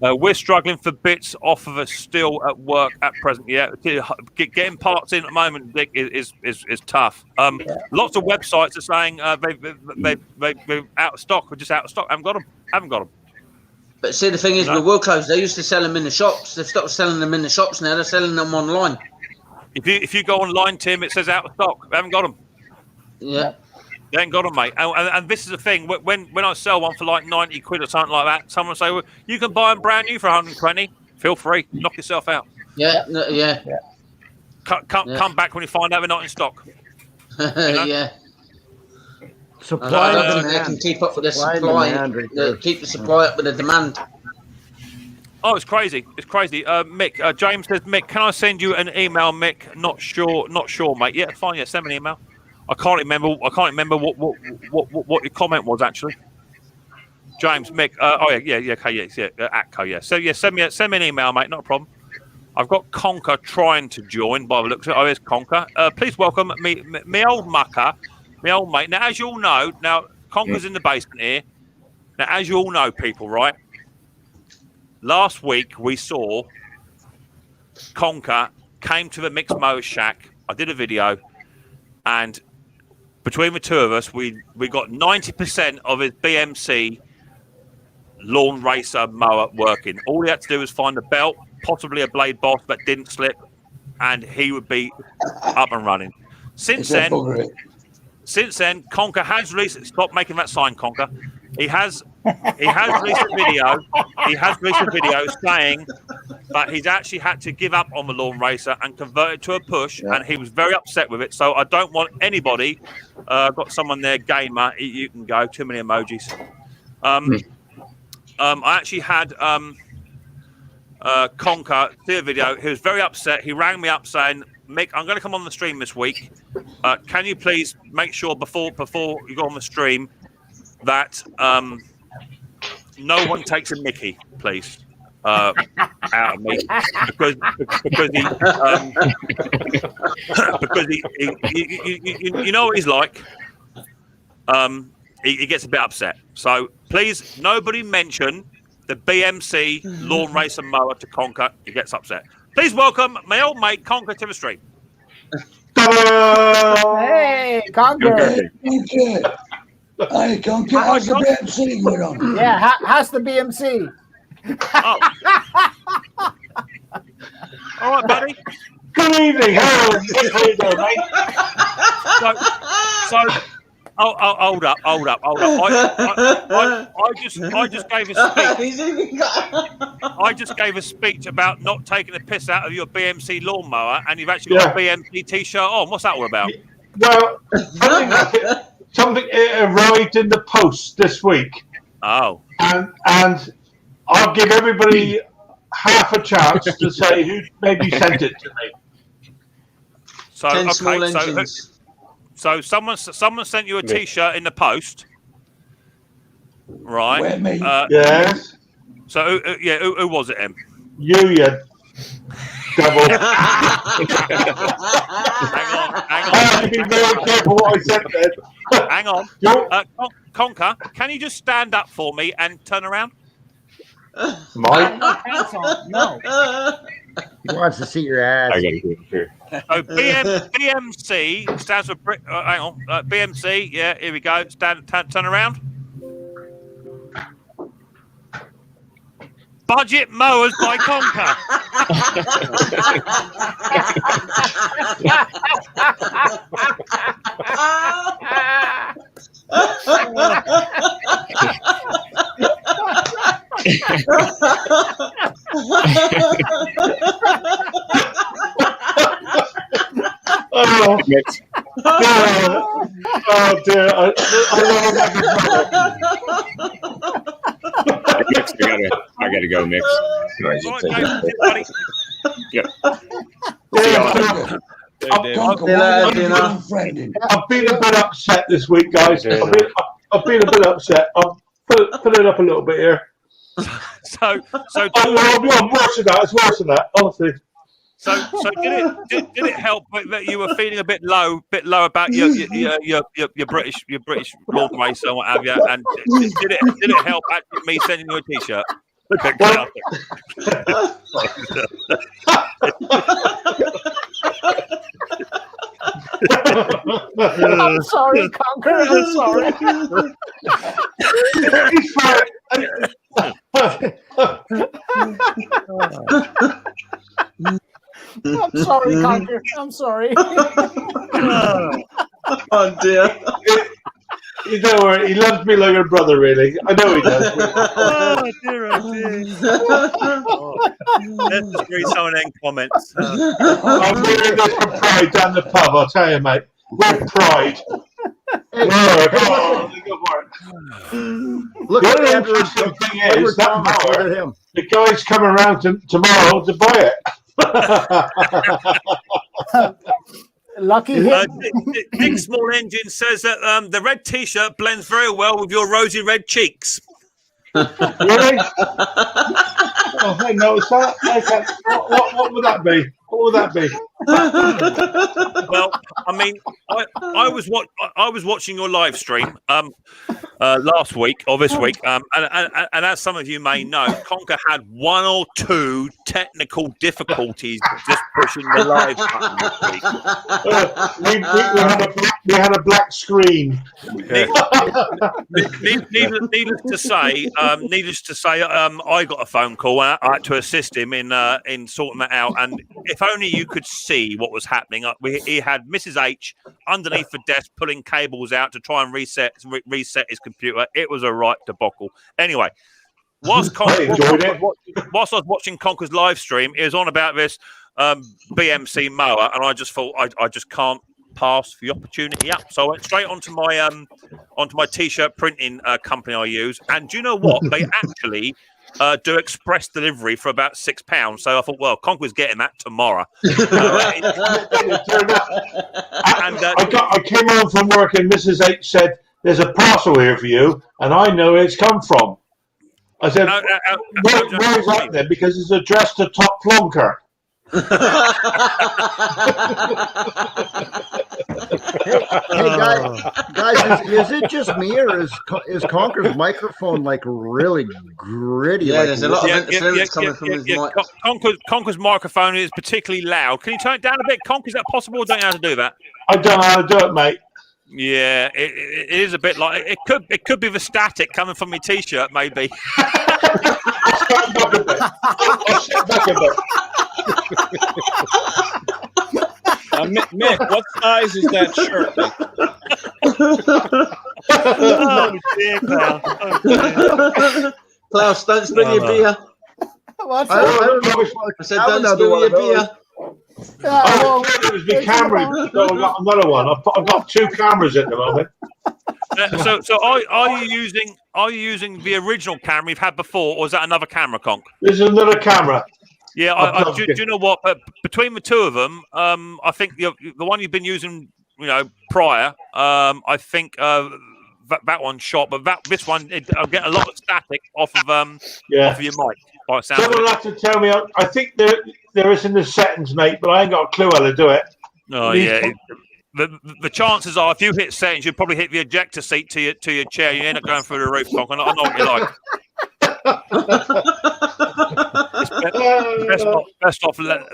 S1: We're struggling for bits off of us still at work at present. Yeah, getting parts in at the moment, Dick, is tough. Lots of websites are saying they're out of stock. We're just out of stock. Haven't got them.
S7: But see, the thing is, with World Clothes, they used to sell them in the shops. They've stopped selling them in the shops now. They're selling them online.
S1: If you go online, Tim, it says out of stock. They haven't got them.
S7: Yeah.
S1: They ain't got them, mate. And this is the thing. When I sell one for like 90 quid or something like that, someone will say, well, you can buy them brand new for 120. Feel free. Knock yourself out.
S7: Yeah.
S1: Come back when you find out they're not in stock.
S7: Yeah.
S9: Supply and
S7: they
S9: demand.
S7: can keep up with the
S9: Supply and
S7: supply.
S9: demand right there.
S7: Keep the supply up with the demand.
S1: Oh, it's crazy. It's crazy. Mick, James says, Mick, can I send you an email, Mick? Not sure, mate. Yeah, fine. Yeah, send me an email. I can't remember what your comment was actually. James, Mick. Atco, yeah. So yeah, send me an email, mate. Not a problem. I've got Conker trying to join by the looks of it. Oh, there's Conker. Please welcome me old mucker, my old mate. Now, as you all know, Conker's in the basement here. Now, as you all know, people, right? Last week we saw Conker came to the Mixed Mower Shack. I did a video, and between the two of us, we got 90% of his BMC lawn racer mower working. All he had to do was find a belt, possibly a blade boss that didn't slip, and he would be up and running. Since then, Conker has released. Stop making that sign, Conker. He has released a video. He has released a video saying that he's actually had to give up on the lawn racer and convert it to a push, and he was very upset with it. So I don't want anybody. Got someone there, gamer. You can go. Too many emojis. I actually had Conker see a video. He was very upset. He rang me up saying, Mick, I'm going to come on the stream this week. Can you please make sure before you go on the stream that no one takes a Mickey, please, out of me, because he you know what he's like. He gets a bit upset. So please, nobody mention the BMC lawn racer mower to Conker. He gets upset. Please welcome my old mate Conker to the stream.
S2: Hey, Conker.
S11: Hey, Conker, how's the BMC going on?
S2: Yeah, how's the BMC?
S1: All right, buddy.
S14: Good evening. How are you doing, mate?
S1: So, hold up. I just gave a speech. I just gave a speech about not taking the piss out of your BMC lawnmower, and you've actually got a BMC t-shirt on. What's that all about?
S14: Well, something arrived in the post this week.
S1: Oh.
S14: And I'll give everybody half a chance to say who maybe sent it to me.
S1: So,
S7: 10 small engines.
S1: So someone sent you a t-shirt in the post, right?
S11: Where, me?
S14: Yes.
S1: So who was it, Em?
S14: You devil.
S1: Hang on.
S14: I have to be very careful what I said then.
S1: Hang on. Conker, can you just stand up for me and turn around?
S14: Mike?
S2: No.
S9: He wants to see your ass.
S8: I gotta do it here.
S1: So BMC stands for hang on. BMC, yeah, here we go. Turn around. Budget mowers by Conker.
S14: Oh dear!
S8: I gotta go, Mix.
S14: I've been a bit upset this week, guys. I've been a bit upset. Put it up a little bit here.
S1: So
S14: worse than that. It's worse than that, honestly.
S1: So did it help that you were feeling a bit low about your British road race and what have you? And did it help actually me sending you a T-shirt?
S2: I'm sorry, Conker. I'm sorry.
S14: He's fine.
S2: I'm sorry, Conker. I'm sorry.
S7: Oh dear.
S14: You don't worry. He loves me like a brother, really. I know he does.
S1: Oh dear, oh dear. Let's just read some of them comments.
S14: I'm doing this for pride down the pub, I'll tell you, mate. With pride.
S9: Look
S14: The
S9: at
S14: other
S9: Andrew.
S14: interesting thing is that mower, the guy's coming around tomorrow to buy it.
S2: Lucky him.
S1: Dick Small Engine says that the red T-shirt blends very well with your rosy red cheeks.
S14: Really? Oh, I noticed that. What would that be? What would that be?
S1: Well, I mean, I was watching your live stream last week or this week, and as some of you may know, Conker had one or two technical difficulties just pushing the live button this week.
S14: We had a black screen.
S1: Needless to say, I got a phone call. I had to assist him in sorting that out, and if only you could see what was happening. He had Mrs. H underneath the desk pulling cables out to try and reset his computer. It was a right debacle. Anyway, whilst I was watching Conker's live stream, he was on about this BMC mower, and I just thought I just can't pass the opportunity up. So I went straight onto my T-shirt printing company I use, and do you know what? They actually do express delivery for about £6. So I thought, well, Conker's getting that tomorrow.
S14: I came home from work and Mrs. H said, "There's a parcel here for you, and I know where it's come from." I said, where is that then? Because it's addressed to Top Plonker.
S9: Hey guys, is it just me or is Conker's microphone like really gritty?
S7: Yeah,
S9: like,
S7: there's a lot of interference coming from his mic.
S1: Conker's microphone is particularly loud. Can you turn it down a bit, Conker? Is that possible? I don't know how to do that.
S14: I don't know how to do it, mate.
S1: Yeah, it is a bit like it could be the static coming from your T-shirt, maybe.
S14: I'll sit back a bit.
S3: Mick, what size is that shirt?
S1: Oh dear, pal. Oh,
S7: Klaus, don't spill your beer.
S2: What's
S9: I don't know.
S7: I said, don't spill your beer.
S14: I thought it was my camera, so I got another one. I've got two cameras at the moment.
S1: So are you using the original camera you've had before, or is that another camera, Conk?
S14: There's another camera.
S1: Yeah, do you know what? Between the two of them, I think the one you've been using, prior, I think that one's shot, but this one, I'll get a lot of static off of your mic.
S14: Someone will have to tell me. I think there is in the settings, mate, but I ain't got a clue how to do it.
S1: Oh yeah. The chances are, if you hit settings, you'll probably hit the ejector seat to your chair. You end up going through the roof, Conk. I know what you like. Best off left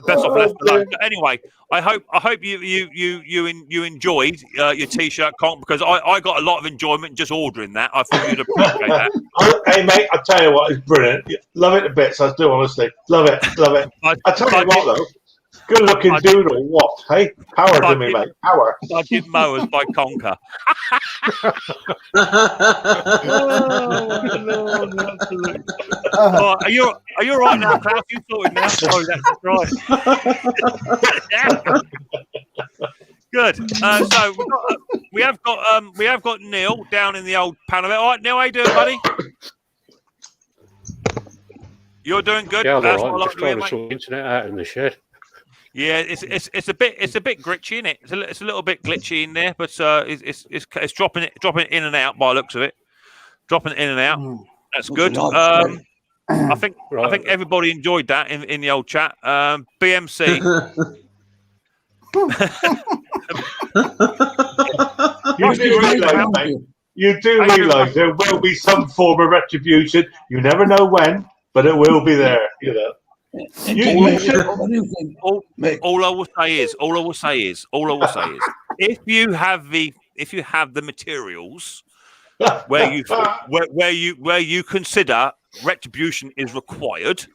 S1: alone. But anyway, I hope you enjoyed your T-shirt, Conk, because I got a lot of enjoyment just ordering that. I thought you'd appreciate that.
S14: Hey mate, I tell you what, it's brilliant. Love it to bits. I do honestly love it. I tell you what though, good looking dude or what? Hey, power to me, mate. Power.
S1: I did mowers by Conker. Are you all right now, Klaus? You sorted now? Oh, that's right. Good. So we have got Neil down in the old panel. All right, Neil, how you doing, buddy? You're doing good.
S15: Yeah,
S1: That's
S15: all
S1: what I
S15: right.
S1: like
S15: Just
S1: to hear,
S15: trying to
S1: mate.
S15: sort the internet out in the shed.
S1: Yeah, it's a bit glitchy, isn't it? It's a little bit glitchy in there, but it's dropping it in and out by the looks of it. Dropping it in and out. That's good. I think everybody enjoyed that in the old chat. BMC.
S14: You do realise there will be some form of retribution. You never know when, but it will be there. You know.
S1: All I will say is, if you have the materials where you consider retribution is required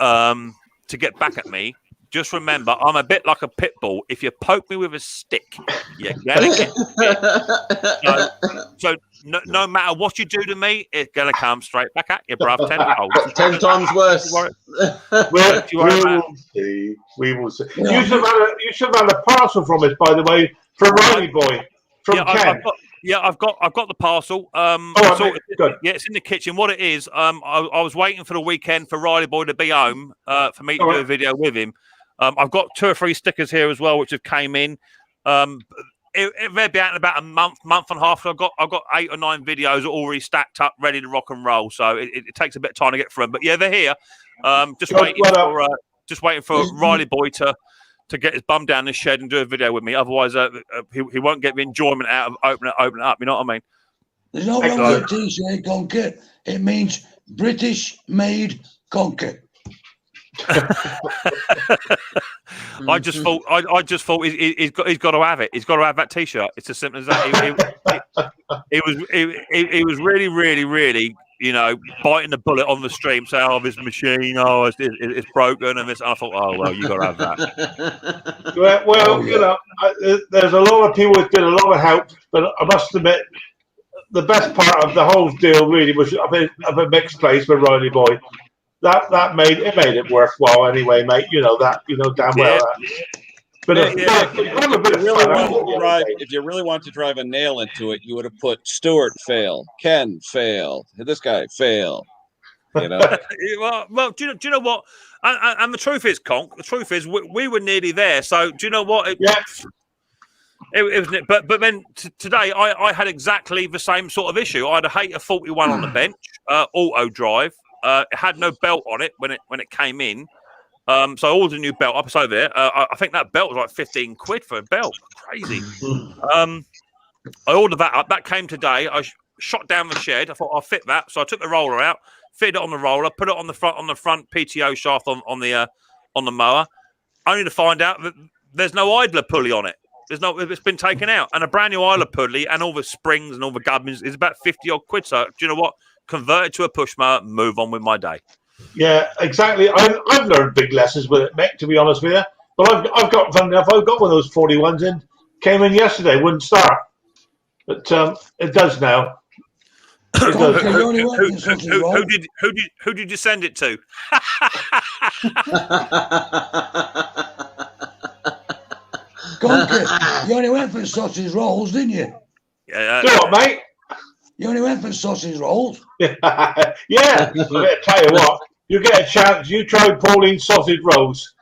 S1: to get back at me, just remember I'm a bit like a pit bull. If you poke me with a stick, you're gonna get bit. So no matter what you do to me, it's gonna come straight back at you, bruv.
S7: 10 times worse.
S14: We will see. You should have had a parcel from us, by the way, from Riley Boy. From Ken.
S1: I've got the parcel.
S14: Good.
S1: Yeah, it's in the kitchen. What it is, I was waiting for the weekend for Riley Boy to be home for me to do a video with him. I've got 2 or 3 stickers here as well, which have came in. They'll be out in about a month and a half. So I've got 8 or 9 videos already stacked up, ready to rock and roll. So it takes a bit of time to get through them. But yeah, they're here. Just waiting for Riley Boy to get his bum down the shed and do a video with me. Otherwise, he won't get the enjoyment out of opening it up. You know what I mean?
S11: There's no wrong with T-shirt Conker. It means British-made Conker.
S1: I just thought he's got to have it. He's got to have that T-shirt. It's as simple as that. He was really, really, really, biting the bullet on the stream, saying, "Oh, this machine, it's broken," and this. And I thought, "Oh well, you got to have that."
S14: There's a lot of people who did a lot of help, but I must admit, the best part of the whole deal really was a mixed place with Riley Boy. That made it worthwhile anyway, mate. You know damn well that. But
S3: if you really want to drive a nail into it, you would have put Stuart fail, Ken fail, this guy fail.
S1: Well, do you know what? And the truth is, Conk. The truth is, we were nearly there. So do you know what? It was, but then today I had exactly the same sort of issue. I had a Hater 41 on the bench, auto drive. It had no belt on it when it came in. So I ordered a new belt. Up over there. I think that belt was like 15 quid for a belt. Crazy. I ordered that up. That came today. I shot down the shed. I thought I'll fit that. So I took the roller out, fitted it on the roller, put it on the front PTO shaft on the mower. Only to find out that there's no idler pulley on it. It's been taken out, and a brand new idler pulley and all the springs and all the gubbins is about 50 odd quid. So do you know what? Convert it to a push mower, move on with my day.
S14: Yeah, exactly. I've learned big lessons with it, Mick, to be honest with you. But I've got one of those 41s in. Came in yesterday, wouldn't start. But it does now. It does.
S1: Who did you send it to?
S11: Conker, you only went for sausage rolls, didn't you?
S1: Yeah.
S14: Do what, mate?
S11: You only went for sausage rolls?
S14: Yeah. I better tell you what. You get a chance. You try Pauline's sausage rolls,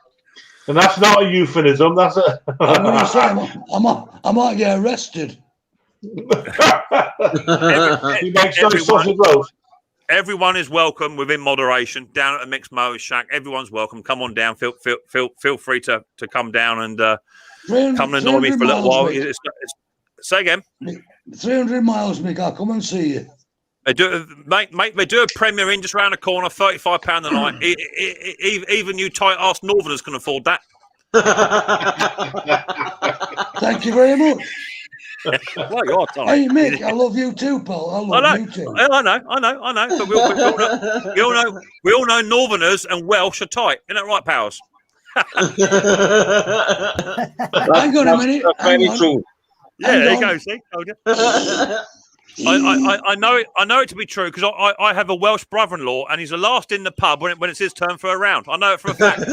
S14: and that's not a euphemism. That's a.
S11: I'm going to say I might get arrested.
S14: He makes those sausage rolls.
S1: Everyone is welcome within moderation down at the Mixed Mowers Shack. Everyone's welcome. Come on down. Feel free to come down and come and annoy me for a little while. Say again.
S11: 300 miles, Mick. I'll come and see you.
S1: They do, mate. They do a Premier Inn just around the corner, £35 a night. Even you tight-ass Northerners can afford that.
S11: Thank you very much.
S1: Well, you're tight.
S11: Hey, Mick, I love you too, pal. I love you too.
S1: I know. But we all know Northerners and Welsh are tight. Isn't that right, Powers?
S11: Hang on a minute.
S3: That's very true.
S1: Yeah, there you go. See, told you. I know it to be true because I have a Welsh brother-in-law and he's the last in the pub when it's his turn for a round. I know it for a fact.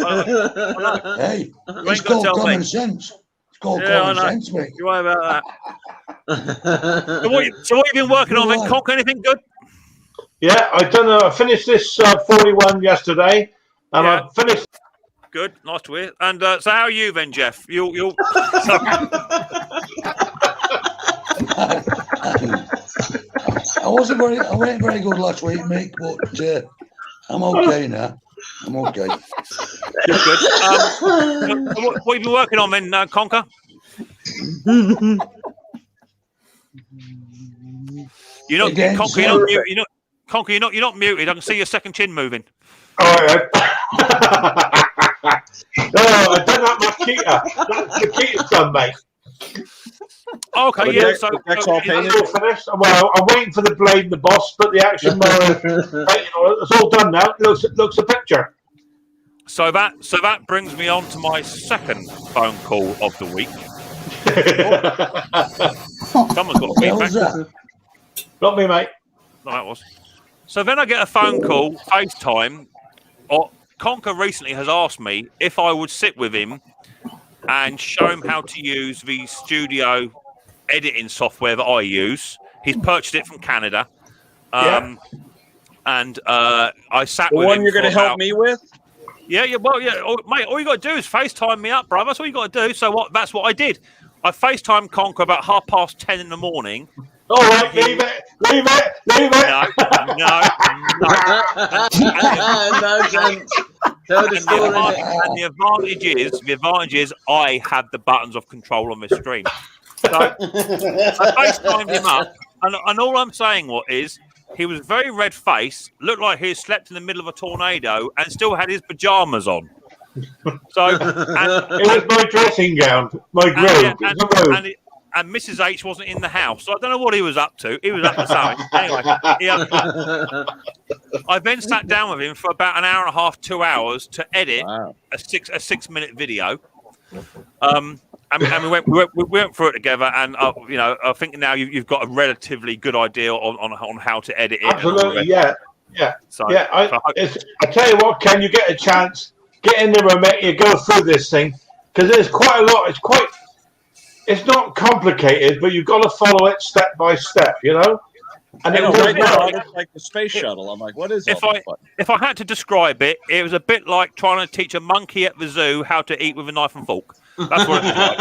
S11: Hey, it's called common sense. It's called common sense, mate.
S1: You're right about that. So what have you been working on, then? Conk, anything good?
S14: Yeah, I finished this 41 yesterday, and I finished.
S1: Good, nice to hear. And so, how are you then, Jeff? You'll.
S11: I wasn't very good last week, Mick, but I'm okay now. I'm okay.
S1: Good. What have you been working on then, Conker? You're not,
S11: Again,
S1: Conker, Conker, you're not muted. I can see your second chin moving.
S14: Oh, I done that Makita. That's Makita's done, mate.
S1: Okay, yeah. So
S3: that's all painted.
S14: That's all finished. Well, I'm waiting for the blade and the boss, but the action it's all done now. It looks a picture.
S1: So that brings me on to my second phone call of the week. Someone's got feedback.
S14: Not me, mate.
S1: No, that was. So then I get a phone call, FaceTime. Conker recently has asked me if I would sit with him and show him how to use the studio editing software that I use. He's purchased it from Canada. And I sat with him.
S3: The one you're going to help me with?
S1: Yeah. Well, yeah, mate. All you got to do is FaceTime me up, bro. That's all you got to do. So that's what I did. I FaceTimed Conker about 10:30 in the morning.
S14: All right, leave it.
S1: No. And the advantage is I have the buttons of control on this stream. So I FaceTimed him up, and all I'm saying is he was very red faced, looked like he had slept in the middle of a tornado, and still had his pajamas on. So
S14: it was my dressing gown, my robe.
S1: And Mrs. H wasn't in the house, so I don't know what he was up to. He was up to something. Anyway, I then sat down with him for about an hour and a half, 2 hours to edit a 6-minute video. And we went through it together, and I think now you've got a relatively good idea on how to edit it.
S14: Absolutely, yeah.
S1: So,
S14: I tell you what, Ken, you get a chance, get in there and make you go through this thing, because there's quite a lot. It's not complicated, but you've got to follow it step by step, And
S3: it's like the space shuttle. I'm like, what is it?
S1: If I had to describe it, it was a bit like trying to teach a monkey at the zoo how to eat with a knife and fork. That's what it was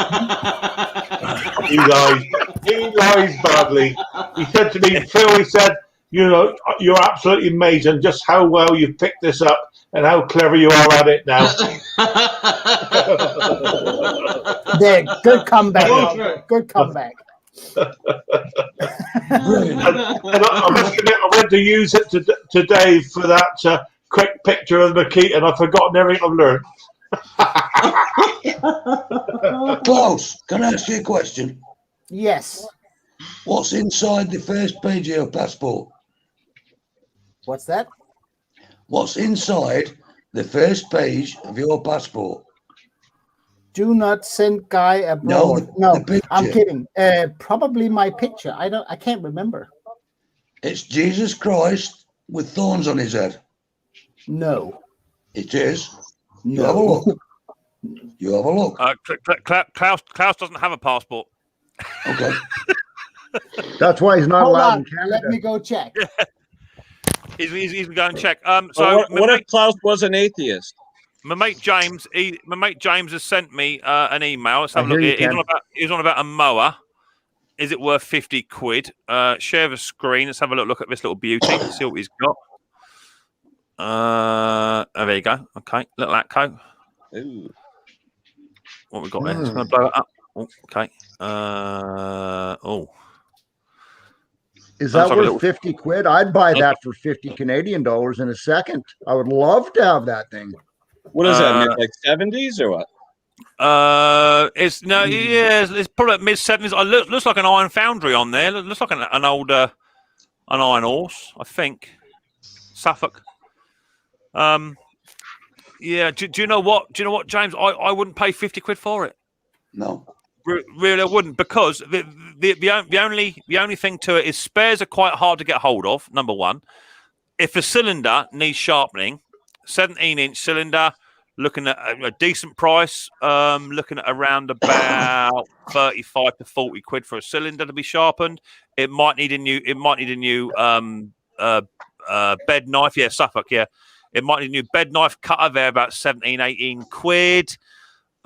S1: like.
S14: He lies badly. He said to me, Phil, he said, you're absolutely amazing just how well you picked this up and how clever you are at it now.
S2: There, good comeback. Good comeback.
S14: I must admit, I went to use it today for that quick picture of Makita, and I've forgotten everything I've learned.
S11: Klaus, can I ask you a question?
S2: Yes.
S11: What's inside the first page of your passport?
S2: What's that?
S11: What's inside the first page of your passport?
S2: Do not send Guy abroad. No, I'm kidding. Probably my picture. I can't remember.
S11: It's Jesus Christ with thorns on his head.
S2: No.
S11: It is.
S2: No.
S11: You have a look.
S1: Klaus doesn't have a passport.
S11: Okay.
S9: That's why he's not
S2: Hold
S9: allowed
S2: on.
S9: in Canada.
S2: Let me go check.
S1: He's going to check.
S3: What if Klaus was an atheist?
S1: My mate James has sent me an email. Let's have a look. He's on about a mower. Is it worth 50 quid? Share the screen. Let's have a look at this little beauty. See what he's got. There you go. Okay, look at that coat.
S3: Ooh.
S1: What we got there? It's going to blow it up. Oh, okay.
S9: Is that worth 50 quid? I'd buy that for 50 Canadian dollars in a second. I would love to have that thing.
S3: What is that, like 70s or what?
S1: It's probably mid 70s. It looks like an iron foundry on there. It looks like an old an iron horse, I think. Suffolk. Yeah. Do you know what? James? I wouldn't pay 50 quid for it.
S11: No.
S1: Really, I wouldn't, because the only thing to it is spares are quite hard to get hold of. Number one, if a cylinder needs sharpening, 17-inch cylinder, looking at a decent price, looking at around about 35 to 40 quid for a cylinder to be sharpened. It might need a new bed knife. Yeah, Suffolk. Yeah, it might need a new bed knife cutter. They're about 17, 18 quid.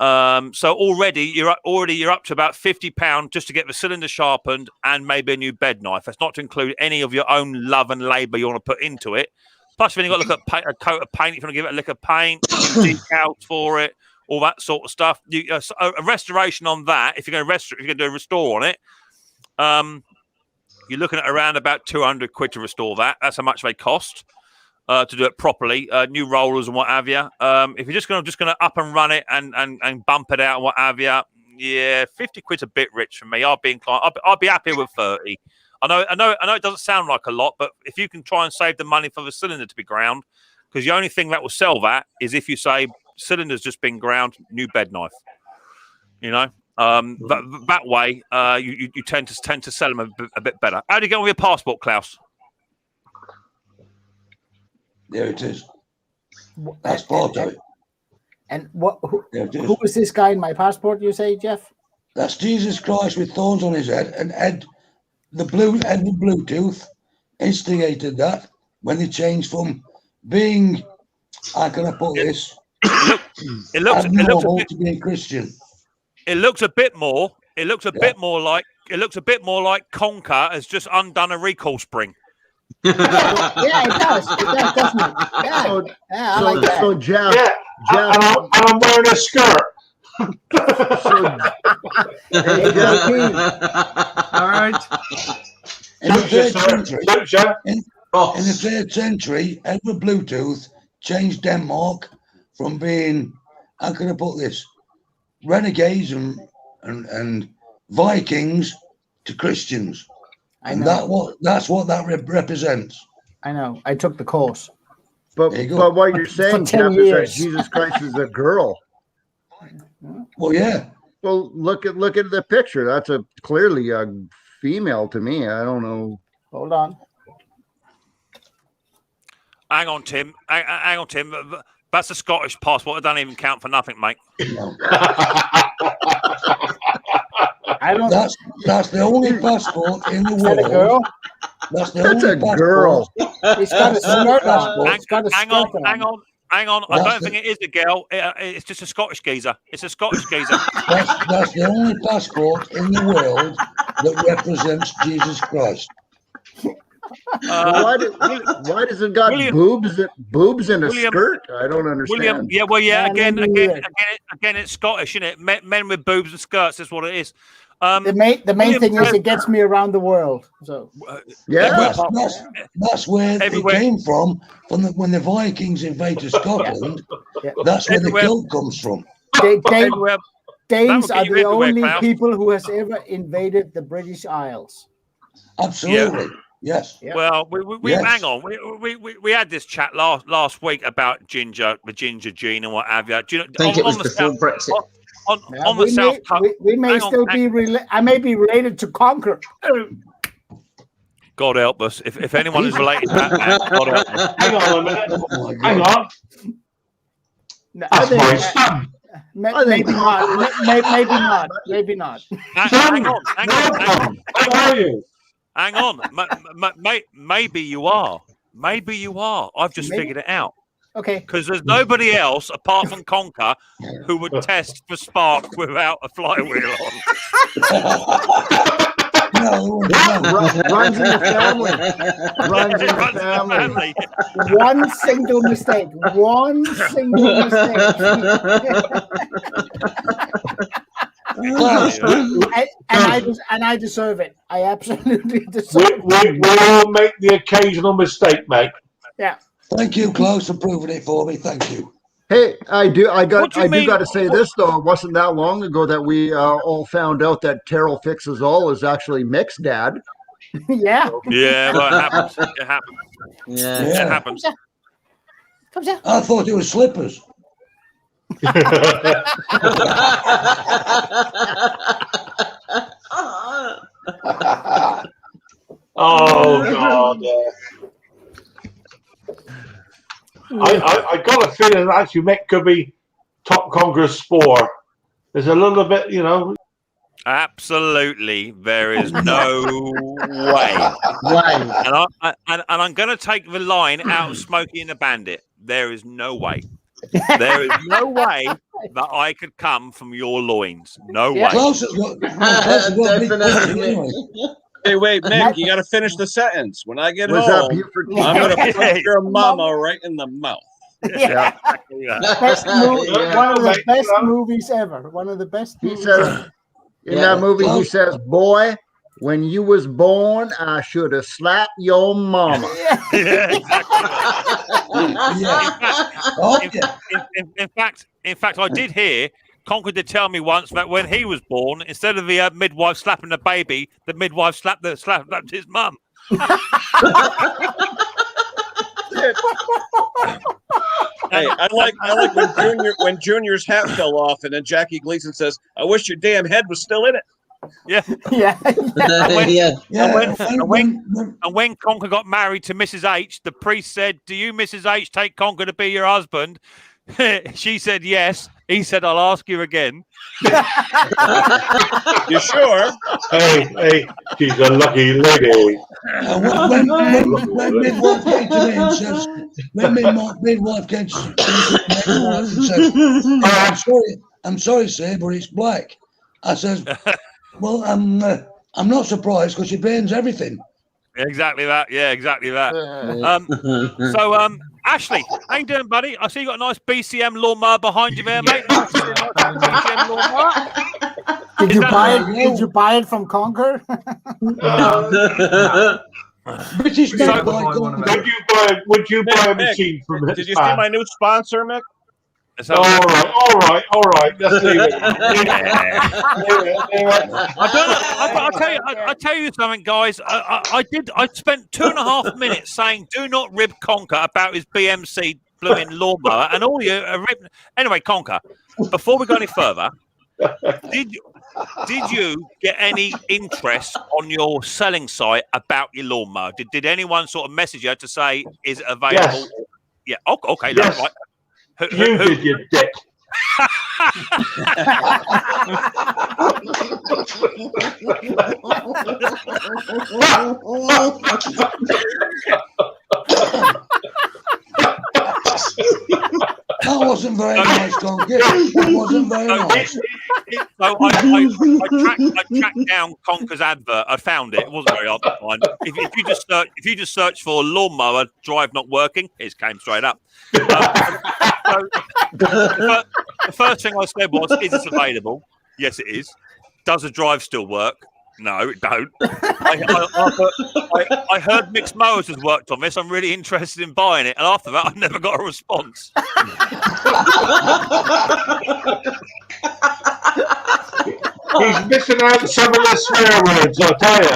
S1: So already you're up to about £50 just to get the cylinder sharpened and maybe a new bed knife. That's not to include any of your own love and labour you want to put into it. Plus, then you've got to look at a coat of paint if you want to give it a lick of paint, decals for it, all that sort of stuff. A restoration on that, if you're going to do a restore on it, you're looking at around about £200 to restore that. That's how much they cost to do it properly. New rollers and what have you. If you're just going to up and run it and bump it out and what have you, yeah, £50's a bit rich for me. I'll be happy with 30. I know it doesn't sound like a lot, but if you can try and save the money for the cylinder to be ground, because the only thing that will sell that is if you say cylinder's just been ground, new bed knife. You know, that way you tend to sell them a bit better. How do you get on with your passport, Klaus?
S11: There it is. That's part of it.
S2: And who is this guy in my passport, you say, Jeff?
S11: That's Jesus Christ with thorns on his head, and Ed the Bluetooth instigated that when they changed from being, how can I put this?
S1: It looks
S11: to being Christian.
S1: It looks a bit more like Conker has just undone a recall spring.
S2: Yeah, it does. It does, doesn't it? Yeah, I like that.
S9: So Jeff,
S14: and I'm wearing a skirt.
S11: All right. In the third century, Edward Bluetooth changed Denmark from being, how can I put this, renegades and Vikings to Christians. And that's what that represents.
S2: I know. I took the course.
S9: But what you're saying, Jeff, is that Jesus Christ is a girl.
S11: Well, yeah.
S9: Well, look at the picture. That's clearly a female to me. I don't know.
S2: Hold on.
S1: Hang on, Tim. Hang on, Tim. That's a Scottish passport. It doesn't even count for nothing, mate.
S2: I don't.
S11: That's the only passport in the world.
S2: Is that a girl?
S11: That's the only passport.
S9: Girl.
S2: It's got a skirt on.
S1: Hang on. I don't think it is a girl. It's just a Scottish geezer. It's a Scottish geezer.
S11: That's the only passport in the world that represents Jesus Christ.
S9: Why does it got boobs in a skirt? I don't understand.
S1: Again, it's Scottish, isn't it? Men with boobs and skirts. That's what it is.
S2: The main thing is it gets me around the world. So
S11: yeah, that's where it came from. When the Vikings invaded Scotland, that's where the kilt comes from.
S2: Danes are the only people who has ever invaded the British Isles.
S11: Absolutely. Yeah. Yes.
S1: Well, we hang on. We had this chat last week about the ginger gene and what have you. Do you know,
S7: I think it was before Brexit.
S1: On the South Coast,
S2: we may still be. I may be related to Conker.
S1: God help us if anyone is related to that man. God help us.
S14: Hang on a minute. Hang on.
S2: No,
S14: That's my son.
S2: Maybe not. Maybe not. Maybe not.
S1: Hang on.
S14: How are you?
S1: Hang on. Maybe you are. Maybe you are. I've just figured it out.
S2: Okay.
S1: Because there's nobody else apart from Conker who would test for spark without a flywheel on.
S11: No.
S9: Runs in the family. Runs in the family.
S2: One single mistake. And I deserve it. I absolutely deserve it.
S14: We all make the occasional mistake, mate.
S2: Yeah.
S11: Thank you, Klaus, for proving it for me. Thank you.
S9: Hey, I do got to say this though. It wasn't that long ago that we all found out that Terrell Fixes All is actually Mick's dad.
S2: Yeah.
S1: Yeah, well, it happens. It happens.
S7: Yeah.
S1: It happens.
S2: Comes out.
S11: I thought it was slippers.
S14: Oh God! I got a feeling that actually Mick could be top Congress spore. There's a little bit, you know.
S1: Absolutely, there is no way. And I'm going to take the line out of Smokey and the Bandit. There is no way. There is no way that I could come from your loins. No
S2: Yeah.
S1: way.
S11: Klaus has got, Klaus has got a big pussy anyway.
S3: Hey, wait, Mick, you got to finish the sentence. When I get
S9: Was that
S3: home,
S9: Buford?
S3: I'm going to punch your mama right in the mouth.
S2: Yeah. Best movie,
S14: Yeah.
S2: one of the
S14: Mate,
S2: best
S14: you know.
S2: movies ever. One of the best
S9: He
S2: movies
S9: says
S2: ever.
S9: in that movie, he
S11: Klaus-
S9: says, "Boy, when you was born, I should have slapped your mama."
S1: Yeah, exactly. In fact, I did hear Conker did tell me once that when he was born, instead of the midwife slapping the baby, the midwife slapped his mum.
S3: Hey, I like when Junior's hat fell off, and then Jackie Gleason says, "I wish your damn head was still in it."
S1: Yeah.
S2: Yeah.
S1: And when Conker got married to Mrs. H, the priest said, "Do you, Mrs. H, take Conker to be your husband?" She said yes. He said, "I'll ask you again."
S3: You sure?
S14: Hey, she's a lucky lady.
S11: When midwife came to me and says, when midwife came to me and says, "Oh, I'm sorry, sir, but it's black." I says, "Well, I'm not surprised because she burns everything."
S1: Exactly that. Yeah, exactly that. Ashley, how you doing, buddy? I see you got a nice BCM lawnmower behind you there, mate. BCM lawnmower.
S2: Did you buy it from Conker?
S11: British
S3: So-
S14: Would you buy a machine from
S3: Did you see my new sponsor, Mick?
S14: All right. Let's leave it.
S1: I'll tell you something, guys. I spent 2.5 minutes saying, "Do not rib Conker about his BMC blooming lawnmower," and all you are ripping. Anyway, Conker, before we go any further, did you get any interest on your selling site about your lawnmower? Did anyone sort of message you to say, "Is it available?"
S14: Yes.
S1: Yeah. Okay.
S14: Yes.
S1: Right.
S14: You did, you dick.
S11: That wasn't very nice, Conker. That wasn't very nice.
S1: So I tracked down Conker's advert. I found it. It wasn't very hard to find. If you just search for lawnmower drive not working, it came straight up. So the first thing I said was, "Is this available?" Yes, it is. Does the drive still work? No, it don't. I heard Mixed Mowers has worked on this. I'm really interested in buying it. And after that, I never got a response.
S14: He's missing out some of the swear words, I'll tell you.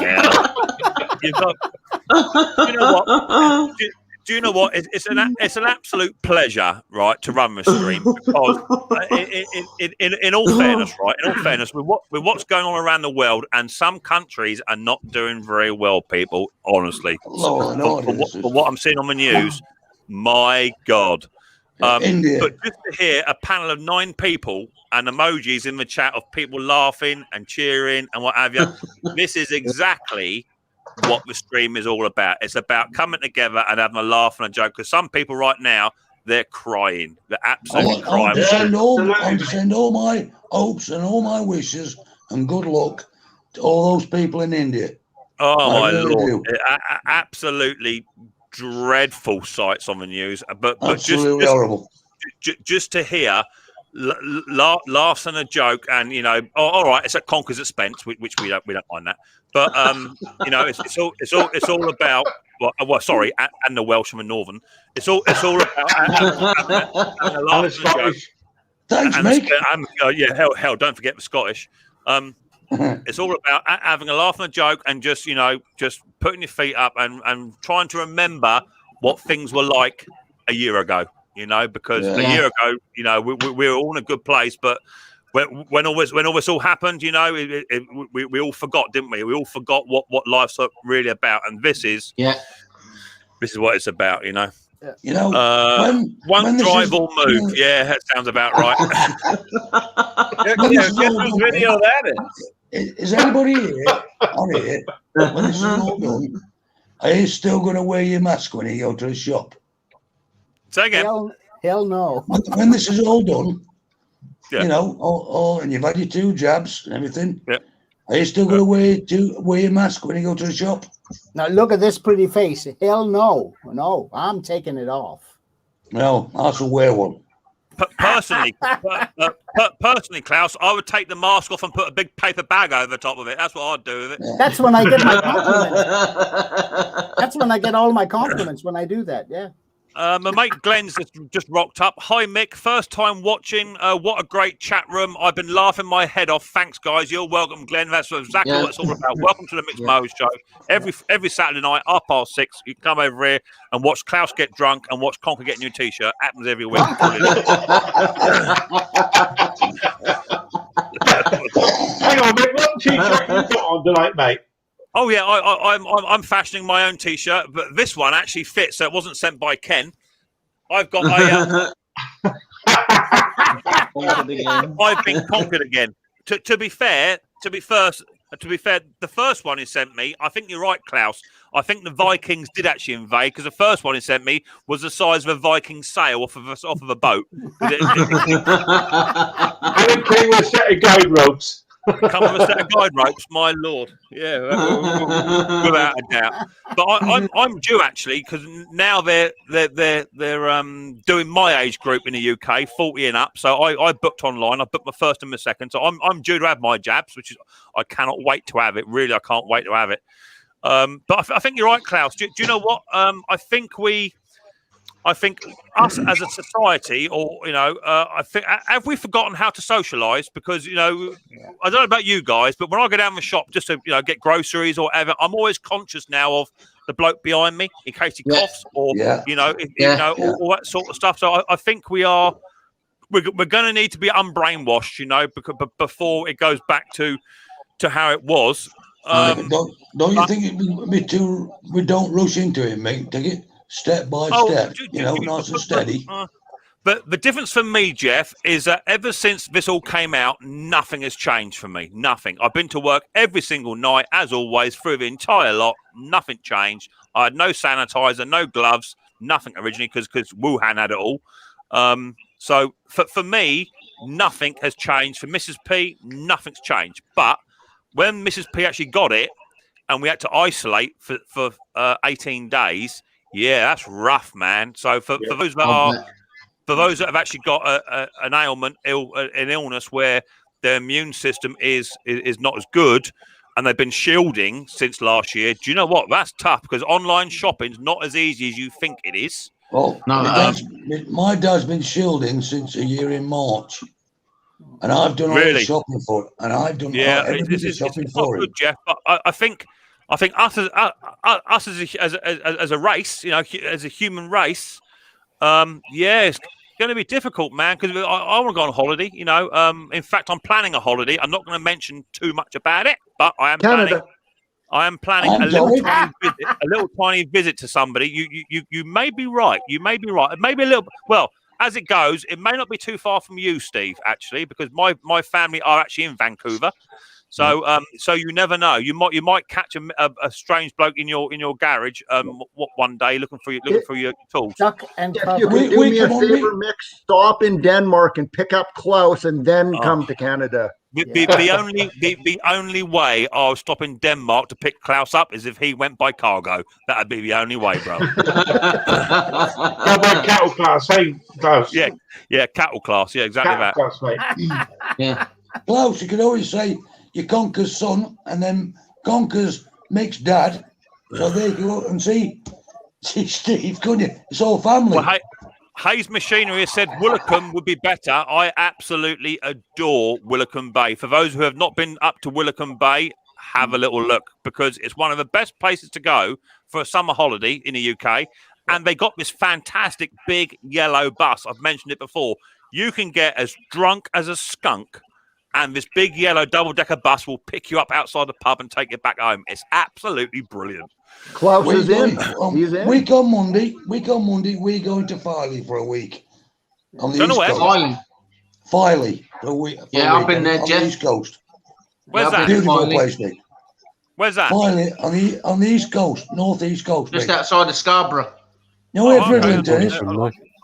S1: Yeah. You know what? Do you know what? It's an absolute pleasure, right, to run this stream because, in all fairness, right, with what's going on around the world, and some countries are not doing very well, people. Honestly, for what I'm seeing on the news, my God.
S11: India.
S1: But just to hear a panel of 9 people and emojis in the chat of people laughing and cheering and what have you, this is exactly what the stream is all about. It's about coming together and having a laugh and a joke. Because some people right now, they're crying. They're absolutely crying.
S11: I'm to send all my hopes and all my wishes and good luck to all those people in India.
S1: Oh,
S11: I
S1: my
S11: really
S1: Lord.
S11: do.
S1: Absolutely dreadful sights on the news. But
S11: Absolutely horrible.
S1: Just to hear laughs and a joke, and all right, it's at Conker's expense, which we don't mind that. But it's all about sorry, and the Welsh and the Northern. It's all about and a laugh and a joke.
S11: Thanks, Mick.
S1: Hell, don't forget the Scottish. It's all about having a laugh and a joke, and just putting your feet up and trying to remember what things were like a year ago. Because a year ago, we were all in a good place, but when all this all happened, we all forgot, didn't we? We all forgot what life's really about, and this is what it's about.
S11: when
S1: one
S11: this
S1: drive
S11: is-
S1: all move. Yeah, that sounds about right.
S3: Guess whose video that is?
S11: Is anybody here on here when this is all done? Are you still going to wear your mask when you go to the shop?
S1: Say again.
S2: Hell no.
S11: When this is all done,
S1: Yeah.
S11: you know, and you've had your 2 jabs and everything,
S1: Yeah.
S11: are you still going to wear your mask when you go to the shop?
S2: Now look at this pretty face. Hell no. No, I'm taking it off.
S11: No, I shall wear one.
S1: Personally, Klaus, I would take the mask off and put a big paper bag over the top of it. That's what I'd do with it.
S2: That's when I get my compliments. That's when I get all my compliments when I do that. Yeah.
S1: My mate Glenn's just rocked up. Hi, Mick. First time watching. What a great chat room. I've been laughing my head off. Thanks, guys. You're welcome, Glenn. That's exactly what it's all about. Welcome to the Mixed Mo Show. Every Saturday night, 6:30, you come over here and watch Klaus get drunk and watch Conker get a new T-shirt. Happens every week.
S14: Hang on, mate. What T-shirt you got on tonight, mate?
S1: Oh yeah, I'm fashioning my own T-shirt, but this one actually fits, so it wasn't sent by Ken. I've got a. I've been conquered again. To be fair, the first one he sent me, I think you're right, Klaus. I think the Vikings did actually invade because the first one he sent me was the size of a Viking sail off of a boat.
S14: And it came with a set of guide ropes.
S1: Come with a set of guide ropes, my lord. Yeah, without a doubt. But I'm due actually because now they're doing my age group in the UK, 40 and up. So I booked online. I booked my first and my second. So I'm due to have my jabs, which is I cannot wait to have it. Really, I can't wait to have it. But I think you're right, Klaus. Do you know what? I think us as a society, or I think have we forgotten how to socialise? Because I don't know about you guys, but when I go down the shop just to get groceries or whatever, I'm always conscious now of the bloke behind me in case he coughs or all that sort of stuff. So I think we're going to need to be unbrainwashed, because before it goes back to how it was.
S11: Don't you think it would be too? We don't rush into it, mate. Take it step by step, nice and steady.
S1: But the difference for me, Jeff, is that ever since this all came out, nothing has changed for me. Nothing. I've been to work every single night, as always, through the entire lot. Nothing changed. I had no sanitizer, no gloves, nothing originally because Wuhan had it all. So for me, nothing has changed. For Mrs. P, nothing's changed. But when Mrs. P actually got it and we had to isolate for 18 days, yeah, that's rough, man. So for those that have actually got an ailment, an illness where their immune system is not as good, and they've been shielding since last year, do you know what? That's tough because online shopping's not as easy as you think it is.
S11: Well, my dad's been shielding since a year in March, and I've done all the shopping for it, and I've done everything shopping for
S1: good,
S11: it.
S1: Jeff. But I think us as a race, as a human race, it's going to be difficult, man. Because I want to go on holiday. In fact, I'm planning a holiday. I'm not going to mention too much about it, but I am planning a little tiny visit to somebody. You may be right. You may be right. Maybe a little. Well, as it goes, it may not be too far from you, Steve. Actually, because my family are actually in Vancouver. So, so you never know. You might catch a strange bloke in your garage one day looking for your tools.
S9: If you could do me a favor, Mick, stop in Denmark and pick up Klaus, and then come to Canada.
S1: The only way I'll stop in Denmark to pick Klaus up is if he went by cargo. That'd be the only way, bro.
S14: How about cattle class? Hey, Klaus.
S1: Yeah, cattle class. Yeah, exactly that.
S14: Class, mate.
S11: Yeah, Klaus, you could always say you're Conker's son, and then Conker's Mick's dad. So there you go and see Steve, couldn't you? It's all family.
S1: Well, Hayes Machinery has said Willicombe would be better. I absolutely adore Willicombe Bay. For those who have not been up to Willicombe Bay, have a little look because it's one of the best places to go for a summer holiday in the UK. And they got this fantastic big yellow bus. I've mentioned it before. You can get as drunk as a skunk, and this big yellow double-decker bus will pick you up outside the pub and take you back home. It's absolutely brilliant.
S9: Klaus is in. He's in.
S11: Week on Monday, we're going to Filey for a week. On the East Coast. Filey for a week.
S7: I've been there, Jeff.
S11: On the East Coast.
S1: Where's that?
S11: Beautiful place, mate.
S1: Where's that?
S11: Filey on the East Coast, northeast coast.
S7: Just outside of Scarborough.
S11: No, Bridlington is.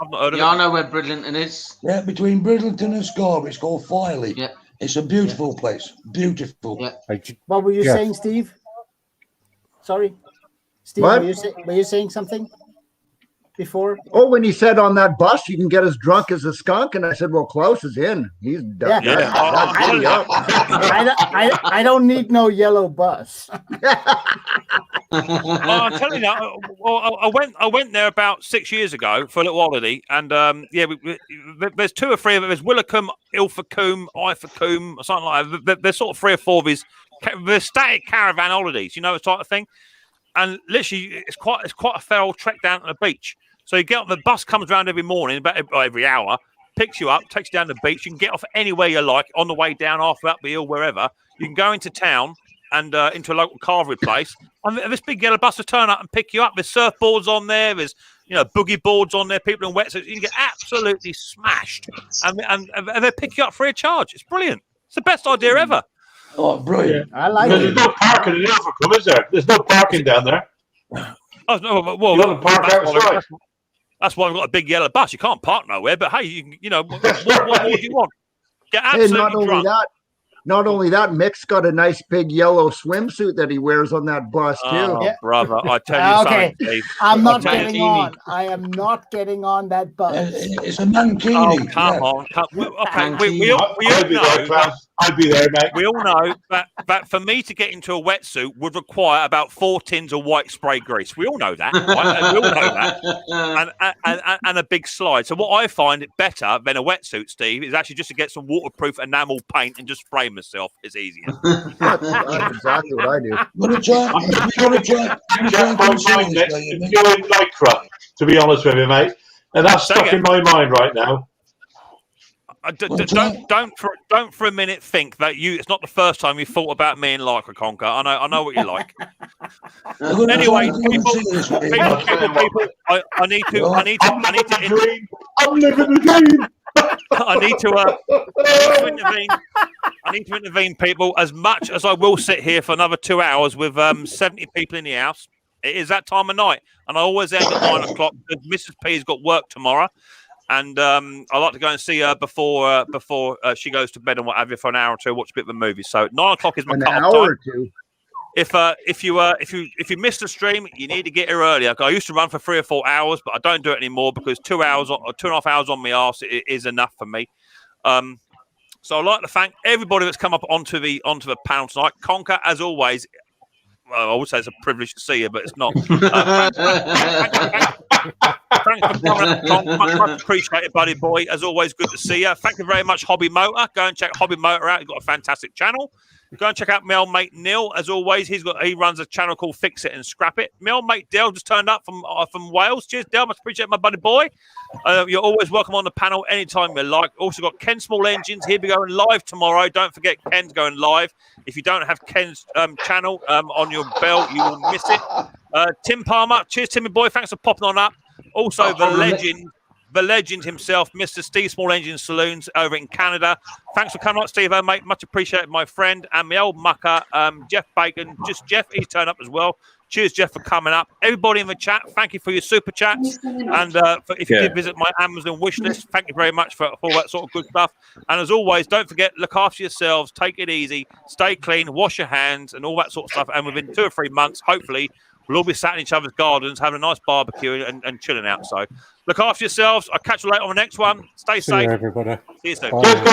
S1: I've not heard of
S7: Yeah, I
S1: it.
S7: know where Bridlington is.
S11: Yeah, between Bridlington and Scarborough, it's called Filey.
S7: Yeah.
S11: It's a beautiful place. Beautiful.
S7: Yeah.
S2: What were you
S5: Yeah.
S2: saying, Steve? Sorry, Steve.
S9: What?
S2: Were you saying something before?
S9: Oh, when he said on that bus you can get as drunk as a skunk, and I said, "Well, Klaus is in. He's
S2: Yeah.
S9: that's pretty up."
S2: I don't need no yellow bus.
S1: I'm telling you now. I went there about 6 years ago for a little holiday, and there's 2 or 3 of them. There's Willicombe, Ilfracombe, Ifracombe, or something like that. There's sort of 3 or 4 of these. They're static caravan holidays, you know, this type of thing. And literally, it's quite a fair old trek down to the beach. So you get on the bus, comes around every morning, about every hour, picks you up, takes you down the beach. You can get off anywhere you like on the way down, halfway up the hill, wherever. You can go into town and into a local carvery place, and this big yellow bus will turn up and pick you up. There's surfboards on there. There's boogie boards on there. People in wetsuits. You can get absolutely smashed, and they pick you up free of charge. It's brilliant. It's the best idea ever.
S11: Oh, brilliant!
S2: I like
S14: There's
S2: it.
S14: no parking in Ilfracombe, is there? There's no parking down there.
S1: Oh no! Well,
S14: You got to park outside.
S1: That's why we've got a big yellow bus. You can't park nowhere. But hey, what more do you want? Get
S9: Hey,
S1: absolutely drunk.
S9: not only that, Mick's got a nice big yellow swimsuit that he wears on that bus too.
S1: Oh, brother, I tell you
S2: Okay,
S1: something, Steve.
S2: I'm not
S1: I'll tell you-
S2: getting on. I am not getting on that bus.
S11: It's a mankini.
S1: Oh, come on. Okay, we all
S14: I'll be there,
S1: know.
S14: Klaus. I'll be there, mate.
S1: We all know that for me to get into a wetsuit would require about 4 tins of white spray grease. We all know that, right? We all know that. And a big slide. So what I find it better than a wetsuit, Steve, is actually just to get some waterproof enamel paint and just spray myself. It's easier.
S9: That's exactly what I do.
S11: Gonna try and consume this, will you, Mick?
S14: You're in Lycra, to be honest with you, mate. And that's
S1: Say
S14: stuck
S1: again.
S14: in my mind right now.
S1: Don't for a minute think that it's not the first time you thought about me and Lycra, Conker. I know what you like. Anyway, people, I need to
S14: dream. I'm living the dream.
S1: I need to intervene. I need to intervene, people. As much as I will sit here for another 2 hours with 70 people in the house, it is that time of night, and I always end at 9 o'clock because Mrs. P's got work tomorrow, and I like to go and see her before she goes to bed and what have you for an hour or two, watch a bit of a movie. So 9 o'clock is my
S9: An
S1: cut-off
S9: hour
S1: time.
S9: or two.
S1: If you missed the stream, you need to get here earlier. I used to run for 3 or 4 hours, but I don't do it anymore because 2 hours or 2.5 hours on my arse is enough for me. So I'd like to thank everybody that's come up onto the panel tonight. Conker, as always. Well, I would say it's a privilege to see you, but it's not. Thanks for coming up, Conker. Much appreciated, buddy boy. As always, good to see you. Thank you very much, Hobby Motor. Go and check Hobby Motor out. He's got a fantastic channel. Go and check out my old mate Neil. As always, he runs a channel called Fix It and Scrap It. My old mate Dale just turned up from Wales. Cheers, Dale. Much appreciate my buddy boy. You're always welcome on the panel anytime you like. Also got Ken Small Engines. He'll be going live tomorrow. Don't forget Ken's going live. If you don't have Ken's channel on your bell, you will miss it. Tim Palmer. Cheers, Timmy boy. Thanks for popping on up. Also, the legend himself, Mr. Steve Small Engine Saloons over in Canada. Thanks for coming on, Steve, mate. Much appreciated, my friend. And my old mucker, Jeff Bacon. Just Jeff, he's turned up as well. Cheers, Jeff, for coming up. Everybody in the chat, thank you for your super chats. And if you did visit my Amazon wish list, thank you very much for all that sort of good stuff. And as always, don't forget, look after yourselves, take it easy, stay clean, wash your hands, and all that sort of stuff. And within 2 or 3 months, hopefully, we'll all be sat in each other's gardens, having a nice barbecue and chilling out. So look after yourselves. I'll catch you later on the next one. Stay safe.
S5: everybody.
S1: See you soon.
S5: Bye.